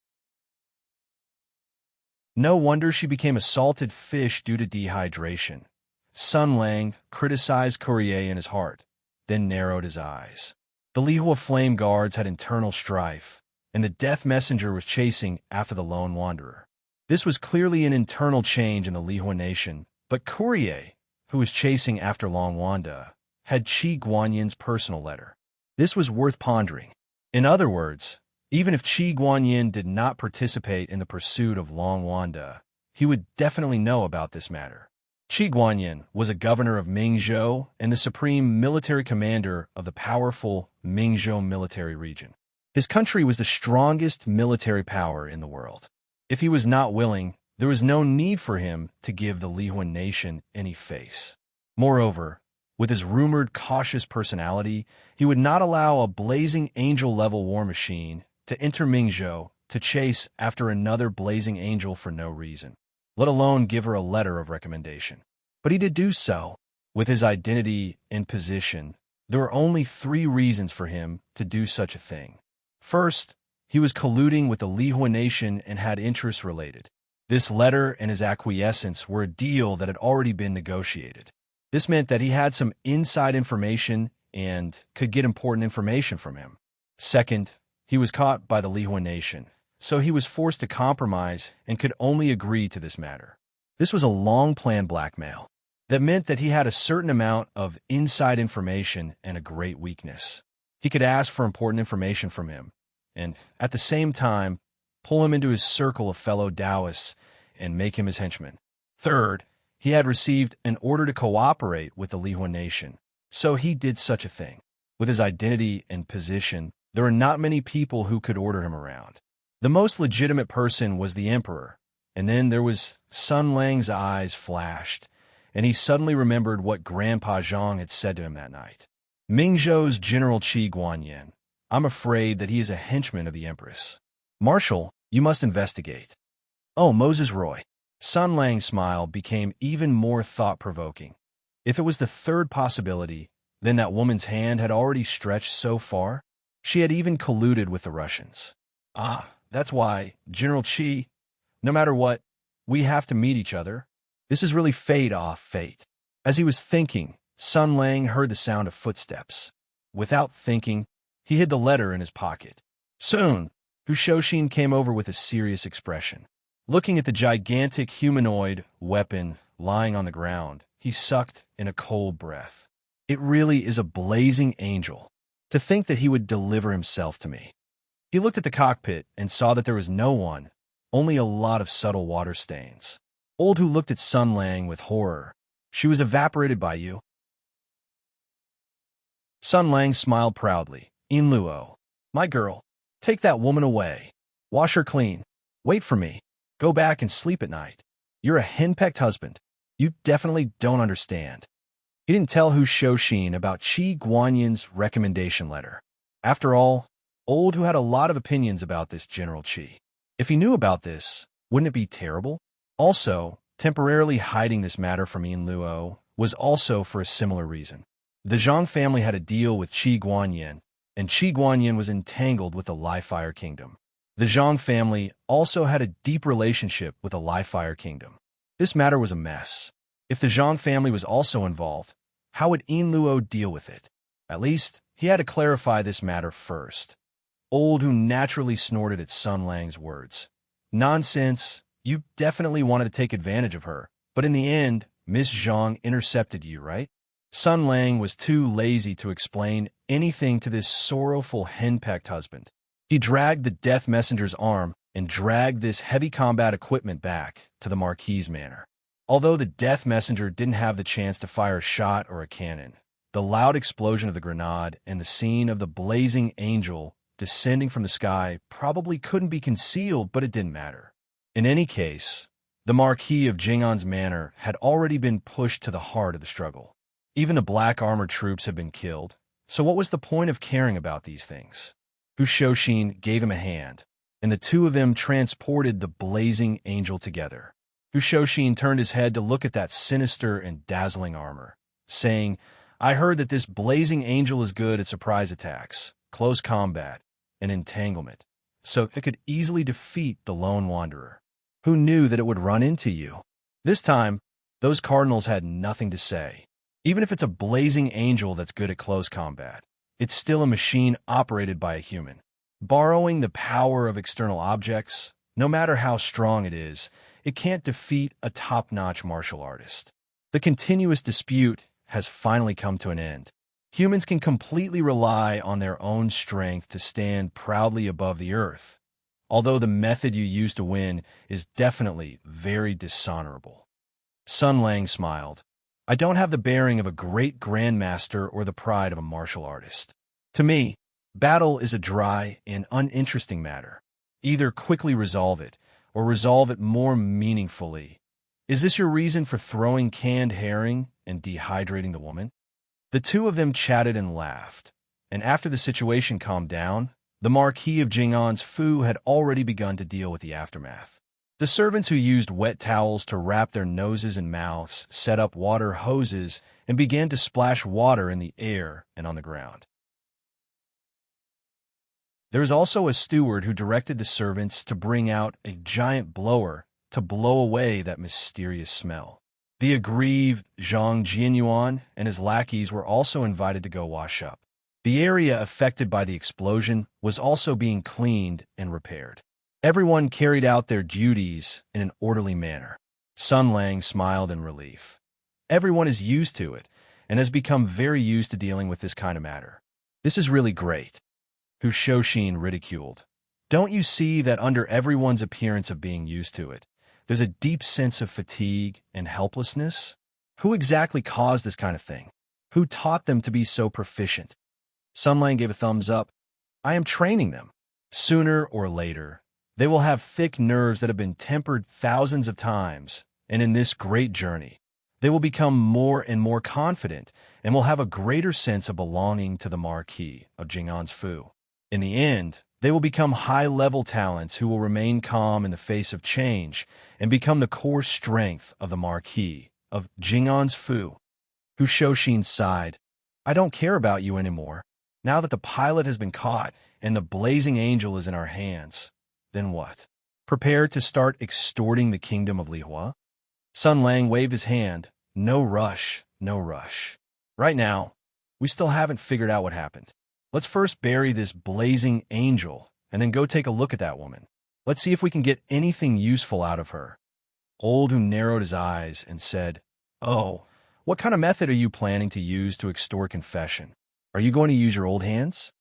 No wonder she became a salted fish due to dehydration. Sun Lang criticized Courier in his heart, then narrowed his eyes. The Lihua Flame Guards had internal strife, and the Death Messenger was chasing after the Lone Wanderer. This was clearly an internal change in the Lihua Nation, but Courier, who was chasing after Long Wanda, had Qi Guanyin's personal letter. This was worth pondering. In other words, even if Qi Guanyin did not participate in the pursuit of Long Wanda, he would definitely know about this matter. Qi Guanyin was a governor of Mingzhou and the supreme military commander of the powerful Mingzhou military region. His country was the strongest military power in the world. If he was not willing, there was no need for him to give the Lihua Nation any face. Moreover, with his rumored cautious personality, he would not allow a Blazing Angel-level war machine to enter Mingzhou to chase after another Blazing Angel for no reason, let alone give her a letter of recommendation. But he did do so. With his identity and position, there were only 3 reasons for him to do such a thing. First, he was colluding with the Lihua Nation and had interests related. This letter and his acquiescence were a deal that had already been negotiated. This meant that he had some inside information and could get important information from him. Second, he was caught by the Lihua Nation, so he was forced to compromise and could only agree to this matter. This was a long-planned blackmail. That meant that he had a certain amount of inside information and a great weakness. He could ask for important information from him, and at the same time, pull him into his circle of fellow Taoists and make him his henchman. Third, he had received an order to cooperate with the Lihua Nation, so he did such a thing. With his identity and position, there were not many people who could order him around. The most legitimate person was the emperor, and then there was Sun Lang's eyes flashed, and he suddenly remembered what Grandpa Zhang had said to him that night. Mingzhou's General Qi Guanyin. I'm afraid that he is a henchman of the Empress. Marshal, you must investigate. Oh, Moses Roy. Sun Lang's smile became even more thought-provoking. If it was the third possibility, then that woman's hand had already stretched so far. She had even colluded with the Russians. Ah, that's why, General Qi, no matter what, we have to meet each other. This is really fate off fate. As he was thinking, Sun Lang heard the sound of footsteps. Without thinking, he hid the letter in his pocket. Soon, Hu Shouxin came over with a serious expression. Looking at the gigantic humanoid weapon lying on the ground, he sucked in a cold breath. It really is a blazing angel. To think that he would deliver himself to me. He looked at the cockpit and saw that there was no one, only a lot of subtle water stains. Old Hu looked at Sun Lang with horror. She was evaporated by you. Sun Lang smiled proudly. In Luo, my girl, take that woman away. Wash her clean. Wait for me. Go back and sleep at night. You're a henpecked husband. You definitely don't understand. He didn't tell Hu Shouxin about Qi Guanyin's recommendation letter. After all, Old Hu had a lot of opinions about this General Qi. If he knew about this, wouldn't it be terrible? Also, temporarily hiding this matter from Yin Luo was also for a similar reason. The Zhang family had a deal with Qi Guanyin, and Qi Guanyin was entangled with the Li-Fire Kingdom. The Zhang family also had a deep relationship with the Li-Fire Kingdom. This matter was a mess. If the Zhang family was also involved, how would Yin Luo deal with it? At least, he had to clarify this matter first. Old Hu naturally snorted at Sun Lang's words. Nonsense, you definitely wanted to take advantage of her, but in the end, Miss Zhang intercepted you, right? Sun Lang was too lazy to explain anything to this sorrowful henpecked husband. He dragged the Death Messenger's arm and dragged this heavy combat equipment back to the Marquis's manor. Although the Death Messenger didn't have the chance to fire a shot or a cannon, the loud explosion of the grenade and the scene of the blazing angel descending from the sky probably couldn't be concealed, but it didn't matter. In any case, the Marquis of Jing'an's manor had already been pushed to the heart of the struggle. Even the black armored troops had been killed, so what was the point of caring about these things? Hu Shouxin gave him a hand, and the two of them transported the blazing angel together. Hu Shouxin turned his head to look at that sinister and dazzling armor, saying, I heard that this blazing angel is good at surprise attacks, close combat, and entanglement, so it could easily defeat the lone wanderer. Who knew that it would run into you? This time, those cardinals had nothing to say. Even if it's a blazing angel that's good at close combat, it's still a machine operated by a human. Borrowing the power of external objects, no matter how strong it is, it can't defeat a top-notch martial artist. The continuous dispute has finally come to an end. Humans can completely rely on their own strength to stand proudly above the earth, although the method you use to win is definitely very dishonorable. Sun Lang smiled. I don't have the bearing of a great grandmaster or the pride of a martial artist. To me, battle is a dry and uninteresting matter. Either quickly resolve it, or resolve it more meaningfully. Is this your reason for throwing canned herring and dehydrating the woman? The two of them chatted and laughed, and after the situation calmed down, the Marquis of Jing'an's Fu had already begun to deal with the aftermath. The servants who used wet towels to wrap their noses and mouths set up water hoses and began to splash water in the air and on the ground. There was also a steward who directed the servants to bring out a giant blower to blow away that mysterious smell. The aggrieved Zhang Jianyuan and his lackeys were also invited to go wash up. The area affected by the explosion was also being cleaned and repaired. Everyone carried out their duties in an orderly manner. Sun Lang smiled in relief. Everyone is used to it and has become very used to dealing with this kind of matter. This is really great. Hu Shouxin ridiculed. Don't you see that under everyone's appearance of being used to it, there's a deep sense of fatigue and helplessness? Who exactly caused this kind of thing? Who taught them to be so proficient? Sun Lang gave a thumbs up. I am training them. Sooner or later, they will have thick nerves that have been tempered thousands of times, and in this great journey, they will become more and more confident and will have a greater sense of belonging to the marquis of Jing'an's Fu. In the end, they will become high-level talents who will remain calm in the face of change and become the core strength of the marquis of Jing'an's Fu. Hu Shouxin sighed. I don't care about you anymore. Now that the pilot has been caught and the blazing angel is in our hands, then what? Prepare to start extorting the kingdom of Lihua? Sun Lang waved his hand. No rush, no rush. Right now, we still haven't figured out what happened. Let's first bury this blazing angel and then go take a look at that woman. Let's see if we can get anything useful out of her. Old Hu narrowed his eyes and said, Oh, what kind of method are you planning to use to extort confession? Are you going to use your old hands?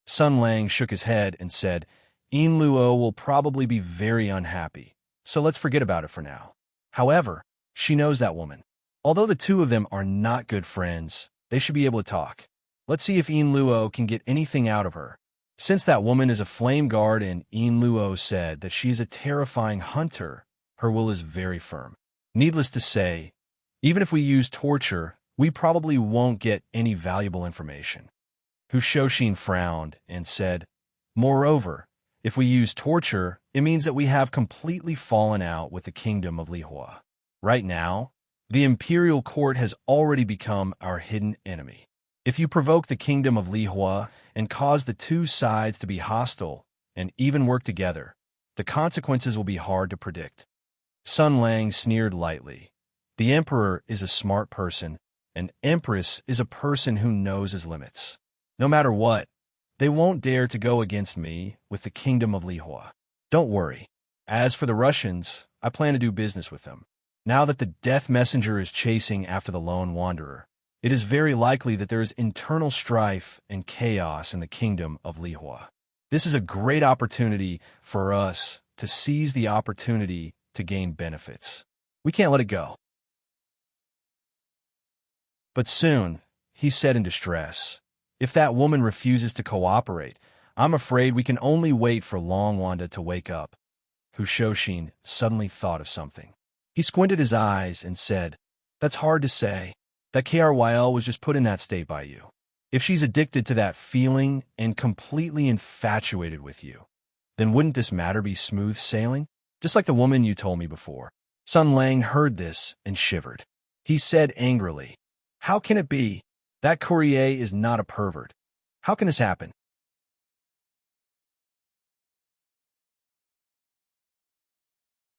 Sun Lang shook his head and said, Yin Luo will probably be very unhappy, so let's forget about it for now. However, she knows that woman. Although the two of them are not good friends, they should be able to talk. Let's see if Yin Luo can get anything out of her. Since that woman is a flame guard and Yin Luo said that she's a terrifying hunter, her will is very firm. Needless to say, even if we use torture, we probably won't get any valuable information. Hu Shouxin frowned and said, Moreover, if we use torture, it means that we have completely fallen out with the kingdom of Lihua. Right now, the imperial court has already become our hidden enemy. If you provoke the kingdom of Lihua and cause the two sides to be hostile and even work together, the consequences will be hard to predict. Sun Lang sneered lightly. The emperor is a smart person, and empress is a person who knows his limits. No matter what, they won't dare to go against me with the kingdom of Lihua. Don't worry. As for the Russians, I plan to do business with them. Now that the death messenger is chasing after the lone wanderer, it is very likely that there is internal strife and chaos in the kingdom of Lihua. This is a great opportunity for us to seize the opportunity to gain benefits. We can't let it go. But soon, he said in distress, if that woman refuses to cooperate, I'm afraid we can only wait for Long Wanda to wake up. Hu Shouxin suddenly thought of something. He squinted his eyes and said, That's hard to say. That KRYL was just put in that state by you. If she's addicted to that feeling and completely infatuated with you, then wouldn't this matter be smooth sailing? Just like the woman you told me before. Sun Lang heard this and shivered. He said angrily, How can it be? That courier is not a pervert. How can this happen?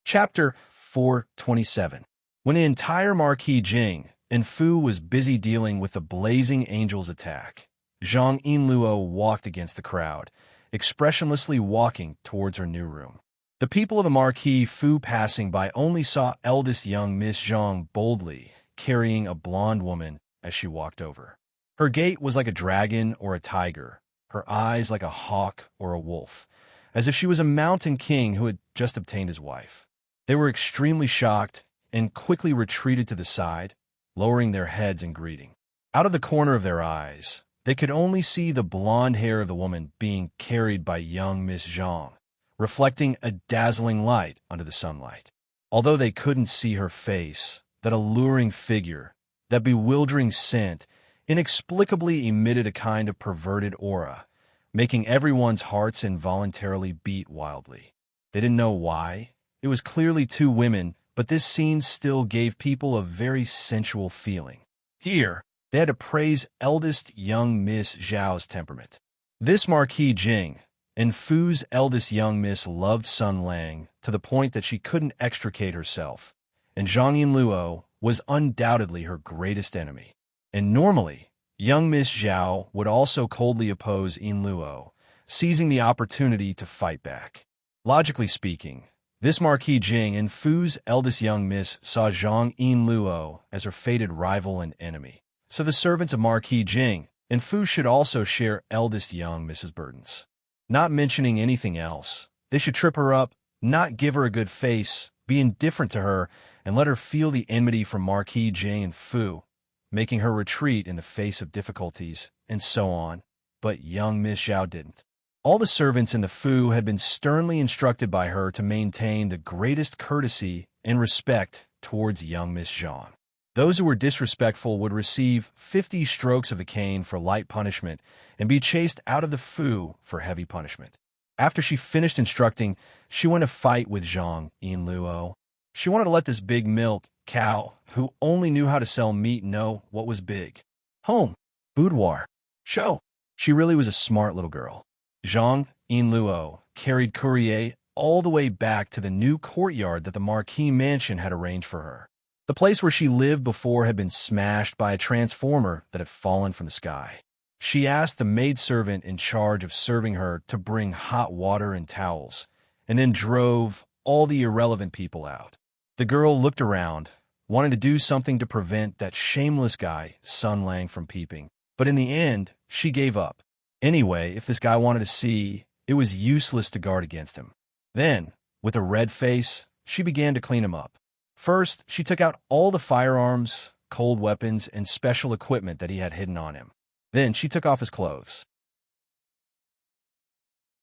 Chapter 427. When the entire Marquis Jing and Fu was busy dealing with the blazing angel's attack, Zhang Yinluo walked against the crowd, expressionlessly walking towards her new room. The people of the Marquis Fu passing by only saw eldest young Miss Zhang boldly carrying a blonde woman as she walked over. Her gait was like a dragon or a tiger, her eyes like a hawk or a wolf, as if she was a mountain king who had just obtained his wife. They were extremely shocked and quickly retreated to the side, lowering their heads in greeting. Out of the corner of their eyes, they could only see the blonde hair of the woman being carried by young Miss Zhang, reflecting a dazzling light under the sunlight. Although they couldn't see her face, that alluring figure, that bewildering scent, inexplicably emitted a kind of perverted aura, making everyone's hearts involuntarily beat wildly. They didn't know why. It was clearly two women, but this scene still gave people a very sensual feeling. Here, they had to praise eldest young Miss Zhao's temperament. This Marquis Jing and Fu's eldest young miss loved Sun Lang to the point that she couldn't extricate herself, and Zhang Yinluo was undoubtedly her greatest enemy. And normally, young Miss Zhao would also coldly oppose Yinluo, seizing the opportunity to fight back. Logically speaking, this Marquis Jing and Fu's eldest young miss saw Zhang Yinluo as her fated rival and enemy. So the servants of Marquis Jing and Fu should also share eldest young Mrs. burdens. Not mentioning anything else, they should trip her up, not give her a good face, be indifferent to her, and let her feel the enmity from Marquis Jing and Fu, making her retreat in the face of difficulties, and so on, but young Miss Zhao didn't. All the servants in the Fu had been sternly instructed by her to maintain the greatest courtesy and respect towards young Miss Zhang. Those who were disrespectful would receive 50 strokes of the cane for light punishment and be chased out of the Fu for heavy punishment. After she finished instructing, she went to fight with Zhang Yinluo. She wanted to let this big milk cow, who only knew how to sell meat, know what was big. Home, boudoir, show. She really was a smart little girl. Zhang Yinluo carried Courier all the way back to the new courtyard that the Marquis mansion had arranged for her. The place where she lived before had been smashed by a transformer that had fallen from the sky. She asked the maidservant in charge of serving her to bring hot water and towels, and then drove all the irrelevant people out. The girl looked around, wanting to do something to prevent that shameless guy, Sun Lang, from peeping. But in the end, she gave up. Anyway, if this guy wanted to see, it was useless to guard against him. Then, with a red face, she began to clean him up. First, she took out all the firearms, cold weapons, and special equipment that he had hidden on him. Then she took off his clothes.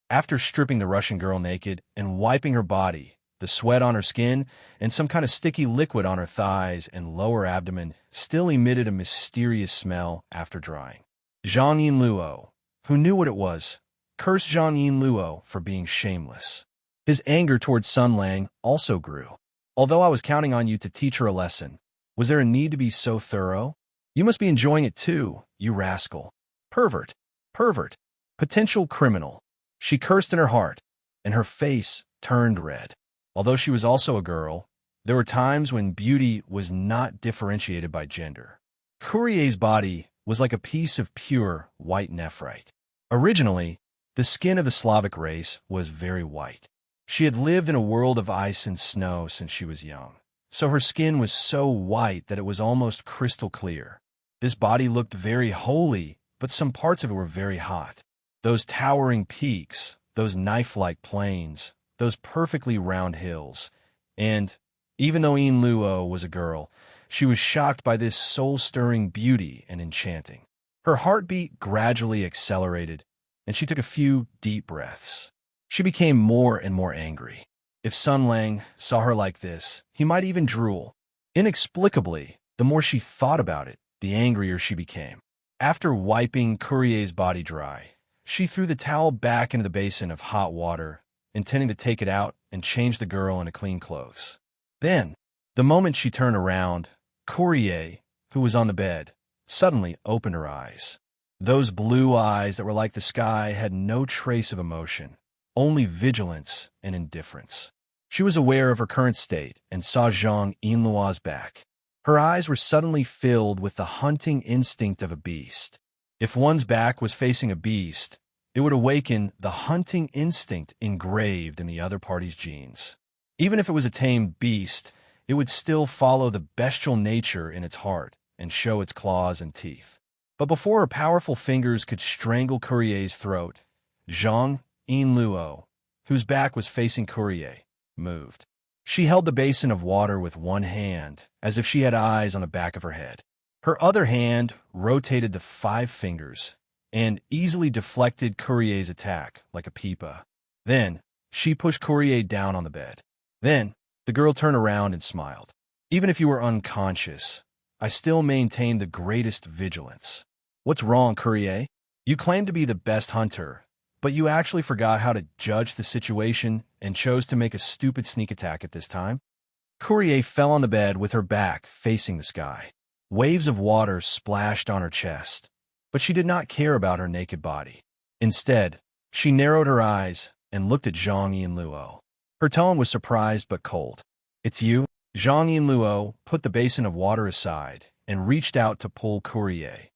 After stripping the Russian girl naked and wiping her body, the sweat on her skin and some kind of sticky liquid on her thighs and lower abdomen still emitted a mysterious smell after drying. Zhang Yinluo, who knew what it was, cursed Zhang Yinluo for being shameless. His anger towards Sun Lang also grew. Although I was counting on you to teach her a lesson, was there a need to be so thorough? You must be enjoying it too, you rascal. Pervert, potential criminal. She cursed in her heart, and her face turned red. Although she was also a girl, there were times when beauty was not differentiated by gender. Courier's body was like a piece of pure white nephrite. Originally, the skin of the Slavic race was very white. She had lived in a world of ice and snow since she was young, so her skin was so white that it was almost crystal clear. This body looked very holy, but some parts of it were very hot. Those towering peaks, those knife-like plains, those perfectly round hills. And even though Yinluo was a girl, she was shocked by this soul-stirring beauty and enchanting. Her heartbeat gradually accelerated, and she took a few deep breaths. She became more and more angry. If Sun Lang saw her like this, he might even drool. Inexplicably, the more she thought about it, the angrier she became. After wiping Courier's body dry, she threw the towel back into the basin of hot water, intending to take it out and change the girl into clean clothes. Then, the moment she turned around, Courier, who was on the bed, suddenly opened her eyes. Those blue eyes that were like the sky had no trace of emotion, only vigilance and indifference. She was aware of her current state and saw Zhang Yinluo's back. Her eyes were suddenly filled with the hunting instinct of a beast. If one's back was facing a beast, it would awaken the hunting instinct engraved in the other party's genes. Even if it was a tamed beast, it would still follow the bestial nature in its heart and show its claws and teeth. But before her powerful fingers could strangle Courier's throat, Zhang Yinluo, whose back was facing Courier, moved. She held the basin of water with one hand, as if she had eyes on the back of her head. Her other hand rotated the 5 fingers and easily deflected Courier's attack like a pipa. Then, she pushed Courier down on the bed. Then, the girl turned around and smiled. Even if you were unconscious, I still maintained the greatest vigilance. What's wrong, Courier? You claim to be the best hunter, but you actually forgot how to judge the situation and chose to make a stupid sneak attack at this time? Courier fell on the bed with her back facing the sky. Waves of water splashed on her chest, but she did not care about her naked body. Instead, she narrowed her eyes and looked at Zhang Yinluo. Her tone was surprised but cold. It's you? Zhang Yinluo put the basin of water aside and reached out to pull Courier.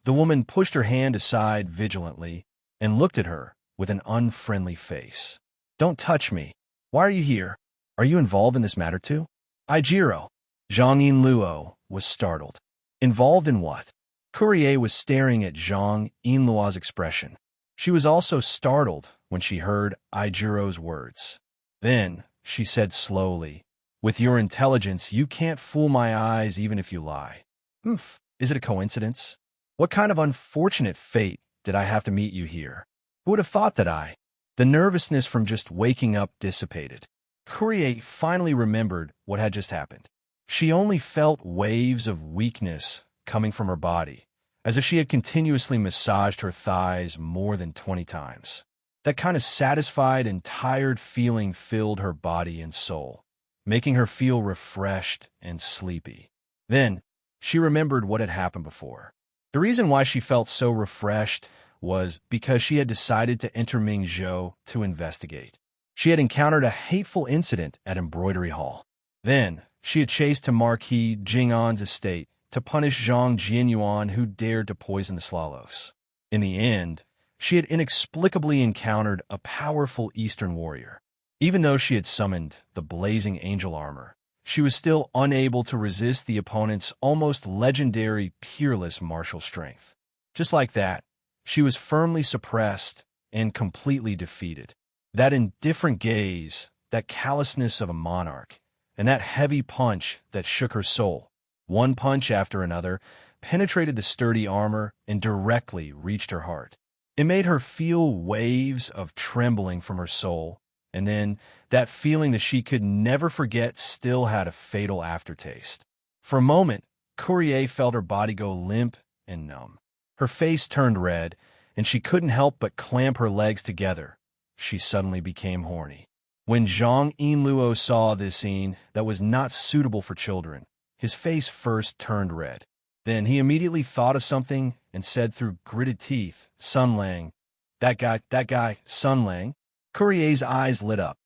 The woman pushed her hand aside vigilantly and looked at her with an unfriendly face. Don't touch me. Why are you here? Are you involved in this matter too? Ijiro. Zhang Yinluo was startled. Involved in what? Courier was staring at Zhang Yinluo's expression. She was also startled when she heard Ijiro's words. Then, she said slowly, with your intelligence, you can't fool my eyes even if you lie. Is it a coincidence? What kind of unfortunate fate did I have to meet you here? Who would have thought that The nervousness from just waking up dissipated. Courier finally remembered what had just happened. She only felt waves of weakness coming from her body, as if she had continuously massaged her thighs more than 20 times. That kind of satisfied and tired feeling filled her body and soul, making her feel refreshed and sleepy. Then, she remembered what had happened before. The reason why she felt so refreshed was because she had decided to enter Mingzhou to investigate. She had encountered a hateful incident at Embroidery Hall. Then, she had chased to Marquis Jing'an's estate to punish Zhang Jianyuan, who dared to poison the Slalos. In the end, she had inexplicably encountered a powerful Eastern warrior. Even though she had summoned the blazing angel armor, she was still unable to resist the opponent's almost legendary, peerless martial strength. Just like that, she was firmly suppressed and completely defeated. That indifferent gaze, that callousness of a monarch, and that heavy punch that shook her soul, one punch after another, penetrated the sturdy armor and directly reached her heart. It made her feel waves of trembling from her soul, and then that feeling that she could never forget still had a fatal aftertaste. For a moment, Courier felt her body go limp and numb. Her face turned red, and she couldn't help but clamp her legs together. She suddenly became horny. When Zhang Yinluo saw this scene that was not suitable for children, his face first turned red. Then he immediately thought of something and said through gritted teeth, "Sun Lang. That guy, Sun Lang." Courier's eyes lit up.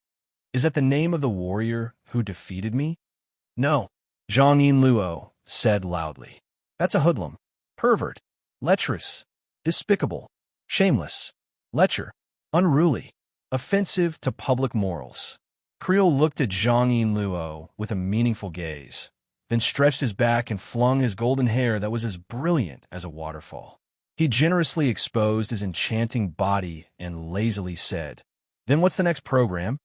"Is that the name of the warrior who defeated me?" "No," Zhang Yinluo said loudly. "That's a hoodlum, pervert, lecherous, despicable, shameless, lecher, unruly, offensive to public morals." Creel looked at Zhang Yinluo with a meaningful gaze, then stretched his back and flung his golden hair that was as brilliant as a waterfall. He generously exposed his enchanting body and lazily said, "Then what's the next program?"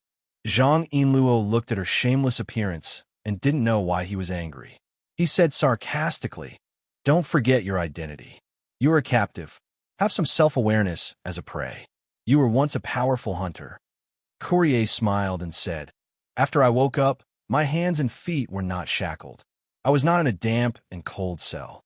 Zhang Yinluo looked at her shameless appearance and didn't know why he was angry. He said sarcastically, "Don't forget your identity. You are a captive. Have some self-awareness as a prey. You were once a powerful hunter." Courier smiled and said, "After I woke up, my hands and feet were not shackled. I was not in a damp and cold cell.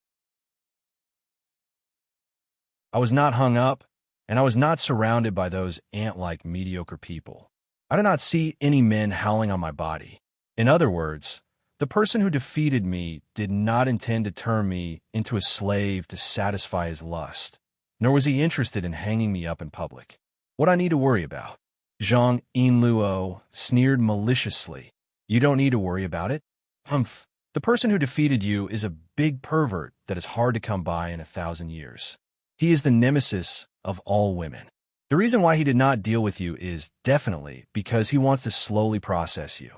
I was not hung up, and I was not surrounded by those ant-like mediocre people. I did not see any men howling on my body. In other words, the person who defeated me did not intend to turn me into a slave to satisfy his lust, nor was he interested in hanging me up in public. What I need to worry about?" Zhang Yinluo sneered maliciously. "You don't need to worry about it. Humph. The person who defeated you is a big pervert that is hard to come by in 1,000 years. He is the nemesis of all women. The reason why he did not deal with you is definitely because he wants to slowly process you.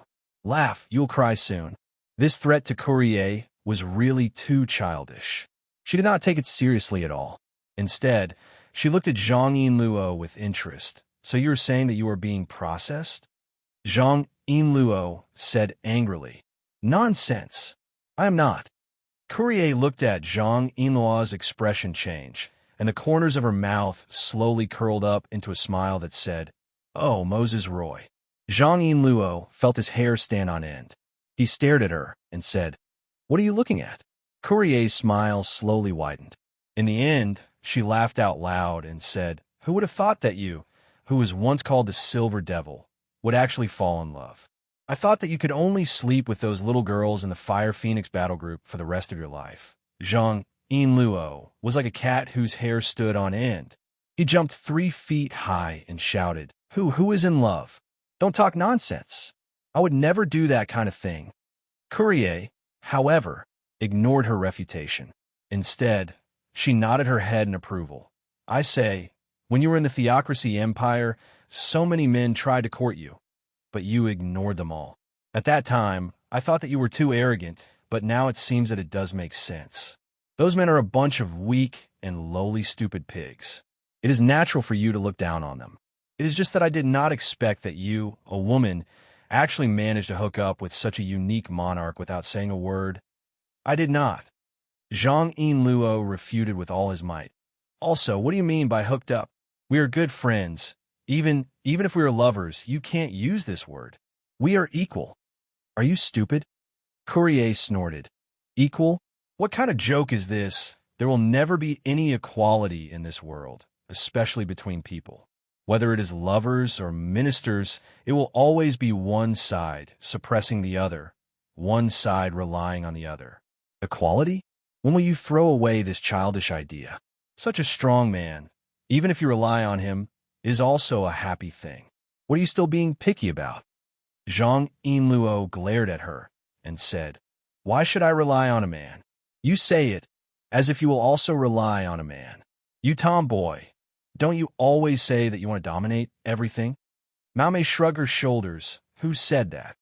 Laugh, you'll cry soon." This threat to Courier was really too childish. She did not take it seriously at all. Instead, she looked at Zhang Yinluo with interest. "So you are saying that you are being processed?" Zhang Yinluo said angrily, "Nonsense. I am not." Courier looked at Zhang Yinluo's expression change, and the corners of her mouth slowly curled up into a smile that said, "Oh, Moses Roy." Zhang Yinluo felt his hair stand on end. He stared at her and said, "What are you looking at?" Courier's smile slowly widened. In the end, she laughed out loud and said, "Who would have thought that you, who was once called the Silver Devil, would actually fall in love? I thought that you could only sleep with those little girls in the Fire Phoenix battle group for the rest of your life." Zhang Yinluo was like a cat whose hair stood on end. He jumped 3 feet high and shouted, Who is in love? Don't talk nonsense. I would never do that kind of thing." Courier, however, ignored her refutation. Instead, she nodded her head in approval. "I say, when you were in the Theocracy Empire, so many men tried to court you, but you ignored them all. At that time, I thought that you were too arrogant, but now it seems that it does make sense. Those men are a bunch of weak and lowly stupid pigs. It is natural for you to look down on them. It is just that I did not expect that you, a woman, actually managed to hook up with such a unique monarch without saying a word. I did not." Zhang Yinluo refuted with all his might. Also, what do you mean by hooked up? We are good friends. Even if we are lovers, you can't use this word. We are equal. Are you stupid? Courier snorted. Equal? What kind of joke is this? There will never be any equality in this world, especially between people. Whether it is lovers or ministers, it will always be one side suppressing the other, one side relying on the other. Equality? When will you throw away this childish idea? Such a strong man, even if you rely on him, is also a happy thing. What are you still being picky about? Zhang Yinluo glared at her and said, Why should I rely on a man? You say it as if you will also rely on a man. You tomboy, don't you always say that you want to dominate everything? Mao Mei shrugged her shoulders. Who said that?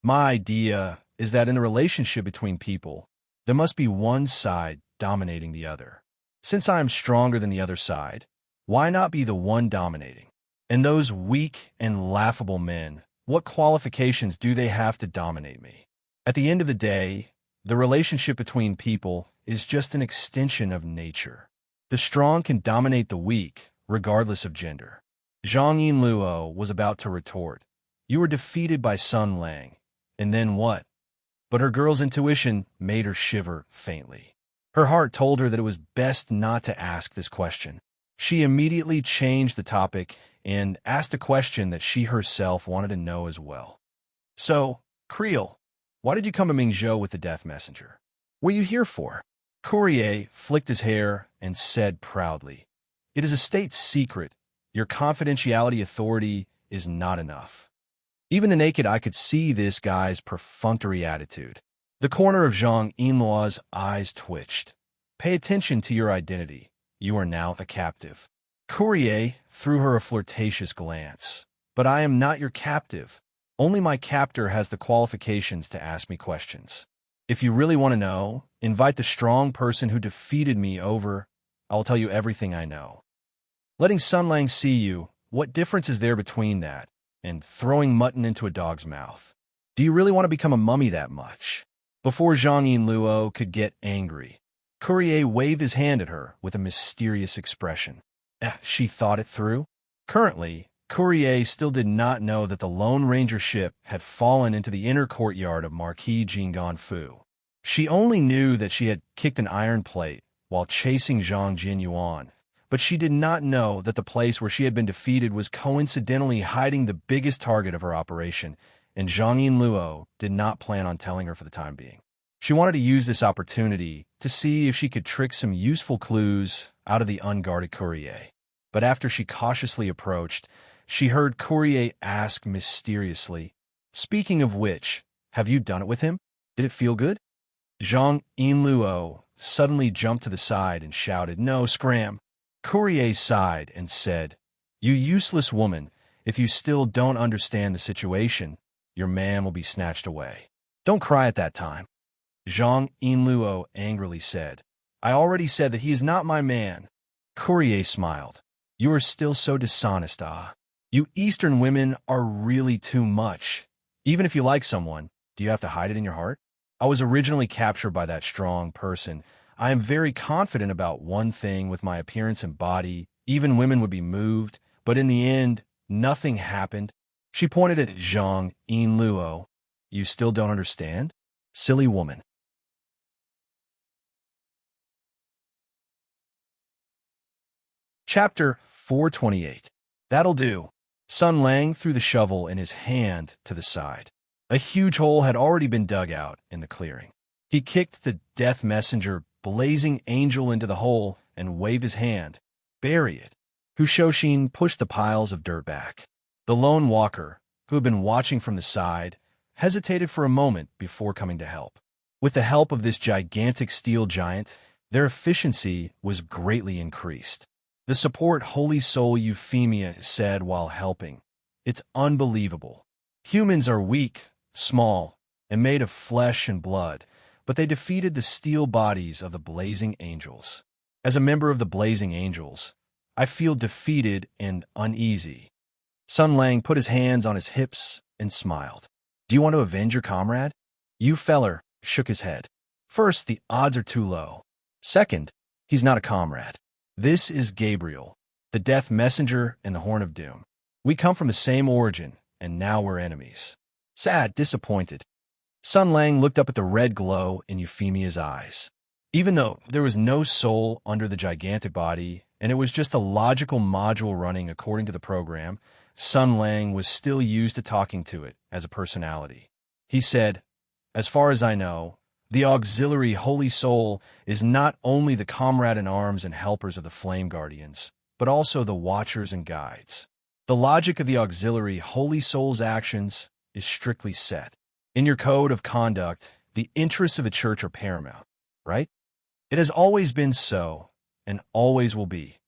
My idea is that in a relationship between people, there must be one side dominating the other. Since I am stronger than the other side, why not be the one dominating? And those weak and laughable men, what qualifications do they have to dominate me? At the end of the day, the relationship between people is just an extension of nature. The strong can dominate the weak, regardless of gender. Zhang Yinluo was about to retort. You were defeated by Sun Lang. And then what? But her girl's intuition made her shiver faintly. Her heart told her that it was best not to ask this question. She immediately changed the topic and asked a question that she herself wanted to know as well. So, Creel, why did you come to Mingzhou with the death messenger? What are you here for? Courier flicked his hair and said proudly, It is a state secret. Your confidentiality authority is not enough. Even the naked eye could see this guy's perfunctory attitude. The corner of Zhang Yinluo's eyes twitched. Pay attention to your identity. You are now a captive. Courier threw her a flirtatious glance. But I am not your captive. Only my captor has the qualifications to ask me questions. If you really want to know, invite the strong person who defeated me over. I will tell you everything I know. Letting Sun Lang see you, what difference is there between that and throwing mutton into a dog's mouth? Do you really want to become a mummy that much? Before Zhang Yinluo could get angry, Courier waved his hand at her with a mysterious expression. She thought it through. Currently, Courier still did not know that the Lone Ranger ship had fallen into the inner courtyard of Marquis Jinggan Fu. She only knew that she had kicked an iron plate while chasing Zhang Jinyuan, but she did not know that the place where she had been defeated was coincidentally hiding the biggest target of her operation, and Zhang Yinluo did not plan on telling her for the time being. She wanted to use this opportunity to see if she could trick some useful clues out of the unguarded Courier. But after she cautiously approached, she heard Courier ask mysteriously, Speaking of which, have you done it with him? Did it feel good? Zhang Yinluo suddenly jumped to the side and shouted, No, scram. Courier sighed and said, You useless woman, if you still don't understand the situation, your man will be snatched away. Don't cry at that time. Zhang Yinluo angrily said, I already said that he is not my man. Courier smiled. You are still so dishonest, You Eastern women are really too much. Even if you like someone, do you have to hide it in your heart? I was originally captured by that strong person. I am very confident about one thing with my appearance and body. Even women would be moved, but in the end, nothing happened. She pointed at Zhang Yinluo. You still don't understand? Silly woman. Chapter 428. That'll do. Sun Lang threw the shovel in his hand to the side. A huge hole had already been dug out in the clearing. He kicked the death messenger blazing angel into the hole and waved his hand. Bury it. Hu Shouxin pushed the piles of dirt back. The lone walker, who had been watching from the side, hesitated for a moment before coming to help. With the help of this gigantic steel giant, their efficiency was greatly increased. The support Holy Soul Euphemia said while helping, It's unbelievable. Humans are weak, small, and made of flesh and blood, but they defeated the steel bodies of the Blazing Angels. As a member of the Blazing Angels, I feel defeated and uneasy. Sun Lang put his hands on his hips and smiled. Do you want to avenge your comrade? You feller, shook his head. First, the odds are too low. Second, he's not a comrade. This is Gabriel, the death messenger and the Horn of Doom. We come from the same origin, and now we're enemies. Sad, disappointed. Sun Lang looked up at the red glow in Euphemia's eyes. Even though there was no soul under the gigantic body, and it was just a logical module running according to the program, Sun Lang was still used to talking to it as a personality. He said, "As far as I know, the auxiliary Holy Soul is not only the comrade in arms and helpers of the Flame Guardians, but also the watchers and guides. The logic of the auxiliary Holy Soul's actions is strictly set. In your code of conduct, the interests of the church are paramount, right? It has always been so, and always will be,"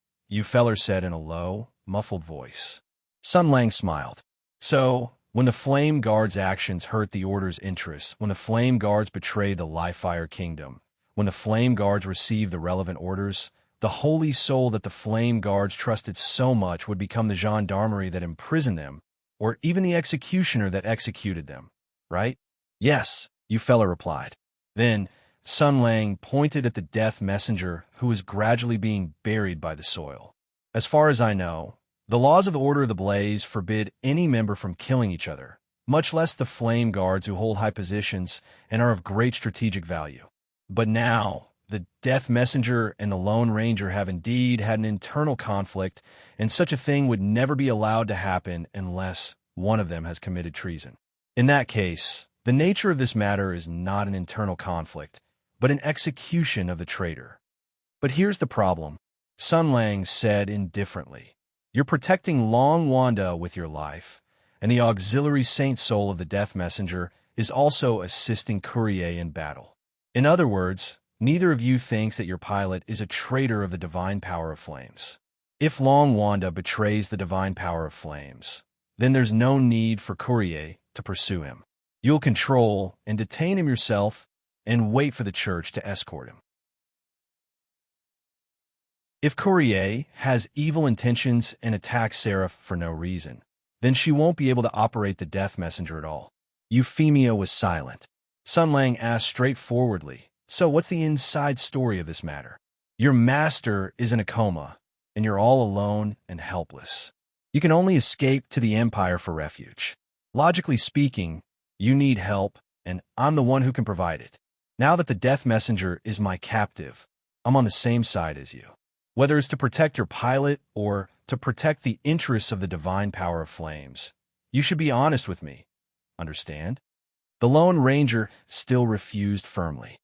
Feller said in a low, muffled voice. Sun Lang smiled. "So, when the Flame Guard's actions hurt the Order's interests, when the Flame Guards betray the Liefire Kingdom, when the Flame Guards receive the relevant orders, the Holy Soul that the Flame Guards trusted so much would become the gendarmerie that imprisoned them, or even the executioner that executed them, right?" "Yes," Feller replied. Then, Sun Lang pointed at the death messenger who was gradually being buried by the soil. "As far as I know, the laws of the Order of the Blaze forbid any member from killing each other, much less the Flame Guards who hold high positions and are of great strategic value. But now, the Death Messenger and the Lone Ranger have indeed had an internal conflict, and such a thing would never be allowed to happen unless one of them has committed treason. In that case, the nature of this matter is not an internal conflict, but an execution of the traitor. But here's the problem," Sun Lang said indifferently. "You're protecting Long Wanda with your life, and the auxiliary saint soul of the Death Messenger is also assisting Courier in battle. In other words, neither of you thinks that your pilot is a traitor of the divine power of flames. If Long Wanda betrays the divine power of flames, then there's no need for Courier to pursue him. You'll control and detain him yourself and wait for the church to escort him. If Courier has evil intentions and attacks Seraph for no reason, then she won't be able to operate the Death Messenger at all." Euphemia was silent. Sun Lang asked straightforwardly, "So what's the inside story of this matter? Your master is in a coma, and you're all alone and helpless. You can only escape to the Empire for refuge. Logically speaking, you need help, and I'm the one who can provide it. Now that the Death Messenger is my captive, I'm on the same side as you. Whether it's to protect your pilot or to protect the interests of the divine power of flames, you should be honest with me. Understand?" The Lone Ranger still refused firmly.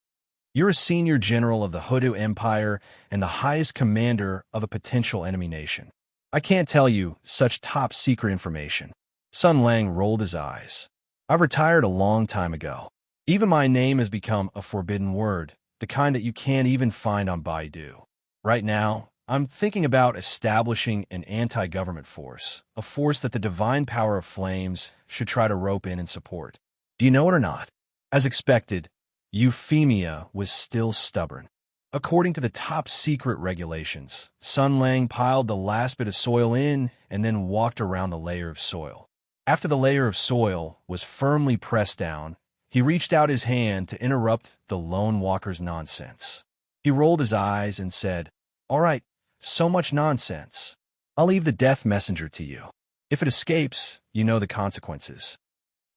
"You're a senior general of the Hoodoo Empire and the highest commander of a potential enemy nation. I can't tell you such top-secret information." Sun Lang rolled his eyes. "I've retired a long time ago. Even my name has become a forbidden word, the kind that you can't even find on Baidu. Right now, I'm thinking about establishing an anti-government force, a force that the divine power of flames should try to rope in and support. Do you know it or not?" As expected, Euphemia was still stubborn. According to the top-secret regulations, Sun Lang piled the last bit of soil in and then walked around the layer of soil. After the layer of soil was firmly pressed down, he reached out his hand to interrupt the lone walker's nonsense. He rolled his eyes and said, "All right, so much nonsense. I'll leave the Death Messenger to you. If it escapes, you know the consequences."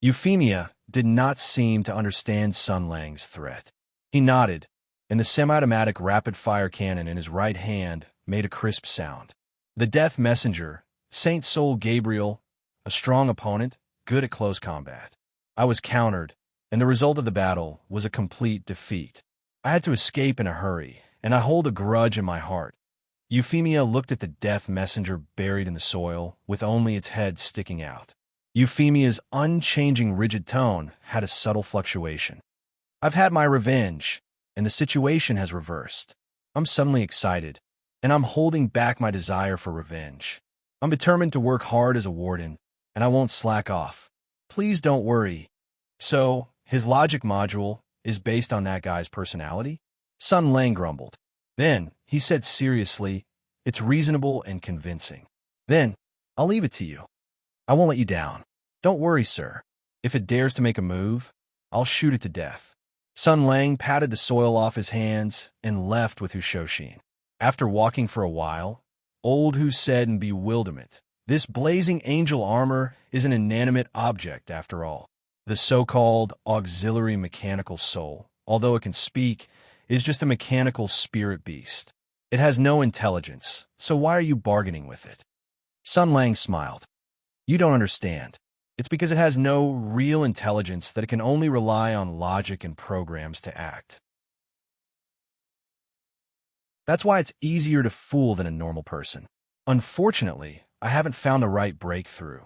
Euphemia did not seem to understand Sun Lang's threat. He nodded, and the semi-automatic rapid-fire cannon in his right hand made a crisp sound. The Death Messenger, Saint Soul Gabriel, a strong opponent, good at close combat. I was countered, and the result of the battle was a complete defeat. I had to escape in a hurry, and I hold a grudge in my heart. Euphemia looked at the Death Messenger buried in the soil, with only its head sticking out. Euphemia's unchanging rigid tone had a subtle fluctuation. "I've had my revenge, and the situation has reversed. I'm suddenly excited, and I'm holding back my desire for revenge. I'm determined to work hard as a warden, and I won't slack off. Please don't worry." "So, his logic module is based on that guy's personality?" Sun Lang grumbled. Then, he said seriously, "It's reasonable and convincing. Then, I'll leave it to you. I won't let you down. Don't worry, sir. If it dares to make a move, I'll shoot it to death." Sun Lang patted the soil off his hands and left with Hu Shouxin. After walking for a while, old Hu said in bewilderment, "This blazing angel armor is an inanimate object after all. The so-called auxiliary mechanical soul, although it can speak, is just a mechanical spirit beast. It has no intelligence, so why are you bargaining with it?" Sun Lang smiled. "You don't understand. It's because it has no real intelligence that it can only rely on logic and programs to act. That's why it's easier to fool than a normal person. Unfortunately, I haven't found the right breakthrough."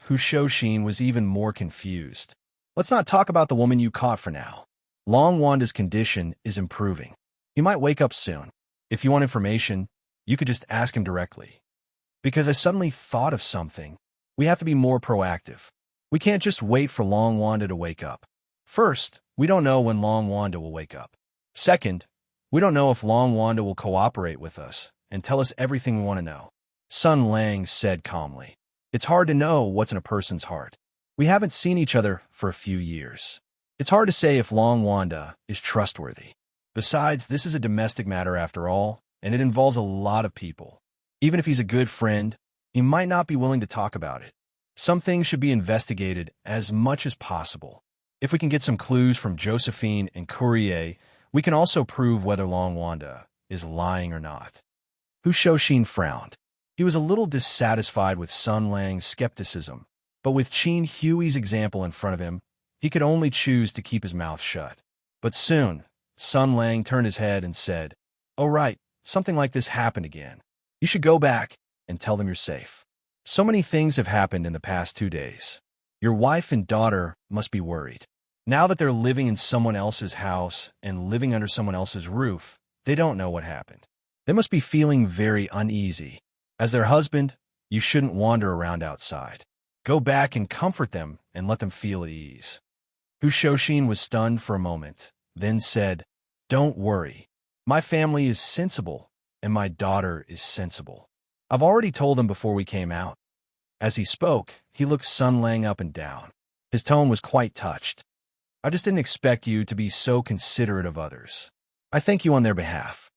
Hu Shouxin was even more confused. "Let's not talk about the woman you caught for now. Long Wanda's condition is improving. He might wake up soon. If you want information, you could just ask him directly." "Because I suddenly thought of something. We have to be more proactive. We can't just wait for Long Wanda to wake up. First, we don't know when Long Wanda will wake up. Second, we don't know if Long Wanda will cooperate with us and tell us everything we want to know." Sun Lang said calmly. "It's hard to know what's in a person's heart. We haven't seen each other for a few years. It's hard to say if Long Wanda is trustworthy. Besides, this is a domestic matter after all, and it involves a lot of people. Even if he's a good friend, he might not be willing to talk about it. Some things should be investigated as much as possible. If we can get some clues from Josephine and Courier, we can also prove whether Long Wanda is lying or not." Hu Shouxin frowned. He was a little dissatisfied with Sun Lang's skepticism, but with Qin Hui's example in front of him, he could only choose to keep his mouth shut. But soon, Sun Lang turned his head and said, "Oh right, something like this happened again. You should go back and tell them you're safe. So many things have happened in the past 2 days. Your wife and daughter must be worried. Now that they're living in someone else's house and living under someone else's roof, they don't know what happened. They must be feeling very uneasy. As their husband, you shouldn't wander around outside. Go back and comfort them and let them feel at ease." Hu Shouxin was stunned for a moment, then said, "Don't worry. My family is sensible, and my daughter is sensible. I've already told them before we came out." As he spoke, he looked Sun Lang up and down. His tone was quite touched. "I just didn't expect you to be so considerate of others. I thank you on their behalf.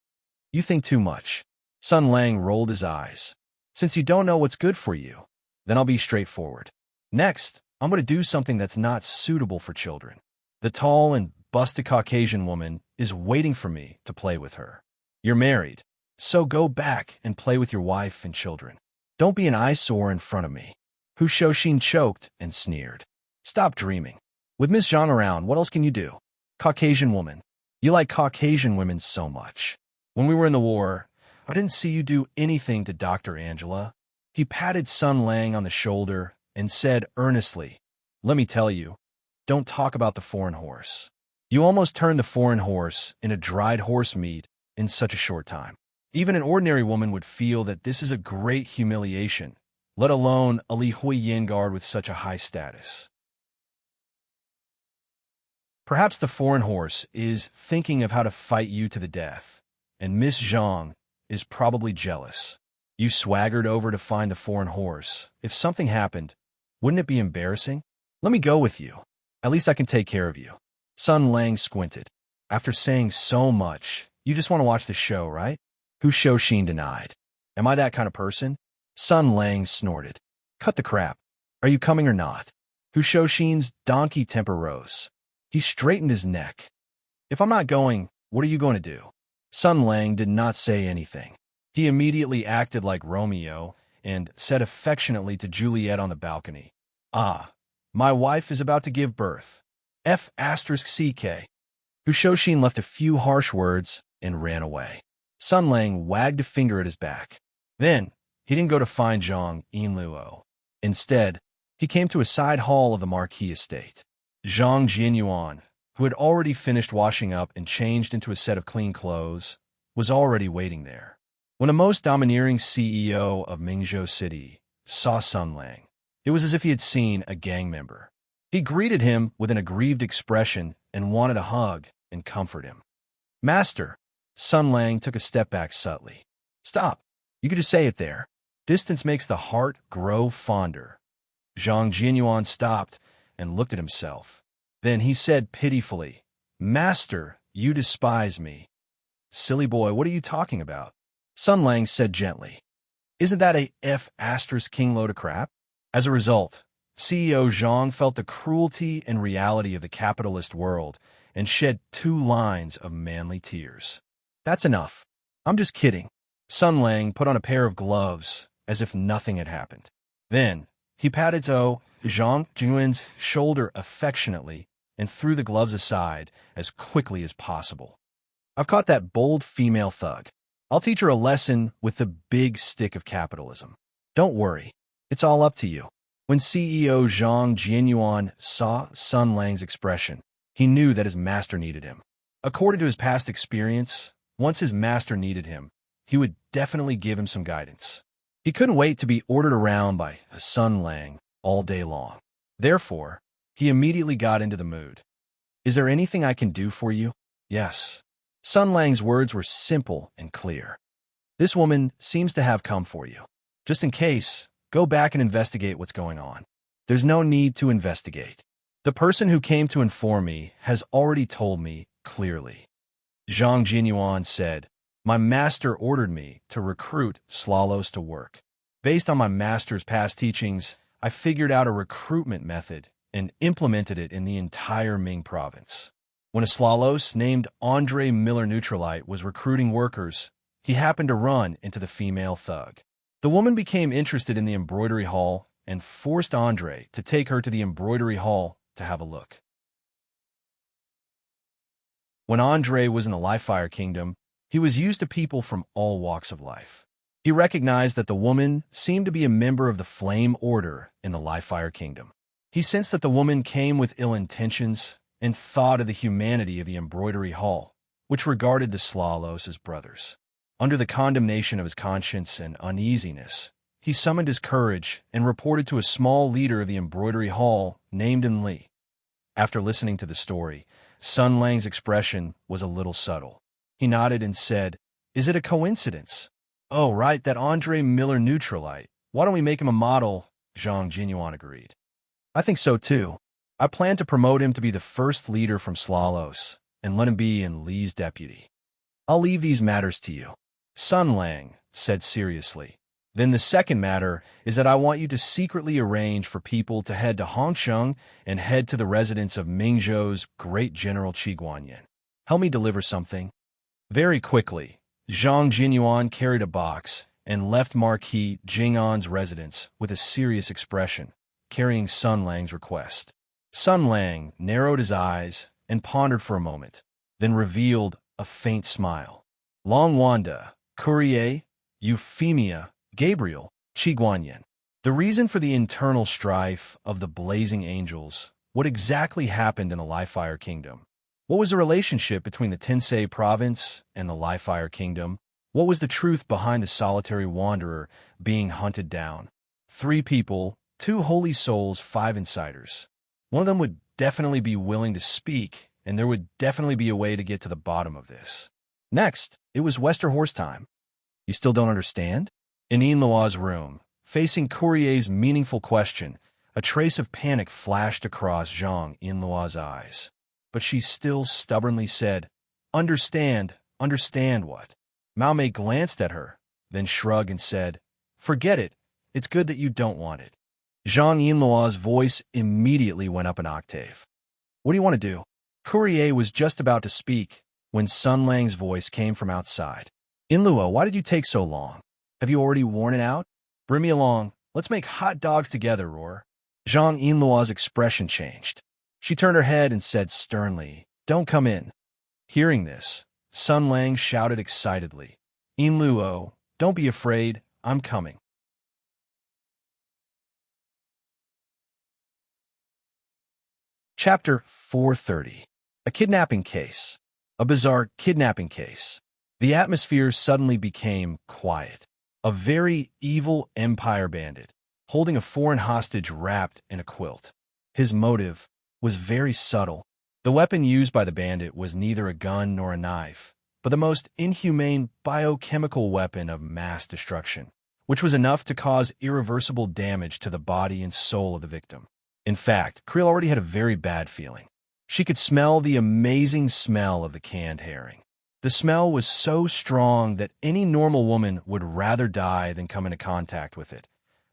You think too much." Sun Lang rolled his eyes. "Since you don't know what's good for you, then I'll be straightforward. Next, I'm going to do something that's not suitable for children. The tall and busted Caucasian woman is waiting for me to play with her. You're married, so go back and play with your wife and children. Don't be an eyesore in front of me." Hu Shouxin choked and sneered. "Stop dreaming. With Miss Zhang around, what else can you do? Caucasian woman. You like Caucasian women so much. When we were in the war, I didn't see you do anything to Dr. Angela." He patted Sun Lang on the shoulder and said earnestly, "Let me tell you, don't talk about the foreign horse. You almost turned the foreign horse into dried horse meat in such a short time. Even an ordinary woman would feel that this is a great humiliation, let alone a Li Hui Yin guard with such a high status. Perhaps the foreign horse is thinking of how to fight you to the death, and Miss Zhang is probably jealous. You swaggered over to find the foreign horse. If something happened, wouldn't it be embarrassing? Let me go with you. At least I can take care of you." Sun Lang squinted. "After saying so much, you just want to watch the show, right?" Hu Shouxin denied. "Am I that kind of person?" Sun Lang snorted. "Cut the crap. Are you coming or not?" Hu Shouxin's donkey temper rose. He straightened his neck. "If I'm not going, what are you going to do?" Sun Lang did not say anything. He immediately acted like Romeo and said affectionately to Juliet on the balcony, "Ah, my wife is about to give birth. F***CK." Hu Shouxin left a few harsh words and ran away. Sun Lang wagged a finger at his back. Then, he didn't go to find Zhang Yinluo. Instead, he came to a side hall of the Marquis estate. Zhang Jianyuan, who had already finished washing up and changed into a set of clean clothes, was already waiting there. When a most domineering CEO of Mingzhou City saw Sun Lang, it was as if he had seen a gang member. He greeted him with an aggrieved expression and wanted a hug and comfort him. "Master," Sun Lang took a step back subtly. "Stop. You could just say it there. Distance makes the heart grow fonder." Zhang Jianyuan stopped and looked at himself. Then he said pitifully, "Master, you despise me." "Silly boy, what are you talking about?" Sun Lang said gently. "Isn't that a F***king load of crap?" As a result, CEO Zhang felt the cruelty and reality of the capitalist world and shed 2 lines of manly tears. "That's enough. I'm just kidding." Sun Lang put on a pair of gloves as if nothing had happened. Then, he patted Zhang Junyuan's shoulder affectionately and threw the gloves aside as quickly as possible. "I've caught that bold female thug. I'll teach her a lesson with the big stick of capitalism. Don't worry, it's all up to you." When CEO Zhang Jianyuan saw Sun Lang's expression, he knew that his master needed him. According to his past experience, once his master needed him, he would definitely give him some guidance. He couldn't wait to be ordered around by Sun Lang all day long. Therefore, he immediately got into the mood. "Is there anything I can do for you?" "Yes." Sun Lang's words were simple and clear. "This woman seems to have come for you. Just in case, go back and investigate what's going on." "There's no need to investigate. The person who came to inform me has already told me clearly." Zhang Jianyuan said, "My master ordered me to recruit Slalos to work. Based on my master's past teachings, I figured out a recruitment method and implemented it in the entire Ming province. When a Slalos named Andre Miller Neutralite was recruiting workers, he happened to run into the female thug. The woman became interested in the embroidery hall and forced Andre to take her to the embroidery hall to have a look. When Andre was in the Livefire Kingdom, he was used to people from all walks of life. He recognized that the woman seemed to be a member of the Flame Order in the Livefire Kingdom. He sensed that the woman came with ill intentions and thought of the humanity of the embroidery hall, which regarded the Slalos as brothers. Under the condemnation of his conscience and uneasiness, he summoned his courage and reported to a small leader of the embroidery hall named Li. After listening to the story, Sun Lang's expression was a little subtle. He nodded and said, "Is it a coincidence?" "Oh, right, that Andre Miller Neutralite. Why don't we make him a model?" Zhang Jianyuan agreed. "I think so too. I plan to promote him to be the first leader from Slalos and let him be in Li's deputy. I'll leave these matters to you." Sun Lang said seriously. "Then the second matter is that I want you to secretly arrange for people to head to Hongsheng and head to the residence of Mingzhou's great general Qi Guanyin. Help me deliver something." Very quickly, Zhang Jianyuan carried a box and left Marquis Jing'an's residence with a serious expression, carrying Sun Lang's request. Sun Lang narrowed his eyes and pondered for a moment, then revealed a faint smile. "Long Wanda, Courier, Euphemia, Gabriel, Qi Guanyin. The reason for the internal strife of the Blazing Angels, what exactly happened in the Livefire Kingdom? What was the relationship between the Tensei province and the Livefire Kingdom? What was the truth behind the solitary wanderer being hunted down? 3 people, 2 holy souls, 5 insiders. One of them would definitely be willing to speak, and there would definitely be a way to get to the bottom of this." Next, it was Westerhorse time. "You still don't understand?" In Yinluo's room, facing Courier's meaningful question, a trace of panic flashed across Zhang Yinluo's eyes. But she still stubbornly said, "Understand, understand what?" Mao Mei glanced at her, then shrugged and said, "Forget it. It's good that you don't want it." Zhang Yinluo's voice immediately went up an octave. "What do you want to do?" Courier was just about to speak when Sun Lang's voice came from outside. "Yinluo, why did you take so long? Have you already worn it out? Bring me along. Let's make hot dogs together, Roar." Zhang Yinluo's expression changed. She turned her head and said sternly, "Don't come in." Hearing this, Sun Lang shouted excitedly, "Yinluo, don't be afraid. I'm coming." Chapter 430. A Kidnapping Case. A bizarre kidnapping case. The atmosphere suddenly became quiet. A very evil empire bandit, holding a foreign hostage wrapped in a quilt. His motive was very subtle. The weapon used by the bandit was neither a gun nor a knife, but the most inhumane biochemical weapon of mass destruction, which was enough to cause irreversible damage to the body and soul of the victim. In fact, Creel already had a very bad feeling. She could smell the amazing smell of the canned herring. The smell was so strong that any normal woman would rather die than come into contact with it,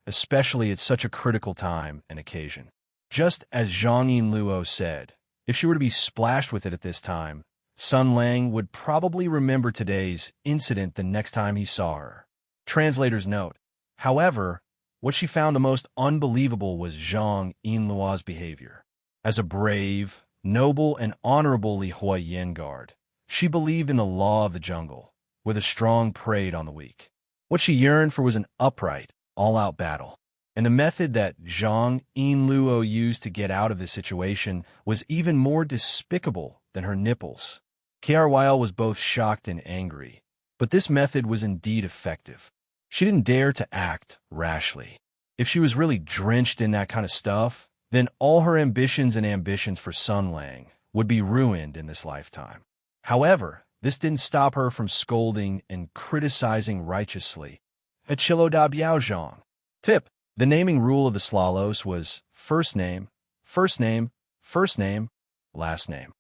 especially at such a critical time and occasion. Just as Zhang Yinluo said, if she were to be splashed with it at this time, Sun Lang would probably remember today's incident the next time he saw her. Translator's note. However, what she found the most unbelievable was Zhang Yinluo's behavior. As a brave, noble, and honorable Li Hui Yin guard, she believed in the law of the jungle, where the strong preyed on the weak. What she yearned for was an upright, all-out battle. And the method that Zhang Yinluo used to get out of this situation was even more despicable than her nipples. KRYL was both shocked and angry, but this method was indeed effective. She didn't dare to act rashly. If she was really drenched in that kind of stuff, then all her ambitions for Sun Lang would be ruined in this lifetime. However, this didn't stop her from scolding and criticizing righteously. Achilo da Biao Zhang. Tip. The naming rule of the Slalos was first name, first name, first name, last name.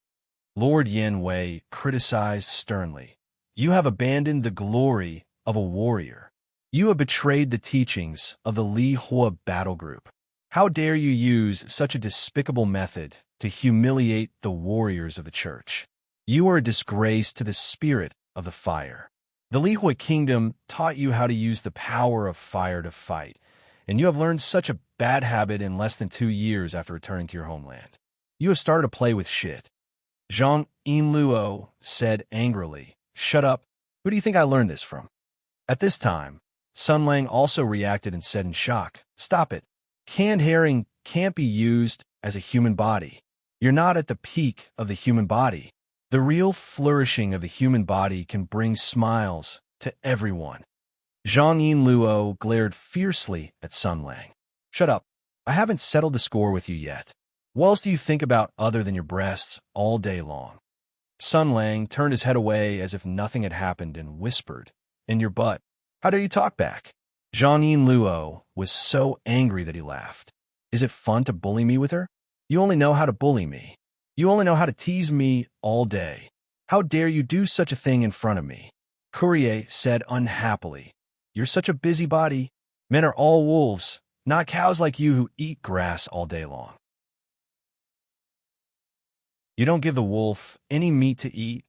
Lord Yin Wei criticized sternly. You have abandoned the glory of a warrior. You have betrayed the teachings of the Li Hua battle group. How dare you use such a despicable method to humiliate the warriors of the church? You are a disgrace to the spirit of the fire. The Li Hua kingdom taught you how to use the power of fire to fight, and you have learned such a bad habit in less than 2 years after returning to your homeland. You have started to play with shit. Zhang Yinluo said angrily, Shut up. Who do you think I learned this from? At this time, Sun Lang also reacted and said in shock, Stop it. Canned herring can't be used as a human body. You're not at the peak of the human body. The real flourishing of the human body can bring smiles to everyone. Zhang Yinluo glared fiercely at Sun Lang. Shut up. I haven't settled the score with you yet. What else do you think about other than your breasts all day long? Sun Lang turned his head away as if nothing had happened and whispered, In your butt. How dare you talk back? Zhang Yinluo was so angry that he laughed. Is it fun to bully me with her? You only know how to bully me. You only know how to tease me all day. How dare you do such a thing in front of me? Courier said unhappily. You're such a busybody. Men are all wolves, not cows like you who eat grass all day long. You don't give the wolf any meat to eat,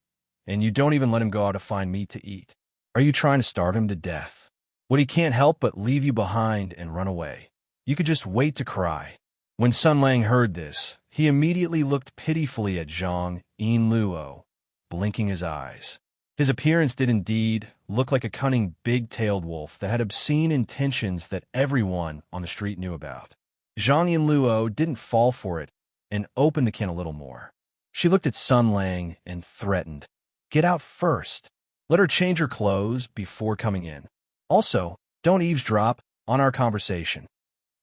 and you don't even let him go out to find meat to eat. Are you trying to starve him to death? What he can't help but leave you behind and run away. You could just wait to cry. When Sun Lang heard this, he immediately looked pitifully at Zhang Yinluo, blinking his eyes. His appearance did indeed look like a cunning big-tailed wolf that had obscene intentions that everyone on the street knew about. Zhang Yinluo didn't fall for it and opened the can a little more. She looked at Sun Lang and threatened, Get out first. Let her change her clothes before coming in. Also, don't eavesdrop on our conversation.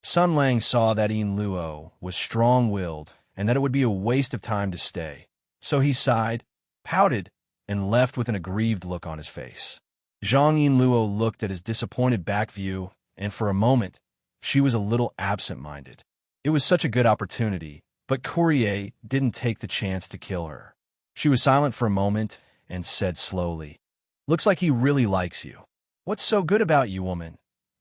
Sun Lang saw that Yinluo was strong-willed and that it would be a waste of time to stay, so he sighed, pouted, and left with an aggrieved look on his face. Zhang Yinluo looked at his disappointed back view, and for a moment, she was a little absent-minded. It was such a good opportunity, but Courier didn't take the chance to kill her. She was silent for a moment and said slowly, Looks like he really likes you. What's so good about you, woman?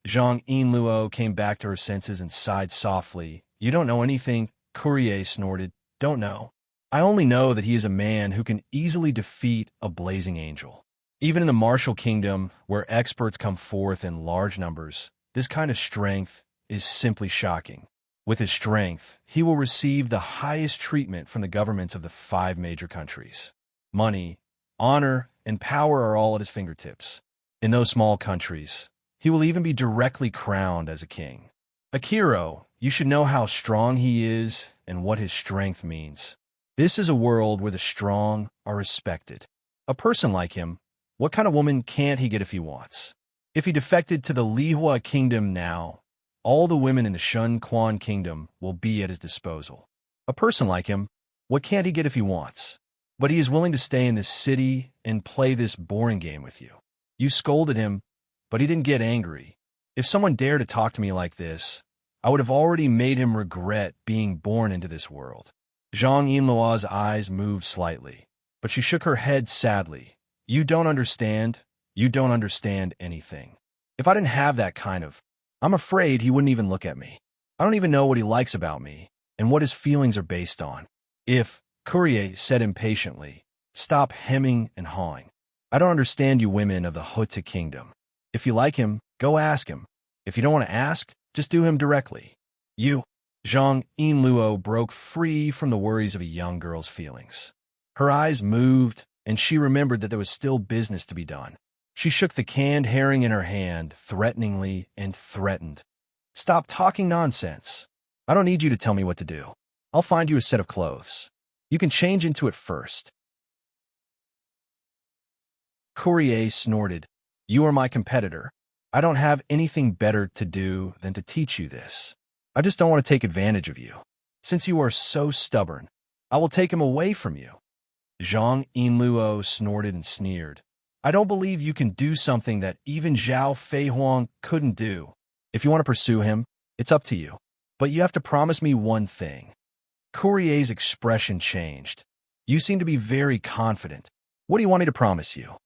Zhang Yinluo came back to her senses and sighed softly. You don't know anything, Courier snorted. Don't know. I only know that he is a man who can easily defeat a blazing angel. Even in the martial kingdom, where experts come forth in large numbers, this kind of strength is simply shocking. With his strength, he will receive the highest treatment from the governments of the 5 major countries. Money, honor, and power are all at his fingertips. In those small countries, he will even be directly crowned as a king. Akiro, you should know how strong he is and what his strength means. This is a world where the strong are respected. A person like him, what kind of woman can't he get if he wants? If he defected to the Li Hua kingdom now, all the women in the Shun Quan kingdom will be at his disposal. A person like him, what can't he get if he wants? But he is willing to stay in this city and play this boring game with you. You scolded him, but he didn't get angry. If someone dared to talk to me like this, I would have already made him regret being born into this world. Zhang Yinluo's eyes moved slightly, but she shook her head sadly. You don't understand. You don't understand anything. If I didn't have that kind of... I'm afraid he wouldn't even look at me. I don't even know what he likes about me and what his feelings are based on. If, Courier said impatiently, stop hemming and hawing. I don't understand you women of the Hutta kingdom. If you like him, go ask him. If you don't want to ask, just do him directly. You. Zhang Yinluo broke free from the worries of a young girl's feelings. Her eyes moved, and she remembered that there was still business to be done. She shook the canned herring in her hand threateningly and threatened. Stop talking nonsense. I don't need you to tell me what to do. I'll find you a set of clothes. You can change into it first. Courier snorted. You are my competitor. I don't have anything better to do than to teach you this. I just don't want to take advantage of you. Since you are so stubborn, I will take him away from you. Zhang Yinluo snorted and sneered. I don't believe you can do something that even Zhao Feihuang couldn't do. If you want to pursue him, it's up to you. But you have to promise me one thing. Courier's expression changed. You seem to be very confident. What do you want me to promise you?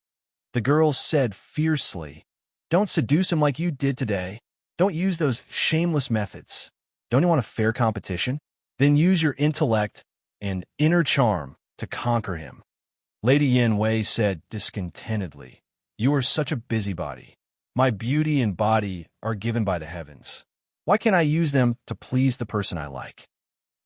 The girl said fiercely. Don't seduce him like you did today. Don't use those shameless methods. Don't you want a fair competition? Then use your intellect and inner charm to conquer him. Lady Yin Wei said discontentedly, you are such a busybody. My beauty and body are given by the heavens. Why can't I use them to please the person I like?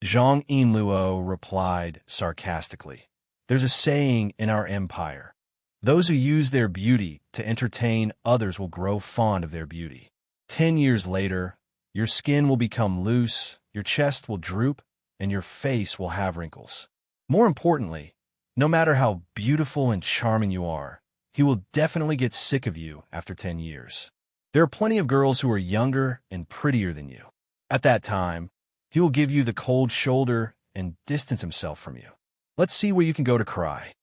Zhang Yinluo replied sarcastically, there's a saying in our empire. Those who use their beauty to entertain others will grow fond of their beauty. 10 years later, your skin will become loose, your chest will droop, and your face will have wrinkles. More importantly, no matter how beautiful and charming you are, he will definitely get sick of you after 10 years. There are plenty of girls who are younger and prettier than you. At that time, he will give you the cold shoulder and distance himself from you. Let's see where you can go to cry.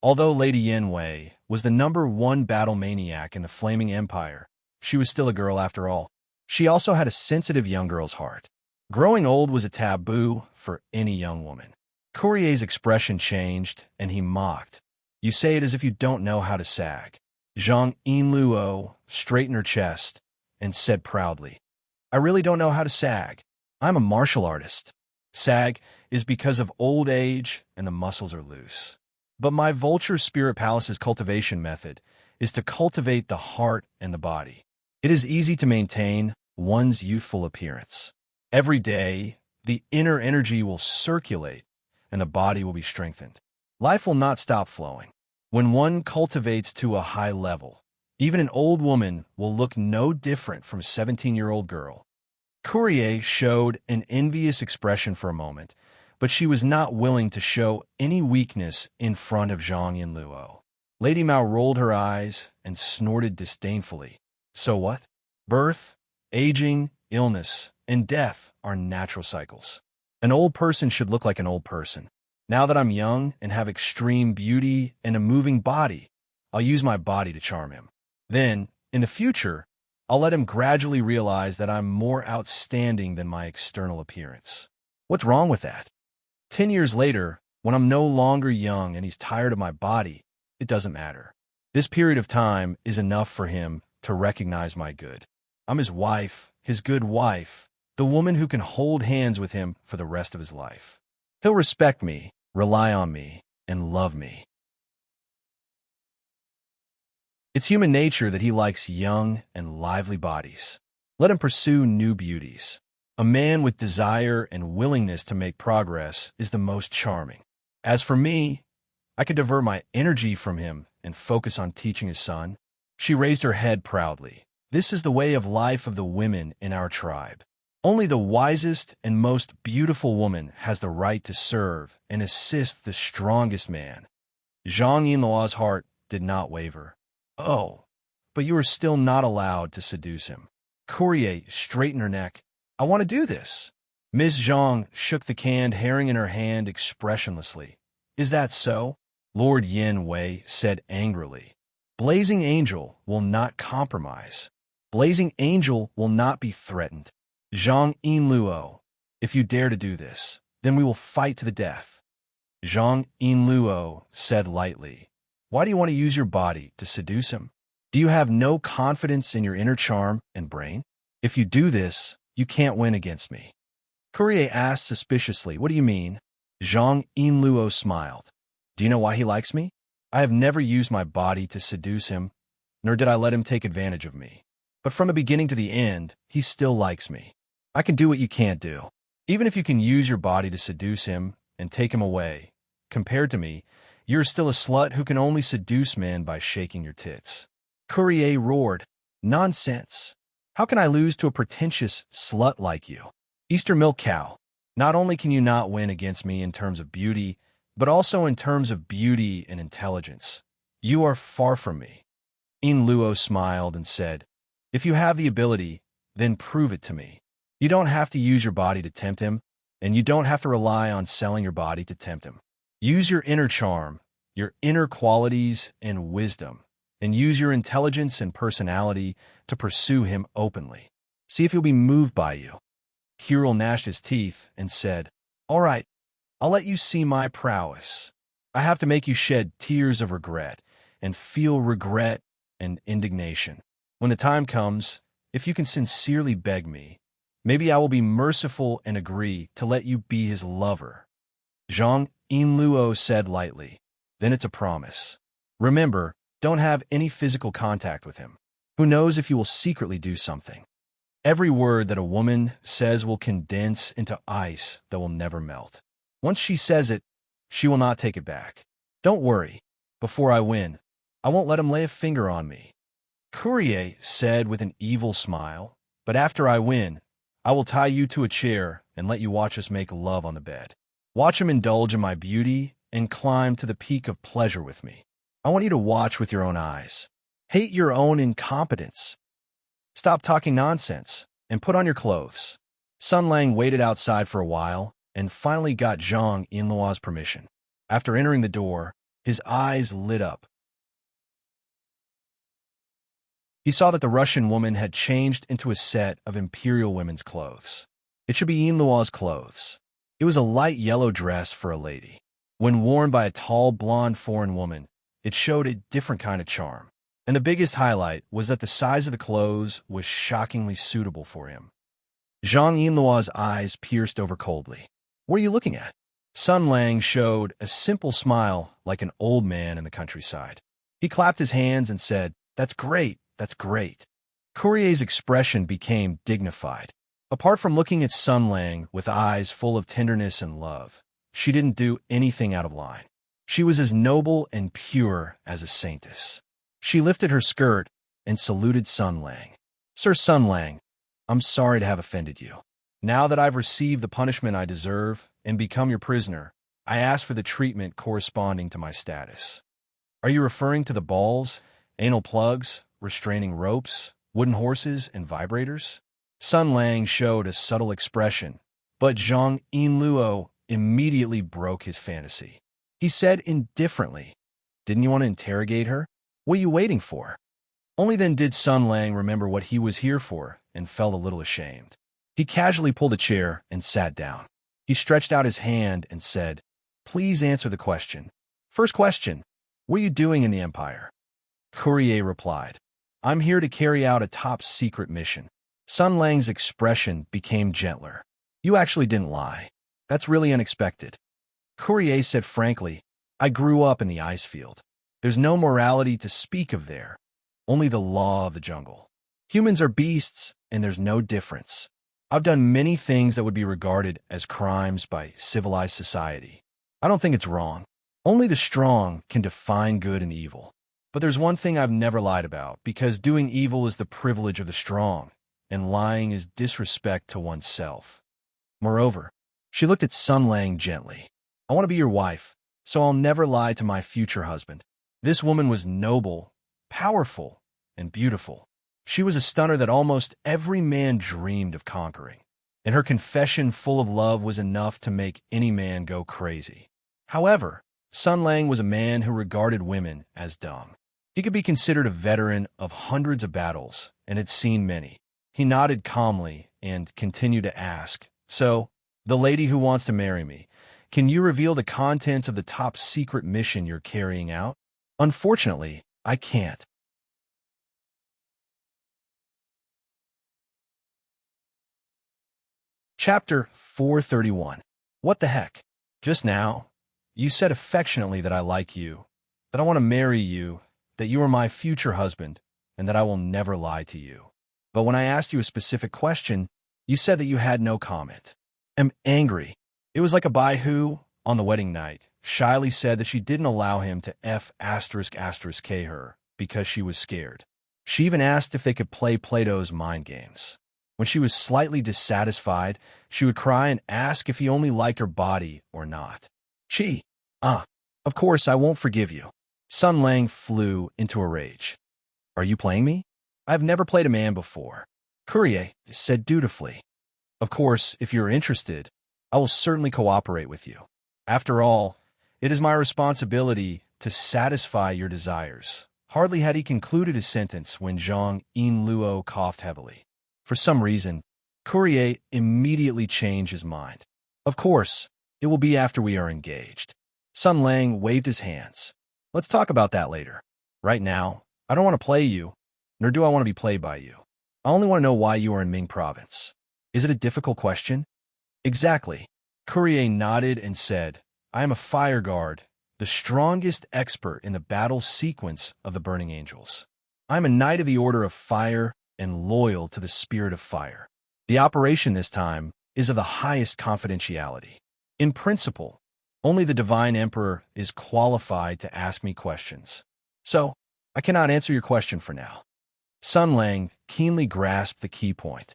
Although Lady Yin Wei was the #1 battle maniac in the Flaming Empire, she was still a girl after all. She also had a sensitive young girl's heart. Growing old was a taboo for any young woman. Courier's expression changed, and he mocked. You say it as if you don't know how to sag. Zhang Yinluo straightened her chest and said proudly, I really don't know how to sag. I'm a martial artist. Sag is because of old age and the muscles are loose. But my Vulture Spirit Palace's cultivation method is to cultivate the heart and the body. It is easy to maintain one's youthful appearance. Every day, the inner energy will circulate and the body will be strengthened. Life will not stop flowing. When one cultivates to a high level, even an old woman will look no different from a 17-year-old girl. Courier showed an envious expression for a moment, but she was not willing to show any weakness in front of Zhang Yinluo. Lady Mao rolled her eyes and snorted disdainfully. So what? Birth, aging, illness, and death are natural cycles. An old person should look like an old person. Now that I'm young and have extreme beauty and a moving body, I'll use my body to charm him. Then, in the future, I'll let him gradually realize that I'm more outstanding than my external appearance. What's wrong with that? 10 years later, when I'm no longer young and he's tired of my body, it doesn't matter. This period of time is enough for him to recognize my good. I'm his wife, his good wife, the woman who can hold hands with him for the rest of his life. He'll respect me, rely on me, and love me. It's human nature that he likes young and lively bodies. Let him pursue new beauties. A man with desire and willingness to make progress is the most charming. As for me, I could divert my energy from him and focus on teaching his son. She raised her head proudly. This is the way of life of the women in our tribe. Only the wisest and most beautiful woman has the right to serve and assist the strongest man. Zhang Yinluo's heart did not waver. Oh, but you are still not allowed to seduce him. Courier straightened her neck. I want to do this. Ms. Zhang shook the canned herring in her hand expressionlessly. Is that so? Lord Yin Wei said angrily. Blazing Angel will not compromise. Blazing Angel will not be threatened. Zhang Yinluo, if you dare to do this, then we will fight to the death. Zhang Yinluo said lightly, "Why do you want to use your body to seduce him? Do you have no confidence in your inner charm and brain? If you do this, you can't win against me." Courier asked suspiciously, "What do you mean?" Zhang Yinluo smiled. "Do you know why he likes me? I have never used my body to seduce him, nor did I let him take advantage of me. But from the beginning to the end, he still likes me. I can do what you can't do. Even if you can use your body to seduce him and take him away, compared to me, you're still a slut who can only seduce men by shaking your tits." Courier roared, "Nonsense! How can I lose to a pretentious slut like you? Easter milk cow, not only can you not win against me in terms of beauty, but also in terms of beauty and intelligence. You are far from me." Luo smiled and said, "If you have the ability, then prove it to me. You don't have to use your body to tempt him, and you don't have to rely on selling your body to tempt him. Use your inner charm, your inner qualities and wisdom, and use your intelligence and personality to pursue him openly. See if he'll be moved by you." Hyrule gnashed his teeth and said, "All right, I'll let you see my prowess. I have to make you shed tears of regret and feel regret and indignation. When the time comes, if you can sincerely beg me, maybe I will be merciful and agree to let you be his lover." Zhang Yinluo said lightly, "Then it's a promise. Remember, don't have any physical contact with him. Who knows if you will secretly do something. Every word that a woman says will condense into ice that will never melt. Once she says it, she will not take it back. Don't worry. Before I win, I won't let him lay a finger on me." Courier said with an evil smile, "But after I win, I will tie you to a chair and let you watch us make love on the bed. Watch him indulge in my beauty and climb to the peak of pleasure with me. I want you to watch with your own eyes. Hate your own incompetence. Stop talking nonsense and put on your clothes." Sun Lang waited outside for a while and finally got Zhang Yinluo's permission. After entering the door, his eyes lit up. He saw that the Russian woman had changed into a set of imperial women's clothes. It should be Yinluo's clothes. It was a light yellow dress for a lady. When worn by a tall, blonde foreign woman, it showed a different kind of charm. And the biggest highlight was that the size of the clothes was shockingly suitable for him. Zhang Yinluo's eyes pierced over coldly. "What are you looking at?" Sun Lang showed a simple smile like an old man in the countryside. He clapped his hands and said, "That's great, that's great." Courier's expression became dignified. Apart from looking at Sun Lang with eyes full of tenderness and love, she didn't do anything out of line. She was as noble and pure as a saintess. She lifted her skirt and saluted Sun Lang. "Sir Sun Lang, I'm sorry to have offended you. Now that I've received the punishment I deserve and become your prisoner, I ask for the treatment corresponding to my status." "Are you referring to the balls, anal plugs, restraining ropes, wooden horses, and vibrators?" Sun Lang showed a subtle expression, but Zhang Yinluo immediately broke his fantasy. He said indifferently, "Didn't you want to interrogate her? What are you waiting for?" Only then did Sun Lang remember what he was here for and felt a little ashamed. He casually pulled a chair and sat down. He stretched out his hand and said, "Please answer the question. First question, what are you doing in the Empire?" Courier replied, "I'm here to carry out a top-secret mission." Sun Lang's expression became gentler. "You actually didn't lie. That's really unexpected." Courier said frankly, "I grew up in the ice field. There's no morality to speak of there, only the law of the jungle. Humans are beasts, and there's no difference. I've done many things that would be regarded as crimes by civilized society. I don't think it's wrong. Only the strong can define good and evil. But there's one thing I've never lied about, because doing evil is the privilege of the strong, and lying is disrespect to oneself. Moreover," she looked at Sun Lang gently, "I want to be your wife, so I'll never lie to my future husband." This woman was noble, powerful, and beautiful. She was a stunner that almost every man dreamed of conquering, and her confession full of love was enough to make any man go crazy. However, Sun Lang was a man who regarded women as dumb. He could be considered a veteran of hundreds of battles and had seen many. He nodded calmly and continued to ask, "So, The lady who wants to marry me. Can you reveal the contents of the top secret mission you're carrying out? Unfortunately, I can't. Chapter 431. What the heck? Just now, you said affectionately that I like you, that I want to marry you, that you are my future husband, and that I will never lie to you. But when I asked you a specific question, you said that you had no comment. I'm angry. It was like a bai who, on the wedding night, shyly said that she didn't allow him to K her because she was scared. She even asked if they could play Plato's mind games. When she was slightly dissatisfied, she would cry and ask if he only liked her body or not. Of course I won't forgive you. Sun Lang flew into a rage. Are you playing me? I've never played a man before. Courier said dutifully. Of course, if you're interested, I will certainly cooperate with you. After all, it is my responsibility to satisfy your desires. Hardly had he concluded his sentence when Zhang Yinluo coughed heavily. For some reason, Courier immediately changed his mind. Of course, it will be after we are engaged. Sun Lang waved his hands. Let's talk about that later. Right now, I don't want to play you, nor do I want to be played by you. I only want to know why you are in Ming Province. Is it a difficult question? Exactly. Courier nodded and said, I am a fire guard, the strongest expert in the battle sequence of the Burning Angels. I am a knight of the Order of Fire and loyal to the Spirit of Fire. The operation this time is of the highest confidentiality. In principle, only the Divine Emperor is qualified to ask me questions. So, I cannot answer your question for now. Sun Lang keenly grasped the key point.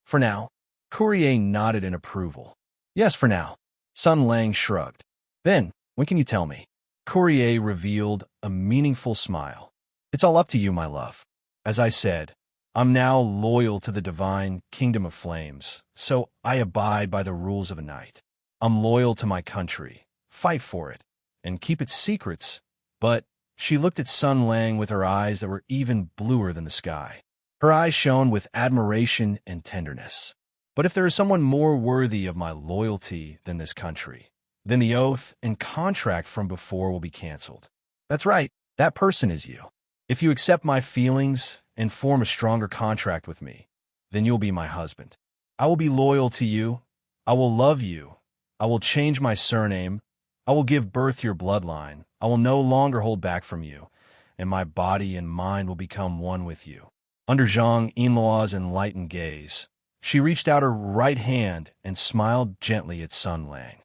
For now? Courier nodded in approval. Yes, for now. Sun Lang shrugged. Then, when can you tell me? Courier revealed a meaningful smile. It's all up to you, my love. As I said, I'm now loyal to the divine kingdom of flames, so I abide by the rules of a knight. I'm loyal to my country, fight for it, and keep its secrets. But she looked at Sun Lang with her eyes that were even bluer than the sky. Her eyes shone with admiration and tenderness. But if there is someone more worthy of my loyalty than this country, then the oath and contract from before will be canceled. That's right, that person is you. If you accept my feelings and form a stronger contract with me, then you'll be my husband. I will be loyal to you. I will love you. I will change my surname. I will give birth to your bloodline. I will no longer hold back from you, and my body and mind will become one with you. Under Zhang Yinluo's enlightened gaze, she reached out her right hand and smiled gently at Sun Lang.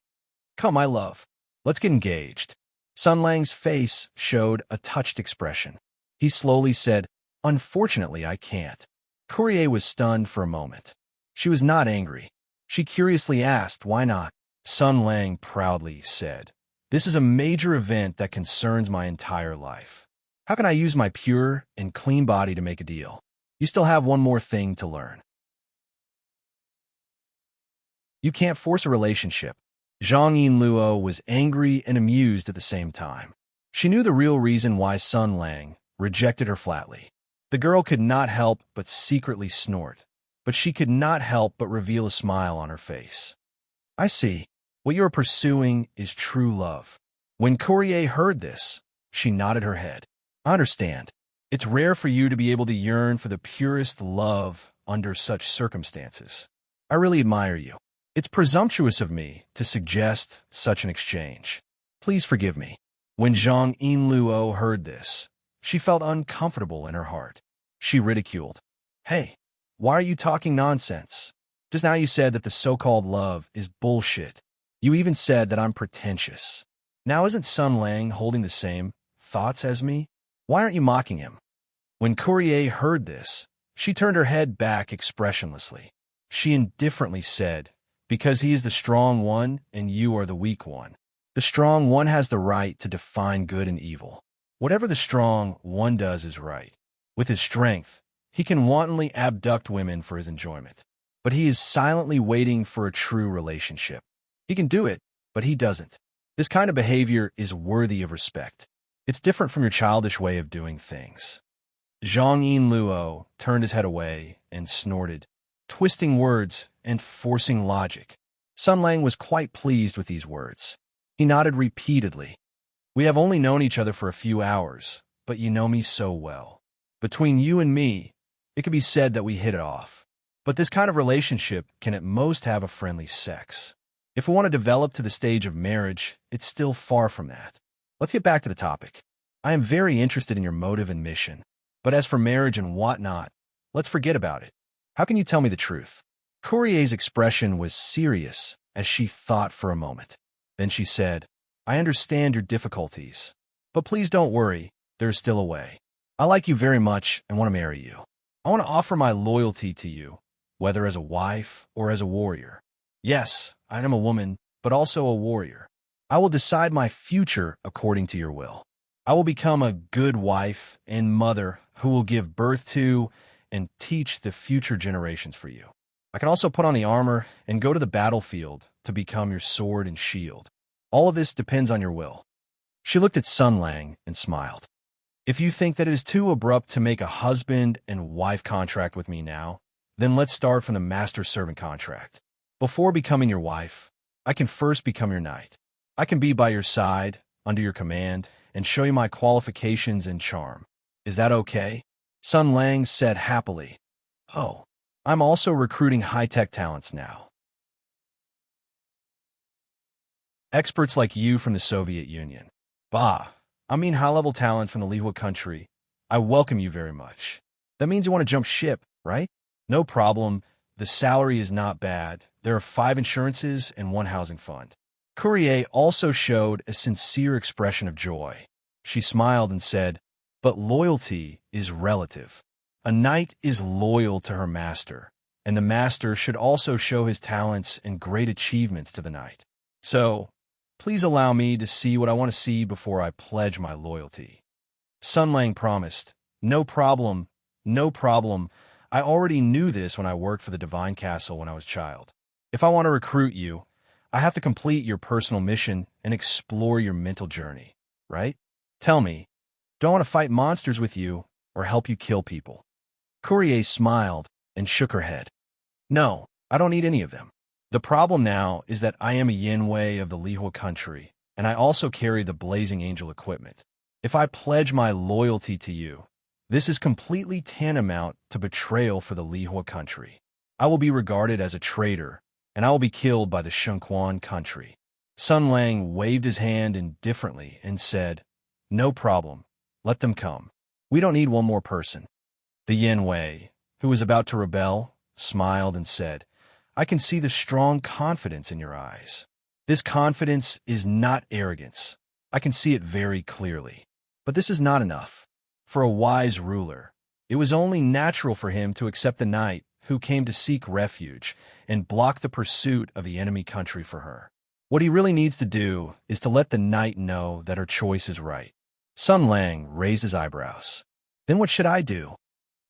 Come, my love. Let's get engaged. Sun Lang's face showed a touched expression. He slowly said, Unfortunately, I can't. Courier was stunned for a moment. She was not angry. She curiously asked, why not? Sun Lang proudly said, This is a major event that concerns my entire life. How can I use my pure and clean body to make a deal? You still have one more thing to learn. You can't force a relationship. Zhang Yinluo was angry and amused at the same time. She knew the real reason why Sun Lang rejected her flatly. The girl could not help but secretly snort, but she could not help but reveal a smile on her face. I see. What you are pursuing is true love. When Courier heard this, she nodded her head. I understand. It's rare for you to be able to yearn for the purest love under such circumstances. I really admire you. It's presumptuous of me to suggest such an exchange. Please forgive me. When Zhang Yinluo heard this, she felt uncomfortable in her heart. She ridiculed. Hey, why are you talking nonsense? Just now you said that the so-called love is bullshit. You even said that I'm pretentious. Now isn't Sun Lang holding the same thoughts as me? Why aren't you mocking him? When Courier heard this, she turned her head back expressionlessly. She indifferently said, Because he is the strong one and you are the weak one. The strong one has the right to define good and evil. Whatever the strong one does is right. With his strength, he can wantonly abduct women for his enjoyment. But he is silently waiting for a true relationship. He can do it, but he doesn't. This kind of behavior is worthy of respect. It's different from your childish way of doing things. Zhang Yinluo turned his head away and snorted, twisting words and forcing logic. Sun Lang was quite pleased with these words. He nodded repeatedly. We have only known each other for a few hours, but you know me so well. Between you and me, it could be said that we hit it off. But this kind of relationship can at most have a friendly sex. If we want to develop to the stage of marriage, it's still far from that. Let's get back to the topic. I am very interested in your motive and mission. But as for marriage and whatnot, let's forget about it. How can you tell me the truth? Courier's expression was serious as she thought for a moment. Then she said, I understand your difficulties, but please don't worry, there's still a way. I like you very much and want to marry you. I want to offer my loyalty to you, whether as a wife or as a warrior. Yes, I am a woman, but also a warrior. I will decide my future according to your will. I will become a good wife and mother who will give birth to and teach the future generations for you. I can also put on the armor and go to the battlefield to become your sword and shield. All of this depends on your will. She looked at Sun Lang and smiled. If you think that it is too abrupt to make a husband and wife contract with me now, then let's start from the master-servant contract. Before becoming your wife, I can first become your knight. I can be by your side, under your command, and show you my qualifications and charm. Is that okay? Sun Lang said happily. Oh, I'm also recruiting high-tech talents now. Experts like you from the Soviet Union. Bah, I mean high-level talent from the Lihua country. I welcome you very much. That means you want to jump ship, right? No problem. The salary is not bad. There are 5 insurances and 1 housing fund. Courier also showed a sincere expression of joy. She smiled and said, but loyalty is relative. A knight is loyal to her master, and the master should also show his talents and great achievements to the knight. So, please allow me to see what I want to see before I pledge my loyalty. Sun Lang promised, no problem, no problem. I already knew this when I worked for the Divine Castle when I was a child. If I want to recruit you, I have to complete your personal mission and explore your mental journey, right? Tell me, do I want to fight monsters with you or help you kill people? Courier smiled and shook her head. No, I don't need any of them. The problem now is that I am a Yanwei of the Lihua country, and I also carry the Blazing Angel equipment. If I pledge my loyalty to you, this is completely tantamount to betrayal for the Lihua country. I will be regarded as a traitor, and I will be killed by the Shunquan country. Sun Lang waved his hand indifferently and said, no problem, let them come. We don't need one more person. The Yanwei, who was about to rebel, smiled and said, I can see the strong confidence in your eyes. This confidence is not arrogance. I can see it very clearly. But this is not enough. For a wise ruler, it was only natural for him to accept the knight who came to seek refuge and block the pursuit of the enemy country for her. What he really needs to do is to let the knight know that her choice is right. Sun Lang raised his eyebrows. Then what should I do?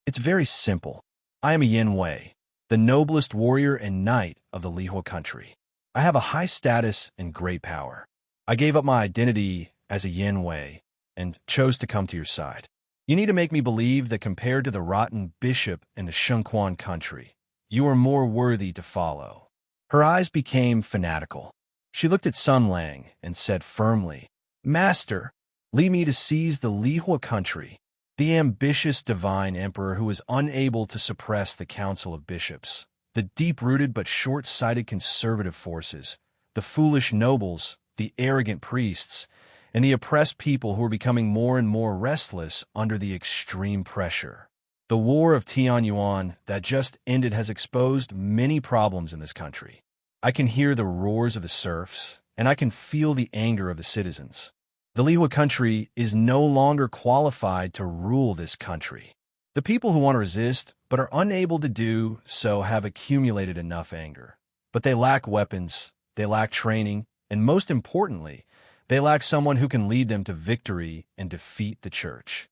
It's very simple. I am a Yanwei, the noblest warrior and knight of the Lihua country. I have a high status and great power. I gave up my identity as a Yanwei and chose to come to your side. You need to make me believe that compared to the rotten bishop in the Shunquan country, you are more worthy to follow. Her eyes became fanatical. She looked at Sun Lang and said firmly, Master, lead me to seize the Lihua country. The ambitious divine emperor who is unable to suppress the council of bishops, the deep-rooted but short-sighted conservative forces, the foolish nobles, the arrogant priests, and the oppressed people who are becoming more and more restless under the extreme pressure. The war of Tianyuan that just ended has exposed many problems in this country. I can hear the roars of the serfs, and I can feel the anger of the citizens. The Lihua country is no longer qualified to rule this country. The people who want to resist but are unable to do so have accumulated enough anger. But they lack weapons, they lack training, and most importantly, they lack someone who can lead them to victory and defeat the church.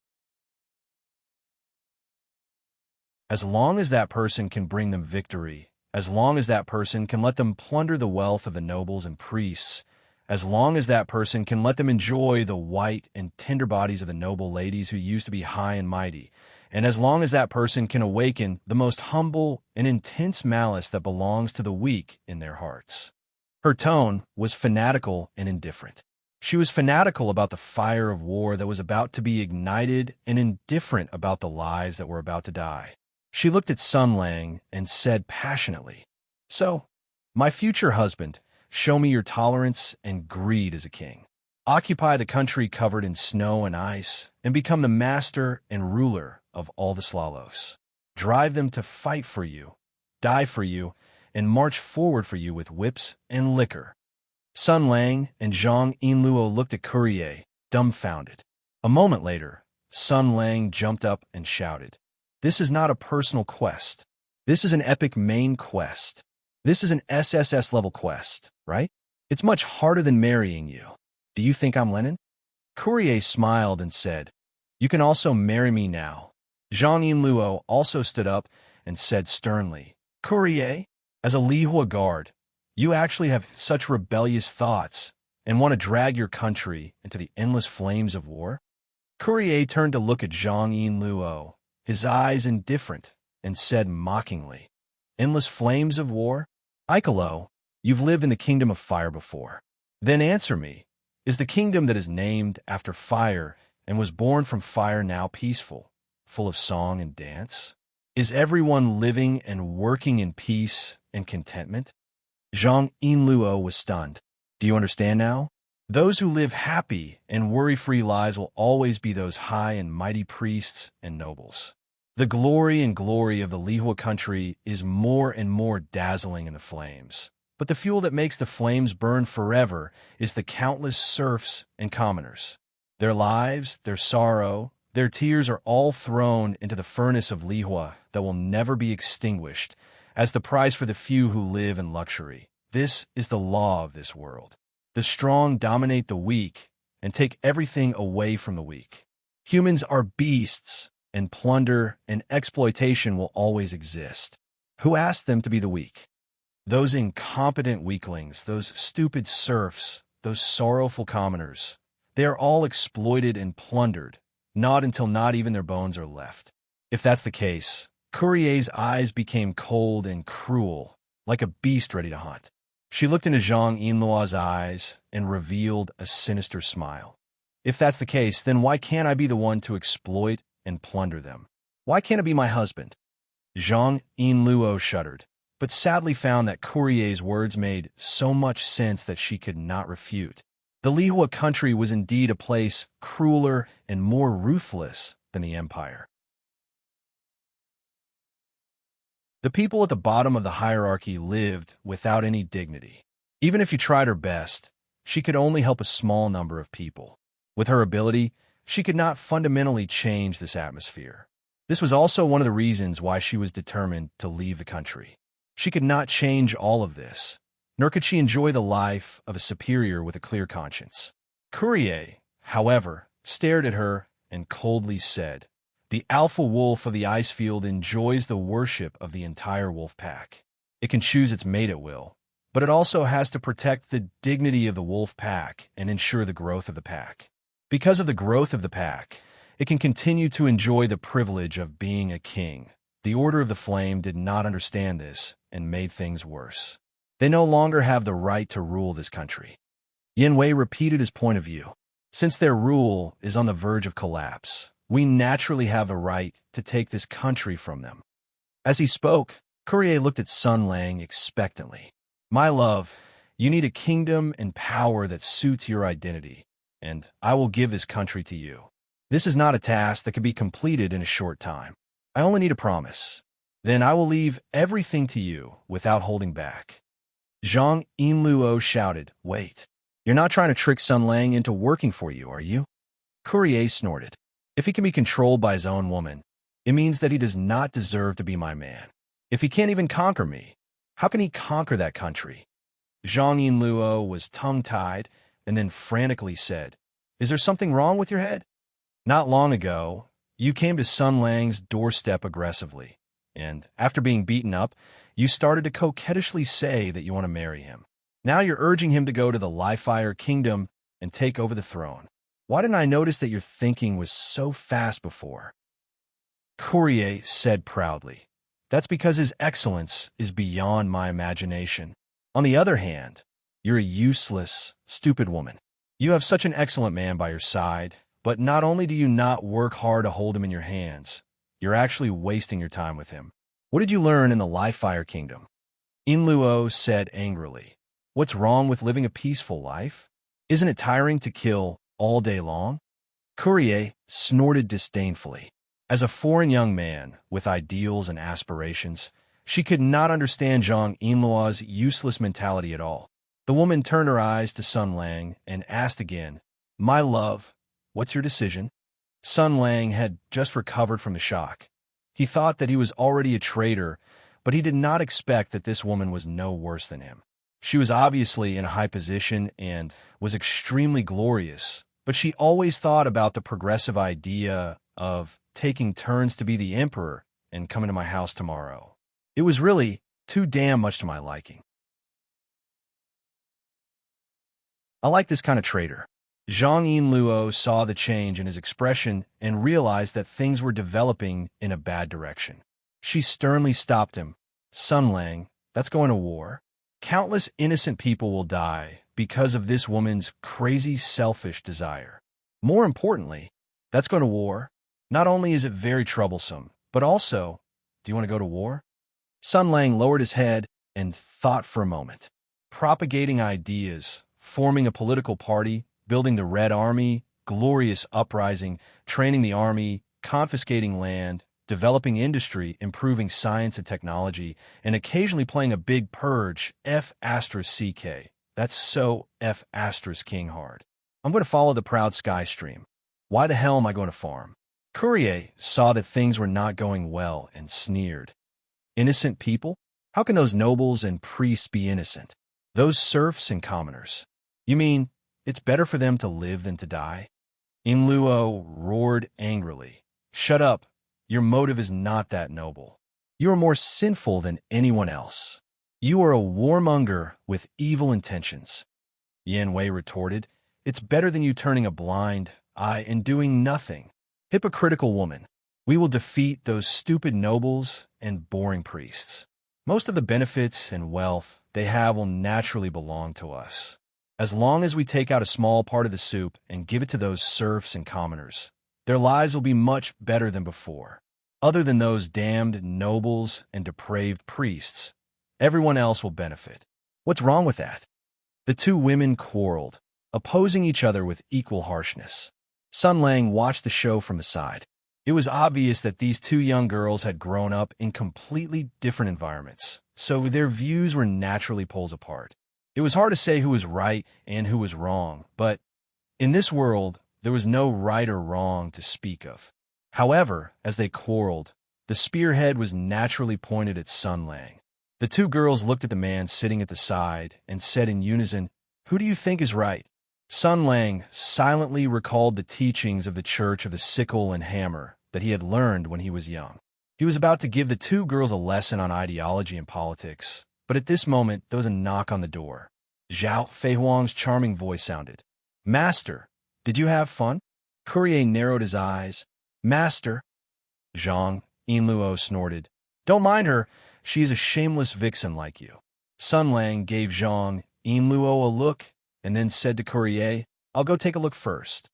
As long as that person can bring them victory, as long as that person can let them plunder the wealth of the nobles and priests, as long as that person can let them enjoy the white and tender bodies of the noble ladies who used to be high and mighty, and as long as that person can awaken the most humble and intense malice that belongs to the weak in their hearts. Her tone was fanatical and indifferent. She was fanatical about the fire of war that was about to be ignited and indifferent about the lives that were about to die. She looked at Sun Lang and said passionately, "So, my future husband, show me your tolerance and greed as a king. Occupy the country covered in snow and ice and become the master and ruler of all the Slalos. Drive them to fight for you, die for you, and march forward for you with whips and liquor." Sun Lang and Zhang Yinluo looked at Courier, dumbfounded. A moment later, Sun Lang jumped up and shouted, "This is not a personal quest. This is an epic main quest. This is an SSS-level quest, right? It's much harder than marrying you. Do you think I'm Lenin?" Courier smiled and said, "You can also marry me now." Zhang Yinluo also stood up and said sternly, "Courier, as a Lihua guard, you actually have such rebellious thoughts and want to drag your country into the endless flames of war?" Courier turned to look at Zhang Yinluo, his eyes indifferent, and said mockingly, "Endless flames of war? Icalo, you've lived in the kingdom of fire before. Then answer me, is the kingdom that is named after fire and was born from fire now peaceful, full of song and dance? Is everyone living and working in peace and contentment?" Zhang Yinluo was stunned. "Do you understand now? Those who live happy and worry-free lives will always be those high and mighty priests and nobles. The glory of the Lihua country is more and more dazzling in the flames. But the fuel that makes the flames burn forever is the countless serfs and commoners. Their lives, their sorrow, their tears are all thrown into the furnace of Lihua that will never be extinguished, as the price for the few who live in luxury. This is the law of this world. The strong dominate the weak and take everything away from the weak. Humans are beasts, and plunder and exploitation will always exist. Who asked them to be the weak? Those incompetent weaklings, those stupid serfs, those sorrowful commoners. They are all exploited and plundered, not until not even their bones are left. If that's the case, Courier's eyes became cold and cruel, like a beast ready to hunt. She looked into Zhang Yinluo's eyes and revealed a sinister smile. "If that's the case, then why can't I be the one to exploit and plunder them? Why can't it be my husband?" Zhang Yinluo shuddered, but sadly found that Courier's words made so much sense that she could not refute. The Lihua country was indeed a place crueler and more ruthless than the empire. The people at the bottom of the hierarchy lived without any dignity. Even if you tried her best, she could only help a small number of people. With her ability, she could not fundamentally change this atmosphere. This was also one of the reasons why she was determined to leave the country. She could not change all of this, nor could she enjoy the life of a superior with a clear conscience. Courier, however, stared at her and coldly said, "The alpha wolf of the ice field enjoys the worship of the entire wolf pack. It can choose its mate at will, but it also has to protect the dignity of the wolf pack and ensure the growth of the pack. Because of the growth of the pack, it can continue to enjoy the privilege of being a king." The Order of the Flame did not understand this and made things worse. They no longer have the right to rule this country. Yin Wei repeated his point of view. "Since their rule is on the verge of collapse, we naturally have the right to take this country from them." As he spoke, Courier looked at Sun Lang expectantly. "My love, you need a kingdom and power that suits your identity, and I will give this country to you. This is not a task that can be completed in a short time. I only need a promise. Then I will leave everything to you without holding back." Zhang Yinluo shouted, "Wait, you're not trying to trick Sun Lang into working for you, are you?" Courier snorted. "If he can be controlled by his own woman, it means that he does not deserve to be my man. If he can't even conquer me, how can he conquer that country?" Zhang Yinluo was tongue-tied and then frantically said, "Is there something wrong with your head? Not long ago, you came to Sun Lang's doorstep aggressively, and after being beaten up, you started to coquettishly say that you want to marry him. Now you're urging him to go to the Li-Fire Kingdom and take over the throne. Why didn't I notice that your thinking was so fast before?" Courier said proudly, "That's because his excellence is beyond my imagination. On the other hand, You're a useless, stupid woman. You have such an excellent man by your side, but not only do you not work hard to hold him in your hands, you're actually wasting your time with him. What did you learn in the Life Fire Kingdom? Inluo said angrily. What's wrong with living a peaceful life? Isn't it tiring to kill all day long? Courier snorted disdainfully. As a foreign young man with ideals and aspirations, she could not understand Zhang Yinluo's useless mentality at all. The woman turned her eyes to Sun Lang and asked again, My love, what's your decision? Sun Lang had just recovered from the shock. He thought that he was already a traitor, but he did not expect that this woman was no worse than him. She was obviously in a high position and was extremely glorious, but she always thought about the progressive idea of taking turns to be the emperor and coming to my house tomorrow. It was really too damn much to my liking. I like this kind of traitor. Zhang Yinluo saw the change in his expression and realized that things were developing in a bad direction. She sternly stopped him. Sun Lang, that's going to war. Countless innocent people will die because of this woman's crazy, selfish desire. More importantly, that's going to war. Not only is it very troublesome, but also, do you want to go to war? Sun Lang lowered his head and thought for a moment. Propagating ideas, forming a political party, building the Red Army, glorious uprising, training the army, confiscating land, developing industry, improving science and technology, and occasionally playing a big purge, F***CK. That's so F***King hard. I'm going to follow the proud sky stream. Why the hell am I going to farm? Courier saw that things were not going well and sneered. Innocent people? How can those nobles and priests be innocent? Those serfs and commoners. You mean it's better for them to live than to die? Inluo roared angrily. Shut up. Your motive is not that noble. You are more sinful than anyone else. You are a warmonger with evil intentions. Yan Wei retorted. It's better than you turning a blind eye and doing nothing. Hypocritical woman. We will defeat those stupid nobles and boring priests. Most of the benefits and wealth they have will naturally belong to us. As long as we take out a small part of the soup and give it to those serfs and commoners, their lives will be much better than before. Other than those damned nobles and depraved priests, everyone else will benefit. What's wrong with that? The two women quarreled, opposing each other with equal harshness. Sun Lang watched the show from the side. It was obvious that these two young girls had grown up in completely different environments, so their views were naturally poles apart. It was hard to say who was right and who was wrong, but in this world, there was no right or wrong to speak of. However, as they quarreled, the spearhead was naturally pointed at Sun Lang. The two girls looked at the man sitting at the side and said in unison, Who do you think is right? Sun Lang silently recalled the teachings of the Church of the Sickle and Hammer that he had learned when he was young. He was about to give the two girls a lesson on ideology and politics, but at this moment there was a knock on the door. Zhao Feihuang's charming voice sounded. Master, did you have fun? Courier narrowed his eyes. Master, Zhang Yinluo snorted. Don't mind her. She's a shameless vixen like you. Sun Lang gave Zhang Yinluo a look and then said to Courier, I'll go take a look first.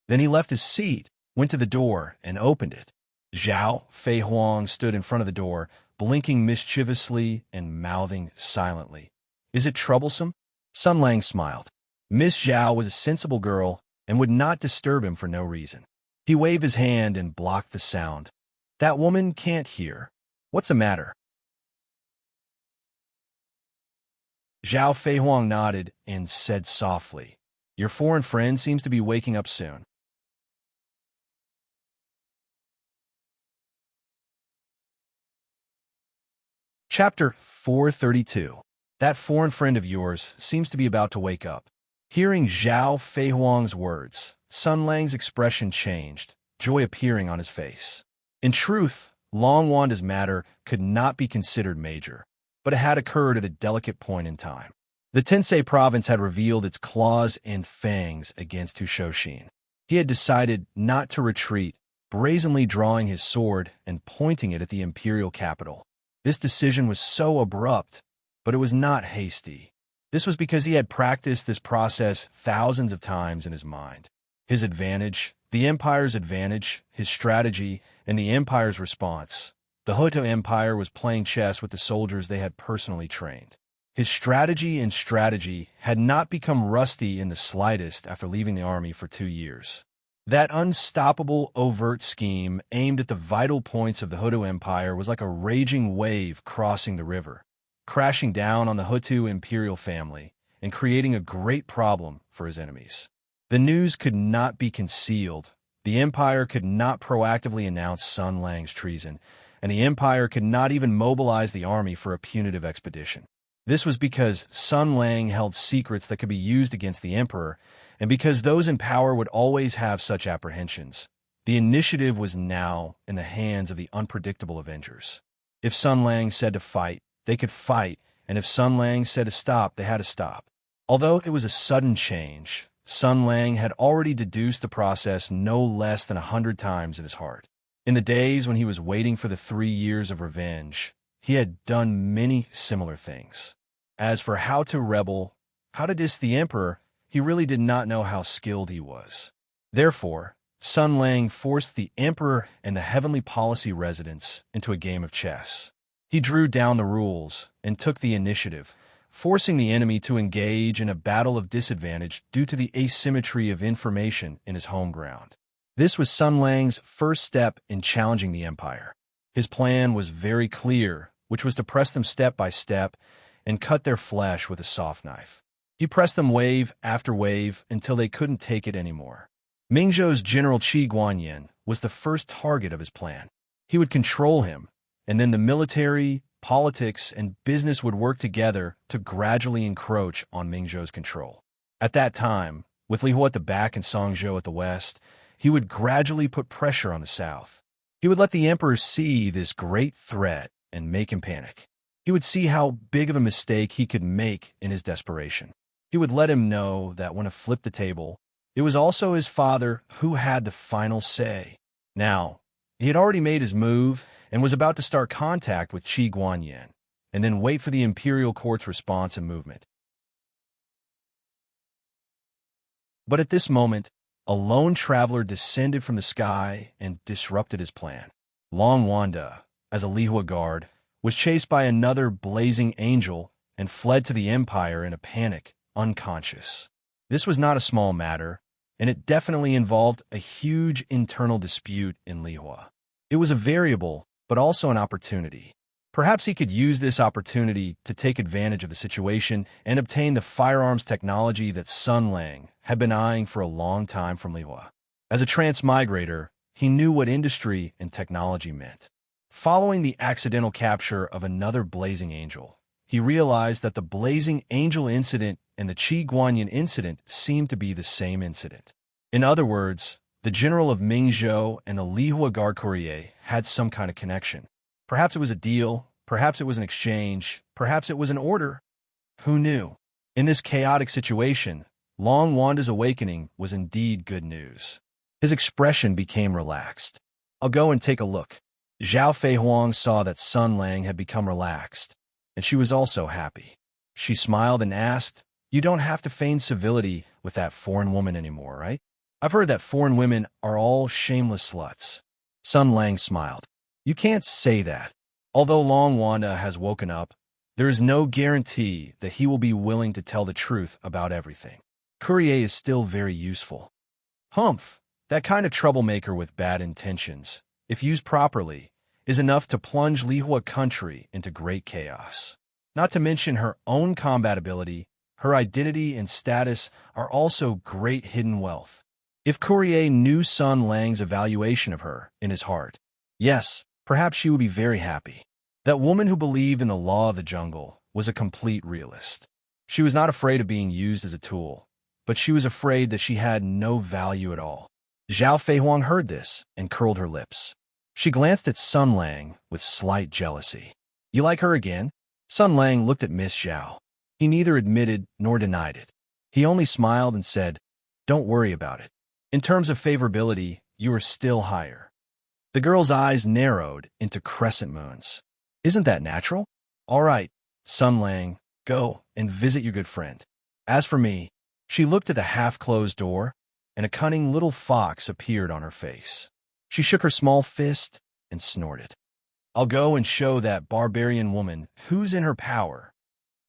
Then he left his seat, went to the door, and opened it. Zhao Feihuang stood in front of the door, blinking mischievously and mouthing silently. Is it troublesome? Sun Lang smiled. Miss Zhao was a sensible girl and would not disturb him for no reason. He waved his hand and blocked the sound. That woman can't hear. What's the matter? Zhao Feihuang nodded and said softly, Your foreign friend seems to be waking up soon. Chapter 432. That foreign friend of yours seems to be about to wake up. Hearing Zhao Feihuang's words, Sun Lang's expression changed, joy appearing on his face. In truth, Long Wanda's matter could not be considered major, but it had occurred at a delicate point in time. The Tensei province had revealed its claws and fangs against Hushoshin. He had decided not to retreat, brazenly drawing his sword and pointing it at the imperial capital. This decision was so abrupt, but it was not hasty. This was because he had practiced this process thousands of times in his mind. His advantage, the Empire's advantage, his strategy, and the Empire's response. The Hutu Empire was playing chess with the soldiers they had personally trained. His strategy had not become rusty in the slightest after leaving the army for 2 years. That unstoppable, overt scheme aimed at the vital points of the Hutu Empire was like a raging wave crossing the river, crashing down on the Hutu imperial family and creating a great problem for his enemies. The news could not be concealed. The Empire could not proactively announce Sun Lang's treason, and the Empire could not even mobilize the army for a punitive expedition. This was because Sun Lang held secrets that could be used against the Emperor, and because those in power would always have such apprehensions. The initiative was now in the hands of the unpredictable Avengers. If Sun Lang said to fight, they could fight, and if Sun Lang said to stop, they had to stop. Although it was a sudden change, Sun Lang had already deduced the process no less than 100 times in his heart. In the days when he was waiting for the 3 years of revenge, he had done many similar things. As for how to rebel, how to diss the Emperor, he really did not know how skilled he was. Therefore, Sun Lang forced the Emperor and the Heavenly Policy residents into a game of chess. He drew down the rules and took the initiative, forcing the enemy to engage in a battle of disadvantage due to the asymmetry of information in his home ground. This was Sun Lang's first step in challenging the Empire. His plan was very clear, which was to press them step by step and cut their flesh with a soft knife. He pressed them wave after wave until they couldn't take it anymore. Mingzhou's General Qi Guanyin was the first target of his plan. He would control him, and then the military, politics, and business would work together to gradually encroach on Mingzhou's control. At that time, with Li Hua at the back and Songzhou at the west, he would gradually put pressure on the south. He would let the Emperor see this great threat and make him panic. He would see how big of a mistake he could make in his desperation. He would let him know that when he flipped the table, it was also his father who had the final say. Now, he had already made his move and was about to start contact with Qi Guanyin, and then wait for the imperial court's response and movement. But at this moment, a lone traveler descended from the sky and disrupted his plan. Long Wanda, as a Li Hua guard, was chased by another blazing angel and fled to the Empire in a panic, unconscious. This was not a small matter, and it definitely involved a huge internal dispute in Li Hua. It was a variable, but also an opportunity. Perhaps he could use this opportunity to take advantage of the situation and obtain the firearms technology that Sun Lang had been eyeing for a long time from Li Hua. As a transmigrator, he knew what industry and technology meant. Following the accidental capture of another blazing angel, he realized that the blazing angel incident and the Qi Guanyin incident seemed to be the same incident. In other words, the general of Mingzhou and the Li Hua guard courier had some kind of connection. Perhaps it was a deal, perhaps it was an exchange, perhaps it was an order. Who knew? In this chaotic situation, Long Wanda's awakening was indeed good news. His expression became relaxed. "I'll go and take a look." Zhao Feihuang saw that Sun Lang had become relaxed, and she was also happy. She smiled and asked, "You don't have to feign civility with that foreign woman anymore, right? I've heard that foreign women are all shameless sluts." Sun Lang smiled. "You can't say that. Although Long Wanda has woken up, there is no guarantee that he will be willing to tell the truth about everything. Courier is still very useful." Humph, that kind of troublemaker with bad intentions, if used properly, is enough to plunge Li Hua country into great chaos. Not to mention her own combat ability, her identity and status are also great hidden wealth. If Courier knew Sun Lang's evaluation of her in his heart, yes, perhaps she would be very happy. That woman who believed in the law of the jungle was a complete realist. She was not afraid of being used as a tool, but she was afraid that she had no value at all. Zhao Feihuang heard this and curled her lips. She glanced at Sun Lang with slight jealousy. "You like her again?" Sun Lang looked at Miss Zhao. He neither admitted nor denied it. He only smiled and said, "Don't worry about it. In terms of favorability, you are still higher." The girl's eyes narrowed into crescent moons. "Isn't that natural?" "All right, Sun Lang, Go and visit your good friend. As for me, she looked at the half-closed door, and a cunning little fox appeared on her face. She shook her small fist and snorted. I'll go and show that barbarian woman who's in her power.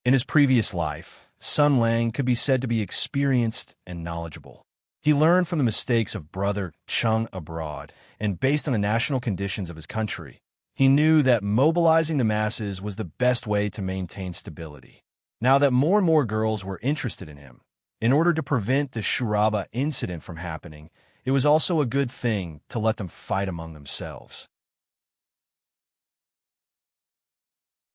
In his previous life, Sun Lang could be said to be experienced and knowledgeable. He learned from the mistakes of brother Chung abroad, and based on the national conditions of his country, he knew that mobilizing the masses was the best way to maintain stability. Now that more and more girls were interested in him, in order to prevent the Shuraba incident from happening, it was also a good thing to let them fight among themselves.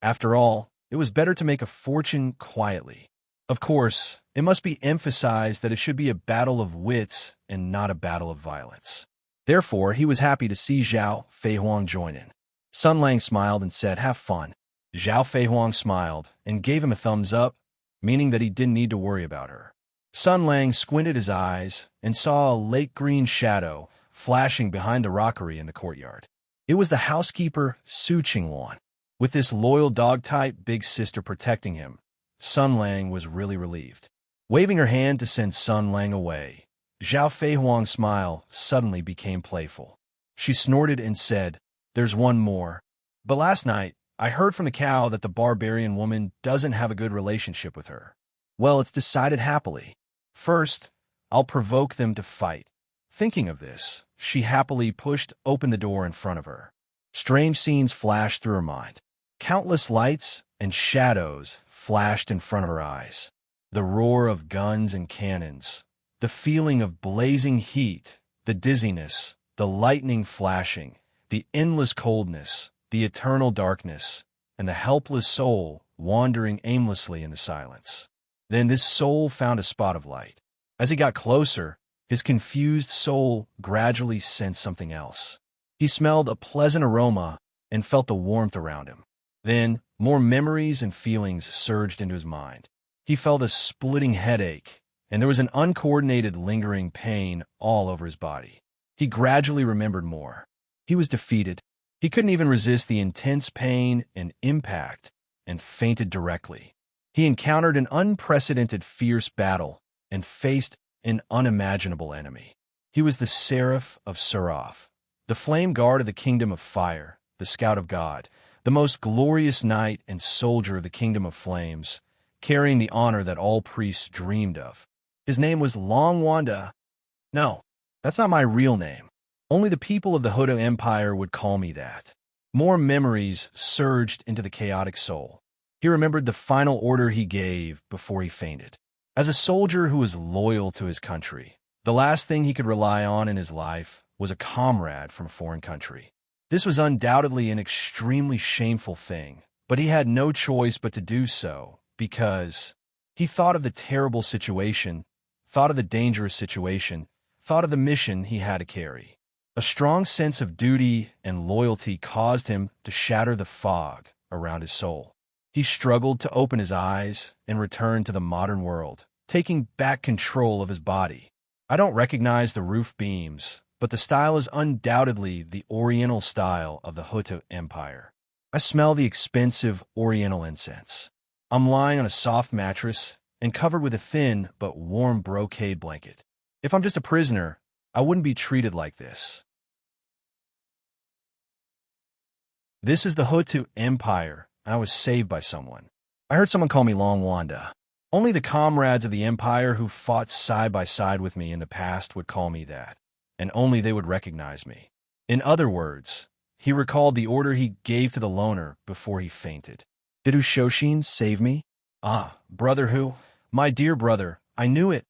After all, it was better to make a fortune quietly. Of course, it must be emphasized that it should be a battle of wits and not a battle of violence. Therefore, he was happy to see Zhao Feihuang join in. Sun Lang smiled and said, "Have fun." Zhao Feihuang smiled and gave him a thumbs up, meaning that he didn't need to worry about her. Sun Lang squinted his eyes and saw a lake-green shadow flashing behind the rockery in the courtyard. It was the housekeeper, Su Qingwan. With this loyal dog-type big sister protecting him, Sun Lang was really relieved. Waving her hand to send Sun Lang away, Zhao Feihuang's smile suddenly became playful. She snorted and said, "There's one more. But last night, I heard from the cow that the barbarian woman doesn't have a good relationship with her. Well, it's decided happily. First, I'll provoke them to fight." Thinking of this, she happily pushed open the door in front of her. Strange scenes flashed through her mind. Countless lights and shadows flashed in front of her eyes. The roar of guns and cannons, the feeling of blazing heat, the dizziness, the lightning flashing, the endless coldness, the eternal darkness, and the helpless soul wandering aimlessly in the silence. Then this soul found a spot of light. As he got closer, his confused soul gradually sensed something else. He smelled a pleasant aroma and felt the warmth around him. Then, more memories and feelings surged into his mind. He felt a splitting headache, and there was an uncoordinated lingering pain all over his body. He gradually remembered more. He was defeated. He couldn't even resist the intense pain and impact, and fainted directly. He encountered an unprecedented fierce battle and faced an unimaginable enemy. He was the Seraph of Seraph, the flame guard of the kingdom of fire, the scout of God, the most glorious knight and soldier of the kingdom of flames, carrying the honor that all priests dreamed of. His name was Long Wanda. No, that's not my real name. Only the people of the Hodo Empire would call me that. More memories surged into the chaotic soul. He remembered the final order he gave before he fainted. As a soldier who was loyal to his country, the last thing he could rely on in his life was a comrade from a foreign country. This was undoubtedly an extremely shameful thing, but he had no choice but to do so because he thought of the terrible situation, thought of the dangerous situation, thought of the mission he had to carry. A strong sense of duty and loyalty caused him to shatter the fog around his soul. He struggled to open his eyes and return to the modern world, taking back control of his body. I don't recognize the roof beams, but the style is undoubtedly the Oriental style of the Hodo Empire. I smell the expensive Oriental incense. I'm lying on a soft mattress and covered with a thin but warm brocade blanket. If I'm just a prisoner, I wouldn't be treated like this. This is the Hodo Empire, and I was saved by someone. I heard someone call me Long Wanda. Only the comrades of the Empire who fought side by side with me in the past would call me that, and only they would recognize me. In other words, he recalled the order he gave to the loner before he fainted. Did Ushoshin save me? Ah, brother Hu, my dear brother, I knew it.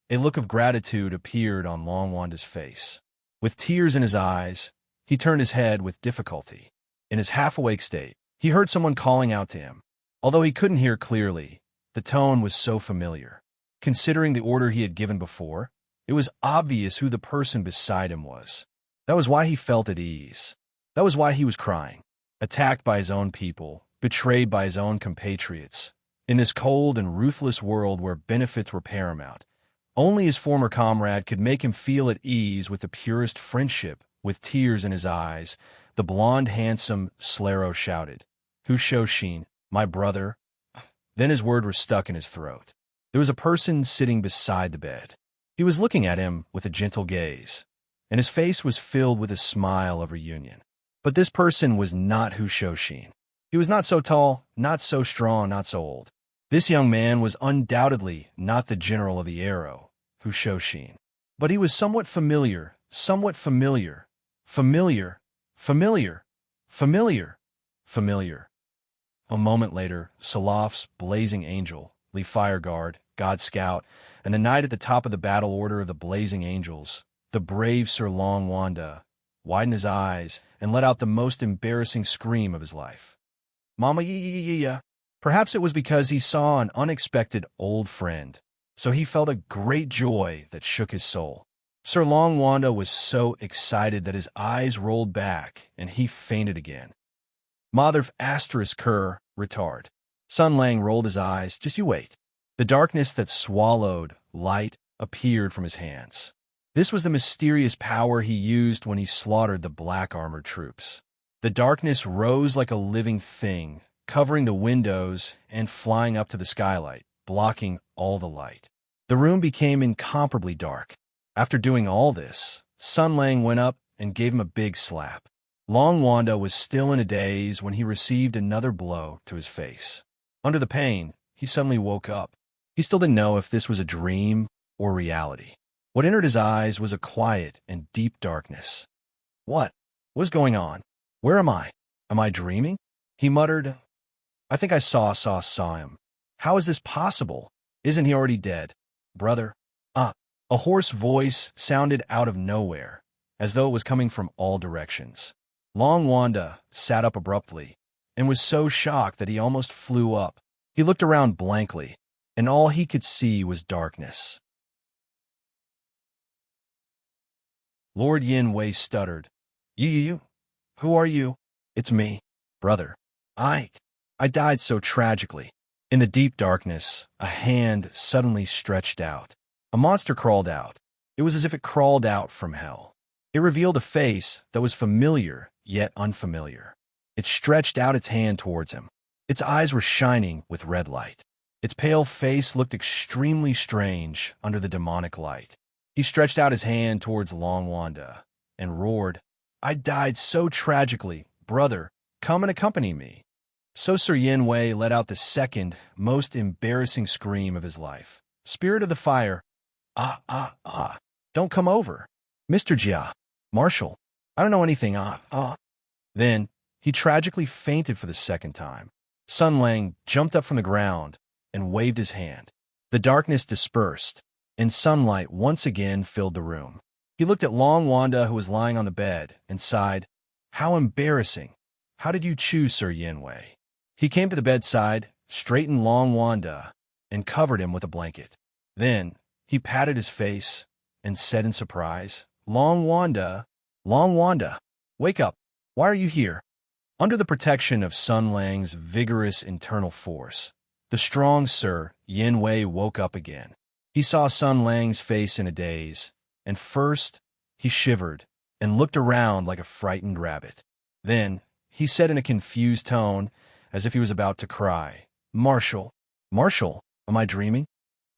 A look of gratitude appeared on Long Wanda's face. With tears in his eyes, he turned his head with difficulty. In his half-awake state, he heard someone calling out to him. Although he couldn't hear clearly, the tone was so familiar. Considering the order he had given before, it was obvious who the person beside him was. That was why he felt at ease. That was why he was crying. Attacked by his own people, betrayed by his own compatriots. In this cold and ruthless world where benefits were paramount, only his former comrade could make him feel at ease with the purest friendship. With tears in his eyes, the blonde, handsome Slaro shouted, "Hushoshin, my brother." Then his words were stuck in his throat. There was a person sitting beside the bed. He was looking at him with a gentle gaze, and his face was filled with a smile of reunion. But this person was not Hu Shoshin. He was not so tall, not so strong, not so old. This young man was undoubtedly not the general of the arrow, Hu Shoshin. But he was somewhat familiar, familiar. A moment later, Salaf's blazing angel, Lee Fireguard, God Scout, and the knight at the top of the battle order of the Blazing Angels, the brave Sir Long Wanda, widened his eyes and let out the most embarrassing scream of his life. Mama ya. Perhaps it was because he saw an unexpected old friend, so he felt a great joy that shook his soul. Sir Long Wanda was so excited that his eyes rolled back and he fainted again. Mother asterisk cur, retard. Sun Lang rolled his eyes. Just you wait. The darkness that swallowed light appeared from his hands. This was the mysterious power he used when he slaughtered the black-armored troops. The darkness rose like a living thing, covering the windows and flying up to the skylight, blocking all the light. The room became incomparably dark. After doing all this, Sun Lang went up and gave him a big slap. Long Wanda was still in a daze when he received another blow to his face. Under the pain, he suddenly woke up. He still didn't know if this was a dream or reality. What entered his eyes was a quiet and deep darkness. What was going on? Where am I? Am I dreaming? He muttered. I think I saw him. How is this possible? Isn't he already dead? Brother? A hoarse voice sounded out of nowhere, as though it was coming from all directions. Long Wanda sat up abruptly and was so shocked that he almost flew up. He looked around blankly, and all he could see was darkness. Lord Yin Wei stuttered. You? Who are you? It's me, brother. I died so tragically. In the deep darkness, a hand suddenly stretched out. A monster crawled out. It was as if it crawled out from hell. It revealed a face that was familiar yet unfamiliar. It stretched out its hand towards him. Its eyes were shining with red light. Its pale face looked extremely strange under the demonic light. He stretched out his hand towards Long Wanda and roared, I died so tragically. Brother, come and accompany me. So Sir Yin Wei let out the second, most embarrassing scream of his life. Spirit of the fire, don't come over. Mr. Jia, Marshal, I don't know anything, Then, he tragically fainted for the second time. Sun Lang jumped up from the ground and waved his hand. The darkness dispersed, and sunlight once again filled the room. He looked at Long Wanda, who was lying on the bed, and sighed, How embarrassing. How did you choose Sir Yin Wei? He came to the bedside, straightened Long Wanda, and covered him with a blanket. Then, he patted his face and said in surprise, Long Wanda, wake up. Why are you here? Under the protection of Sun Lang's vigorous internal force, the strong Sir Yin Wei woke up again. He saw Sun Lang's face in a daze, and first he shivered and looked around like a frightened rabbit. Then he said in a confused tone, as if he was about to cry, Marshal, am I dreaming?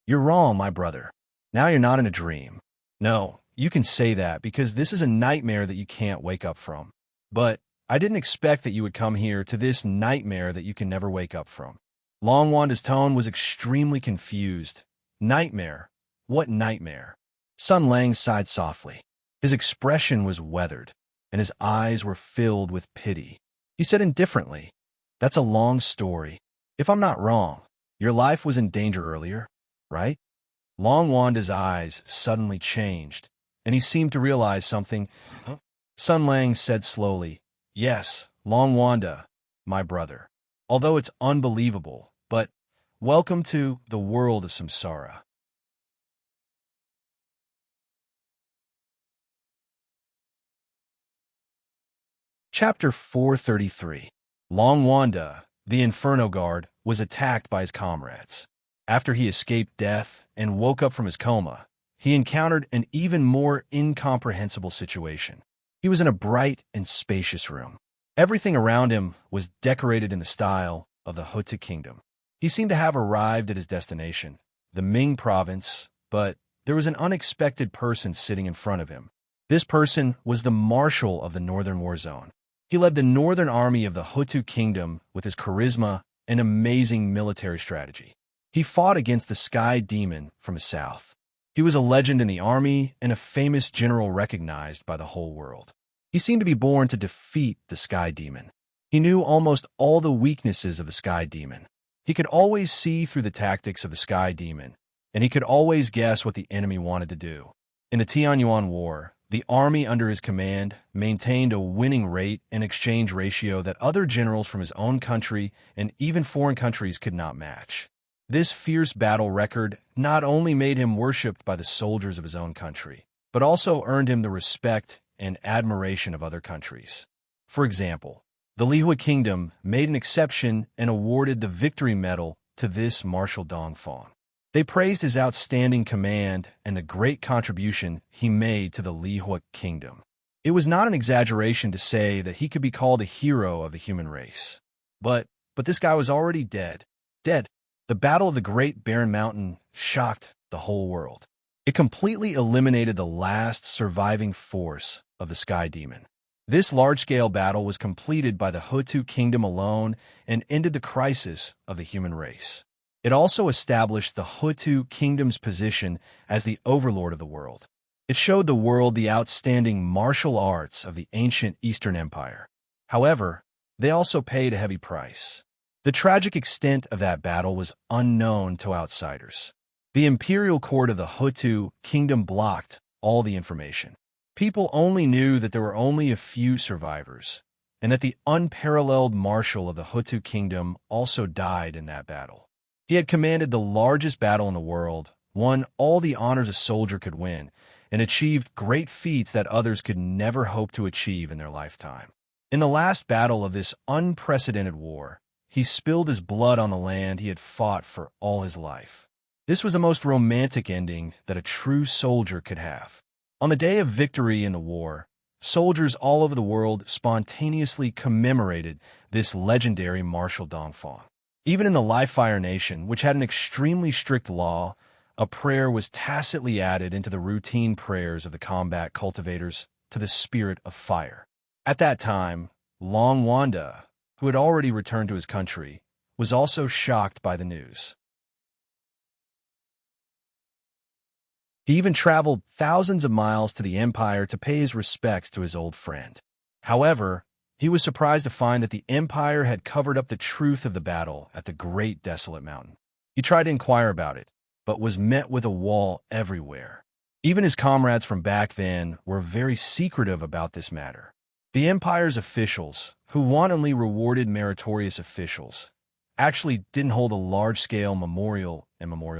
You're wrong, my brother. Now you're not in a dream. No, you can say that because this is a nightmare that you can't wake up from. But I didn't expect that you would come here to this nightmare that you can never wake up from. Long Wanda's tone was extremely confused. Nightmare? What nightmare? Sun Lang sighed softly. His expression was weathered, and his eyes were filled with pity. He said indifferently, That's a long story. If I'm not wrong, your life was in danger earlier, right? Long Wanda's eyes suddenly changed, and he seemed to realize something. Sun Lang said slowly, Yes, Long Wanda, my brother. Although it's unbelievable, but welcome to the world of samsara. Chapter 433. Long Wanda, the Inferno Guard, was attacked by his comrades. After he escaped death and woke up from his coma, he encountered an even more incomprehensible situation. He was in a bright and spacious room. Everything around him was decorated in the style of the Hutta Kingdom. He seemed to have arrived at his destination, the Ming province, but there was an unexpected person sitting in front of him. This person was the marshal of the Northern War Zone. He led the northern army of the Hutu kingdom with his charisma and amazing military strategy. He fought against the Sky Demon from the south. He was a legend in the army and a famous general recognized by the whole world. He seemed to be born to defeat the Sky Demon. He knew almost all the weaknesses of the Sky Demon. He could always see through the tactics of the Sky Demon, and he could always guess what the enemy wanted to do. In the Tianyuan War, the army under his command maintained a winning rate and exchange ratio that other generals from his own country and even foreign countries could not match. This fierce battle record not only made him worshipped by the soldiers of his own country, but also earned him the respect and admiration of other countries. For example, the Lihua Kingdom made an exception and awarded the Victory Medal to this Marshal Dongfang. They praised his outstanding command and the great contribution he made to the Lihua Kingdom. It was not an exaggeration to say that he could be called a hero of the human race. But this guy was already dead. Dead. The Battle of the Great Barren Mountain shocked the whole world. It completely eliminated the last surviving force of the Sky Demon. This large-scale battle was completed by the Hutu kingdom alone and ended the crisis of the human race. It also established the Hutu kingdom's position as the overlord of the world. It showed the world the outstanding martial arts of the ancient Eastern Empire. However, they also paid a heavy price. The tragic extent of that battle was unknown to outsiders. The imperial court of the Hutu kingdom blocked all the information. People only knew that there were only a few survivors, and that the unparalleled marshal of the Hutu kingdom also died in that battle. He had commanded the largest battle in the world, won all the honors a soldier could win, and achieved great feats that others could never hope to achieve in their lifetime. In the last battle of this unprecedented war, he spilled his blood on the land he had fought for all his life. This was the most romantic ending that a true soldier could have. On the day of victory in the war, soldiers all over the world spontaneously commemorated this legendary Marshal Dongfang. Even in the Li-Fire Nation, which had an extremely strict law, a prayer was tacitly added into the routine prayers of the combat cultivators to the spirit of fire. At that time, Long Wanda, who had already returned to his country, was also shocked by the news. He even traveled thousands of miles to the Empire to pay his respects to his old friend. However, he was surprised to find that the Empire had covered up the truth of the battle at the Great Desolate Mountain. He tried to inquire about it, but was met with a wall everywhere. Even his comrades from back then were very secretive about this matter. The Empire's officials, who wantonly rewarded meritorious officials, actually didn't hold a large-scale memorial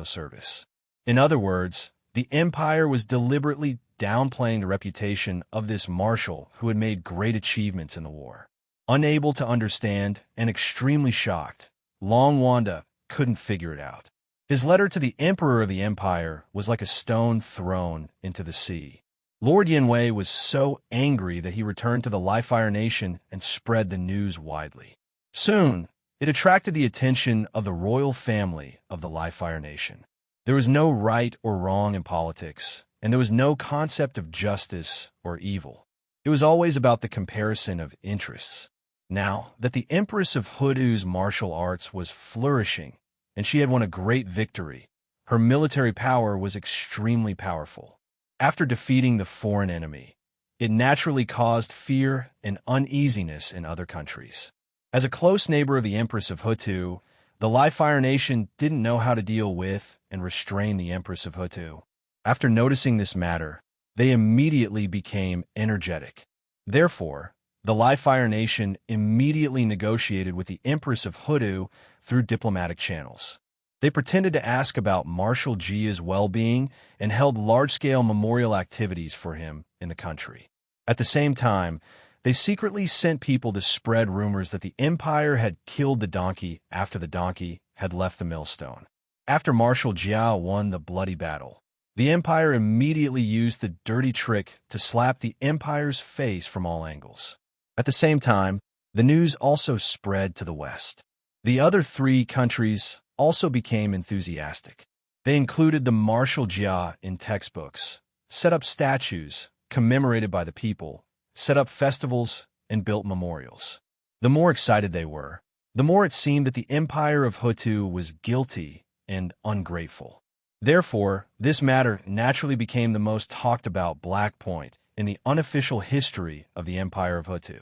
service. In other words, the Empire was deliberately downplaying the reputation of this marshal who had made great achievements in the war. Unable to understand and extremely shocked, Long Wanda couldn't figure it out. His letter to the Emperor of the Empire was like a stone thrown into the sea. Lord Yanwei was so angry that he returned to the Li-Fire Nation and spread the news widely. Soon, it attracted the attention of the royal family of the Li-Fire Nation. There was no right or wrong in politics, and there was no concept of justice or evil. It was always about the comparison of interests. Now that the Empress of Hutu's martial arts was flourishing, and she had won a great victory, her military power was extremely powerful. After defeating the foreign enemy, it naturally caused fear and uneasiness in other countries. As a close neighbor of the Empress of Hutu, the Li-Fire Nation didn't know how to deal with and restrain the Empress of Hutu. After noticing this matter, they immediately became energetic. Therefore, the Li-Fire Nation immediately negotiated with the Empress of Hutu through diplomatic channels. They pretended to ask about Marshal Jia's well-being and held large-scale memorial activities for him in the country. At the same time, they secretly sent people to spread rumors that the Empire had killed the donkey after the donkey had left the millstone. After Marshal Jia won the bloody battle, the Empire immediately used the dirty trick to slap the Empire's face from all angles. At the same time, the news also spread to the west. The other three countries also became enthusiastic. They included the martial jia in textbooks, set up statues commemorated by the people, set up festivals, and built memorials. The more excited they were, the more it seemed that the empire of Hutu was guilty and ungrateful. Therefore, this matter naturally became the most talked about black point in the unofficial history of the empire of Hutu.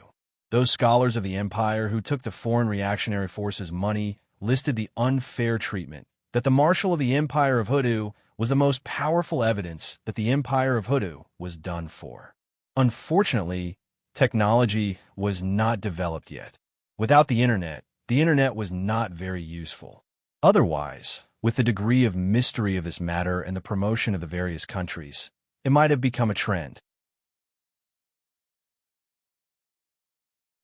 Those scholars of the empire who took the foreign reactionary forces' money listed the unfair treatment, that the marshal of the empire of Hutu was the most powerful evidence that the empire of Hutu was done for. Unfortunately, technology was not developed yet. Without the internet was not very useful. Otherwise, with the degree of mystery of this matter and the promotion of the various countries, it might have become a trend.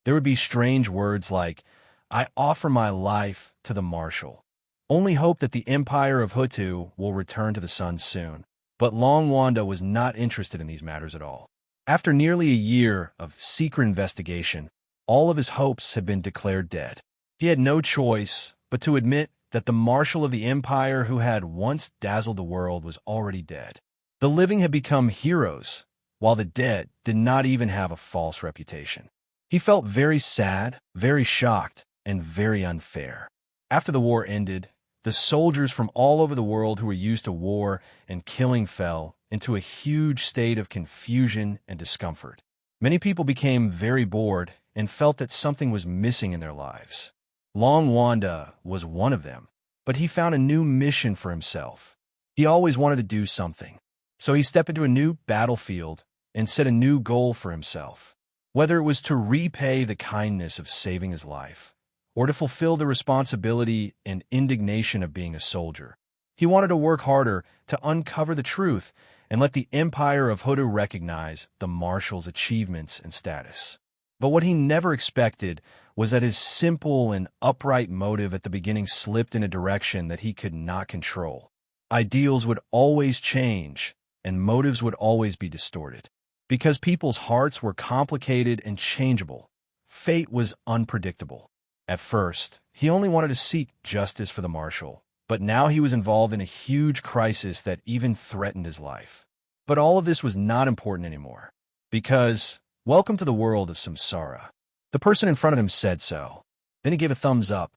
There would be strange words like, "I offer my life to the marshal. Only hope that the empire of Hutu will return to the sun soon." But Long Wanda was not interested in these matters at all. After nearly a year of secret investigation, all of his hopes had been declared dead. He had no choice but to admit that the marshal of the empire who had once dazzled the world was already dead. The living had become heroes, while the dead did not even have a false reputation. He felt very sad, very shocked, and very unfair. After the war ended, the soldiers from all over the world who were used to war and killing fell into a huge state of confusion and discomfort. Many people became very bored and felt that something was missing in their lives. Long Wanda was one of them, but he found a new mission for himself. He always wanted to do something, so he stepped into a new battlefield and set a new goal for himself. Whether it was to repay the kindness of saving his life, or to fulfill the responsibility and indignation of being a soldier, he wanted to work harder to uncover the truth and let the empire of Hutu recognize the marshal's achievements and status. But what he never expected was that his simple and upright motive at the beginning slipped in a direction that he could not control. Ideals would always change, and motives would always be distorted. Because people's hearts were complicated and changeable, fate was unpredictable. At first, he only wanted to seek justice for the marshal, but now he was involved in a huge crisis that even threatened his life. But all of this was not important anymore, because, welcome to the world of samsara. The person in front of him said so. Then he gave a thumbs up.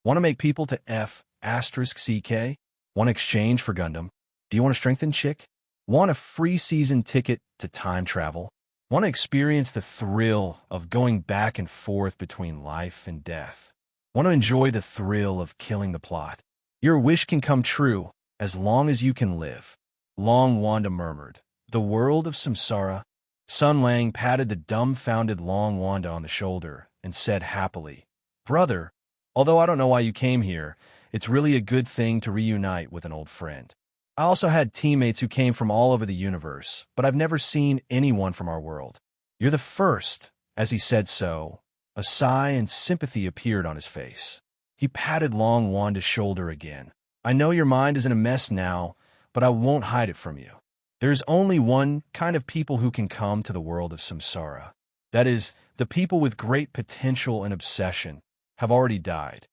Want to make people to F***CK? Want to exchange for Gundam? Do you want to strengthen chick? Want a free season ticket to time travel? Want to experience the thrill of going back and forth between life and death? Want to enjoy the thrill of killing the plot? Your wish can come true as long as you can live. Long Wanda murmured, "The world of samsara." Sun Lang patted the dumbfounded Long Wanda on the shoulder and said happily, "Brother, although I don't know why you came here, it's really a good thing to reunite with an old friend. I also had teammates who came from all over the universe, but I've never seen anyone from our world. You're the first." As he said so, a sigh and sympathy appeared on his face. He patted Long Wanda's shoulder again. "I know your mind is in a mess now, but I won't hide it from you. There's only one kind of people who can come to the world of samsara. That is, the people with great potential and obsession have already died."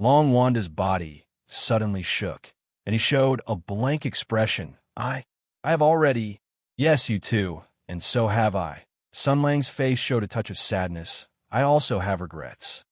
Long Wanda's body suddenly shook, and he showed a blank expression. I have already. Yes, you too, and so have I. Sun Lang's face showed a touch of sadness. "I also have regrets.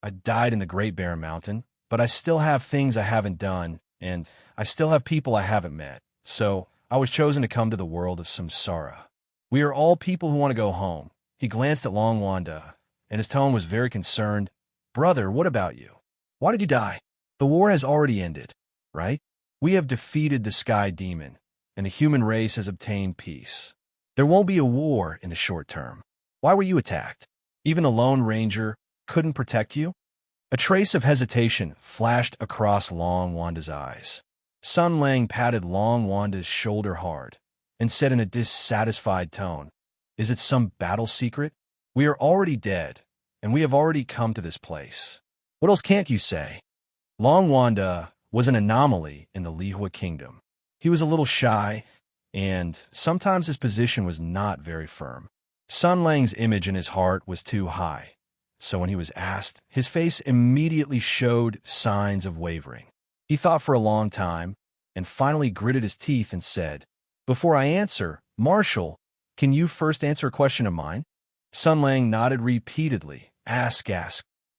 I died in the Great Bear Mountain, but I still have things I haven't done, and I still have people I haven't met. So I was chosen to come to the world of samsara. We are all people who want to go home." He glanced at Long Wanda, and his tone was very concerned. "Brother, what about you? Why did you die? The war has already ended, right? We have defeated the sky demon, and the human race has obtained peace. There won't be a war in the short term. Why were you attacked? Even a lone ranger couldn't protect you?" A trace of hesitation flashed across Long Wanda's eyes. Sun Lang patted Long Wanda's shoulder hard and said in a dissatisfied tone, "Is it some battle secret? We are already dead, and we have already come to this place. What else can't you say?" Long Wanda was an anomaly in the Lihua kingdom. He was a little shy, and sometimes his position was not very firm. Sun Lang's image in his heart was too high, so when he was asked, his face immediately showed signs of wavering. He thought for a long time, and finally gritted his teeth and said, "Before I answer, Marshal, can you first answer a question of mine?" Sun Lang nodded repeatedly. Ask.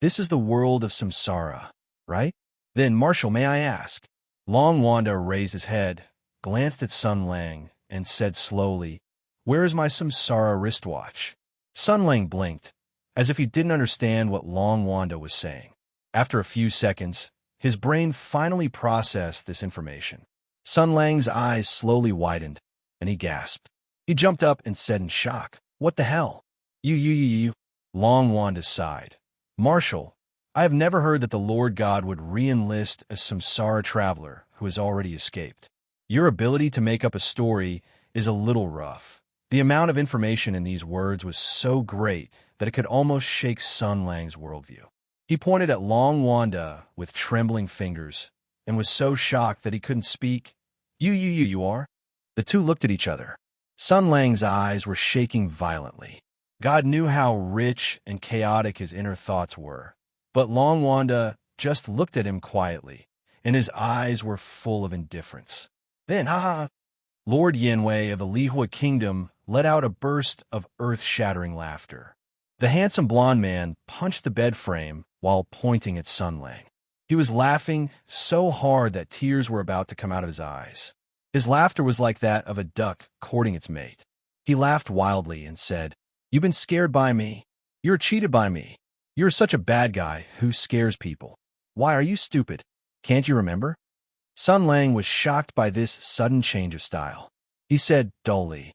This is the world of samsara, right? Then, Marshal, may I ask? Long Wanda raised his head, glanced at Sun Lang, and said slowly, "Where is my samsara wristwatch?" Sun Lang blinked, as if he didn't understand what Long Wanda was saying. After a few seconds, his brain finally processed this information. Sun Lang's eyes slowly widened, and he gasped. He jumped up and said in shock, "What the hell? You. Long Wanda sighed. "Marshal, I have never heard that the Lord God would re-enlist a samsara traveler who has already escaped. Your ability to make up a story is a little rough." The amount of information in these words was so great that it could almost shake Sun Lang's worldview. He pointed at Long Wanda with trembling fingers and was so shocked that he couldn't speak. You are? The two looked at each other. Sun Lang's eyes were shaking violently. God knew how rich and chaotic his inner thoughts were, but Long Wanda just looked at him quietly, and his eyes were full of indifference. Then, Lord Yanwei of the Lihua Kingdom let out a burst of earth-shattering laughter. The handsome blond man punched the bed frame while pointing at Sun Lang. He was laughing so hard that tears were about to come out of his eyes. His laughter was like that of a duck courting its mate. He laughed wildly and said, "You've been scared by me. You're cheated by me. You're such a bad guy who scares people. Why are you stupid? Can't you remember?" Sun Lang was shocked by this sudden change of style. He said dully,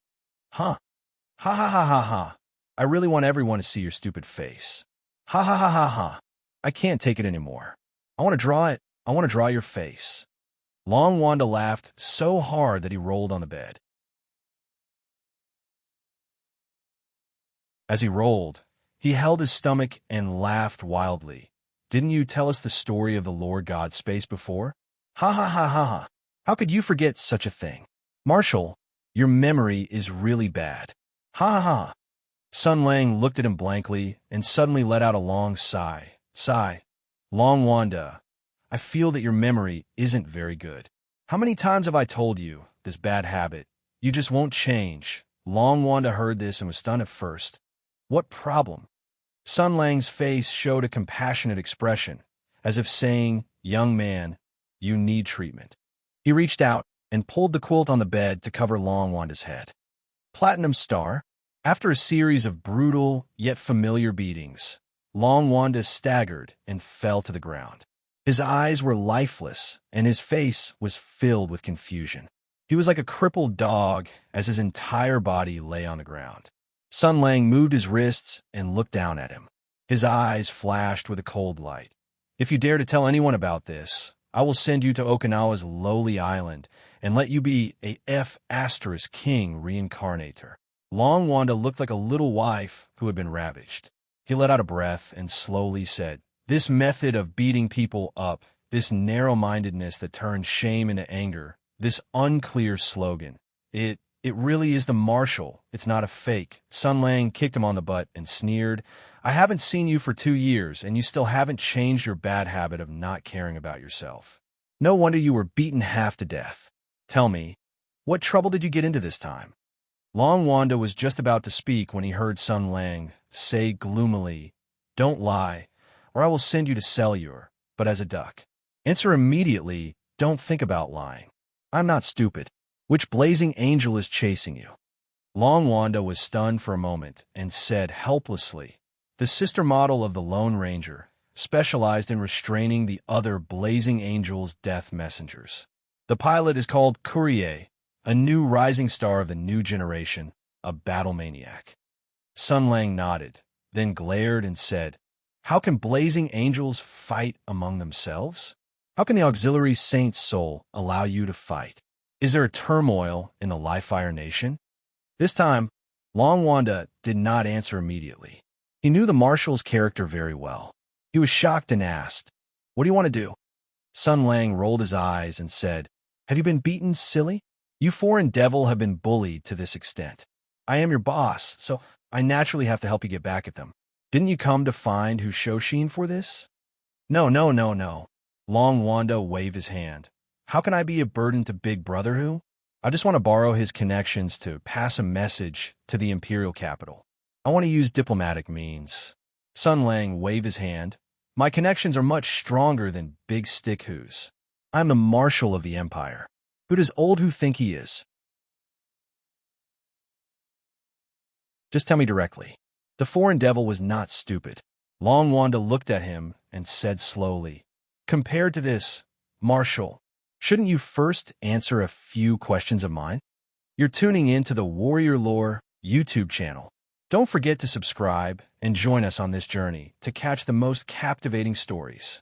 "Huh. Ha. I really want everyone to see your stupid face. Ha. I can't take it anymore. I want to draw it. I want to draw your face." Long Wanda laughed so hard that he rolled on the bed. As he rolled, he held his stomach and laughed wildly. "Didn't you tell us the story of the Lord God's space before? Ha. How could you forget such a thing? Marshal, your memory is really bad. Ha. Sun Lang looked at him blankly and suddenly let out a long sigh. Long Wanda, I feel that your memory isn't very good. How many times have I told you this bad habit? You just won't change." Long Wanda heard this and was stunned at first. What problem? Sun Lang's face showed a compassionate expression, as if saying, "Young man, you need treatment." He reached out and pulled the quilt on the bed to cover Long Wanda's head. Platinum Star. After a series of brutal yet familiar beatings, Long Wanda staggered and fell to the ground. His eyes were lifeless, and his face was filled with confusion. He was like a crippled dog as his entire body lay on the ground. Sun Lang moved his wrists and looked down at him. His eyes flashed with a cold light. "If you dare to tell anyone about this, I will send you to Okinawa's lowly island and let you be a F** king reincarnator." Long Wanda looked like a little wife who had been ravaged. He let out a breath and slowly said, "This method of beating people up, this narrow-mindedness that turns shame into anger, this unclear slogan, it really is the Marshal. It's not a fake." Sun Lang kicked him on the butt and sneered, "I haven't seen you for 2 years, and you still haven't changed your bad habit of not caring about yourself. No wonder you were beaten half to death. Tell me, what trouble did you get into this time?" Long Wanda was just about to speak when he heard Sun Lang say gloomily, "Don't lie, or I will send you to Cellular, but as a duck. Answer immediately, don't think about lying. I'm not stupid. Which blazing angel is chasing you?" Long Wanda was stunned for a moment and said helplessly, "The sister model of the Lone Ranger, specialized in restraining the other blazing angel's death messengers. The pilot is called Courier, a new rising star of the new generation, a battle maniac." Sun Lang nodded, then glared and said, "How can blazing angels fight among themselves? How can the auxiliary saint's soul allow you to fight? Is there a turmoil in the Li-Fire Nation?" This time, Long Wanda did not answer immediately. He knew the Marshal's character very well. He was shocked and asked, "What do you want to do?" Sun Lang rolled his eyes and said, "Have you been beaten, silly? You foreign devil have been bullied to this extent. I am your boss, so I naturally have to help you get back at them. Didn't you come to find who Shoshin for this? No, no, no, no. Long Wanda waved his hand. How can I be a burden to Big Brother who? I just want to borrow his connections to pass a message to the Imperial capital. I want to use diplomatic means. Sun Lang waved his hand. My connections are much stronger than Big Stick Who's. I'm the Marshal of the Empire. Who does Old Who think he is? Just tell me directly. The foreign devil was not stupid. Long Wanda looked at him and said slowly, compared to this, Marshal, shouldn't you first answer a few questions of mine? You're tuning in to the Warrior Lore YouTube channel. Don't forget to subscribe and join us on this journey to catch the most captivating stories.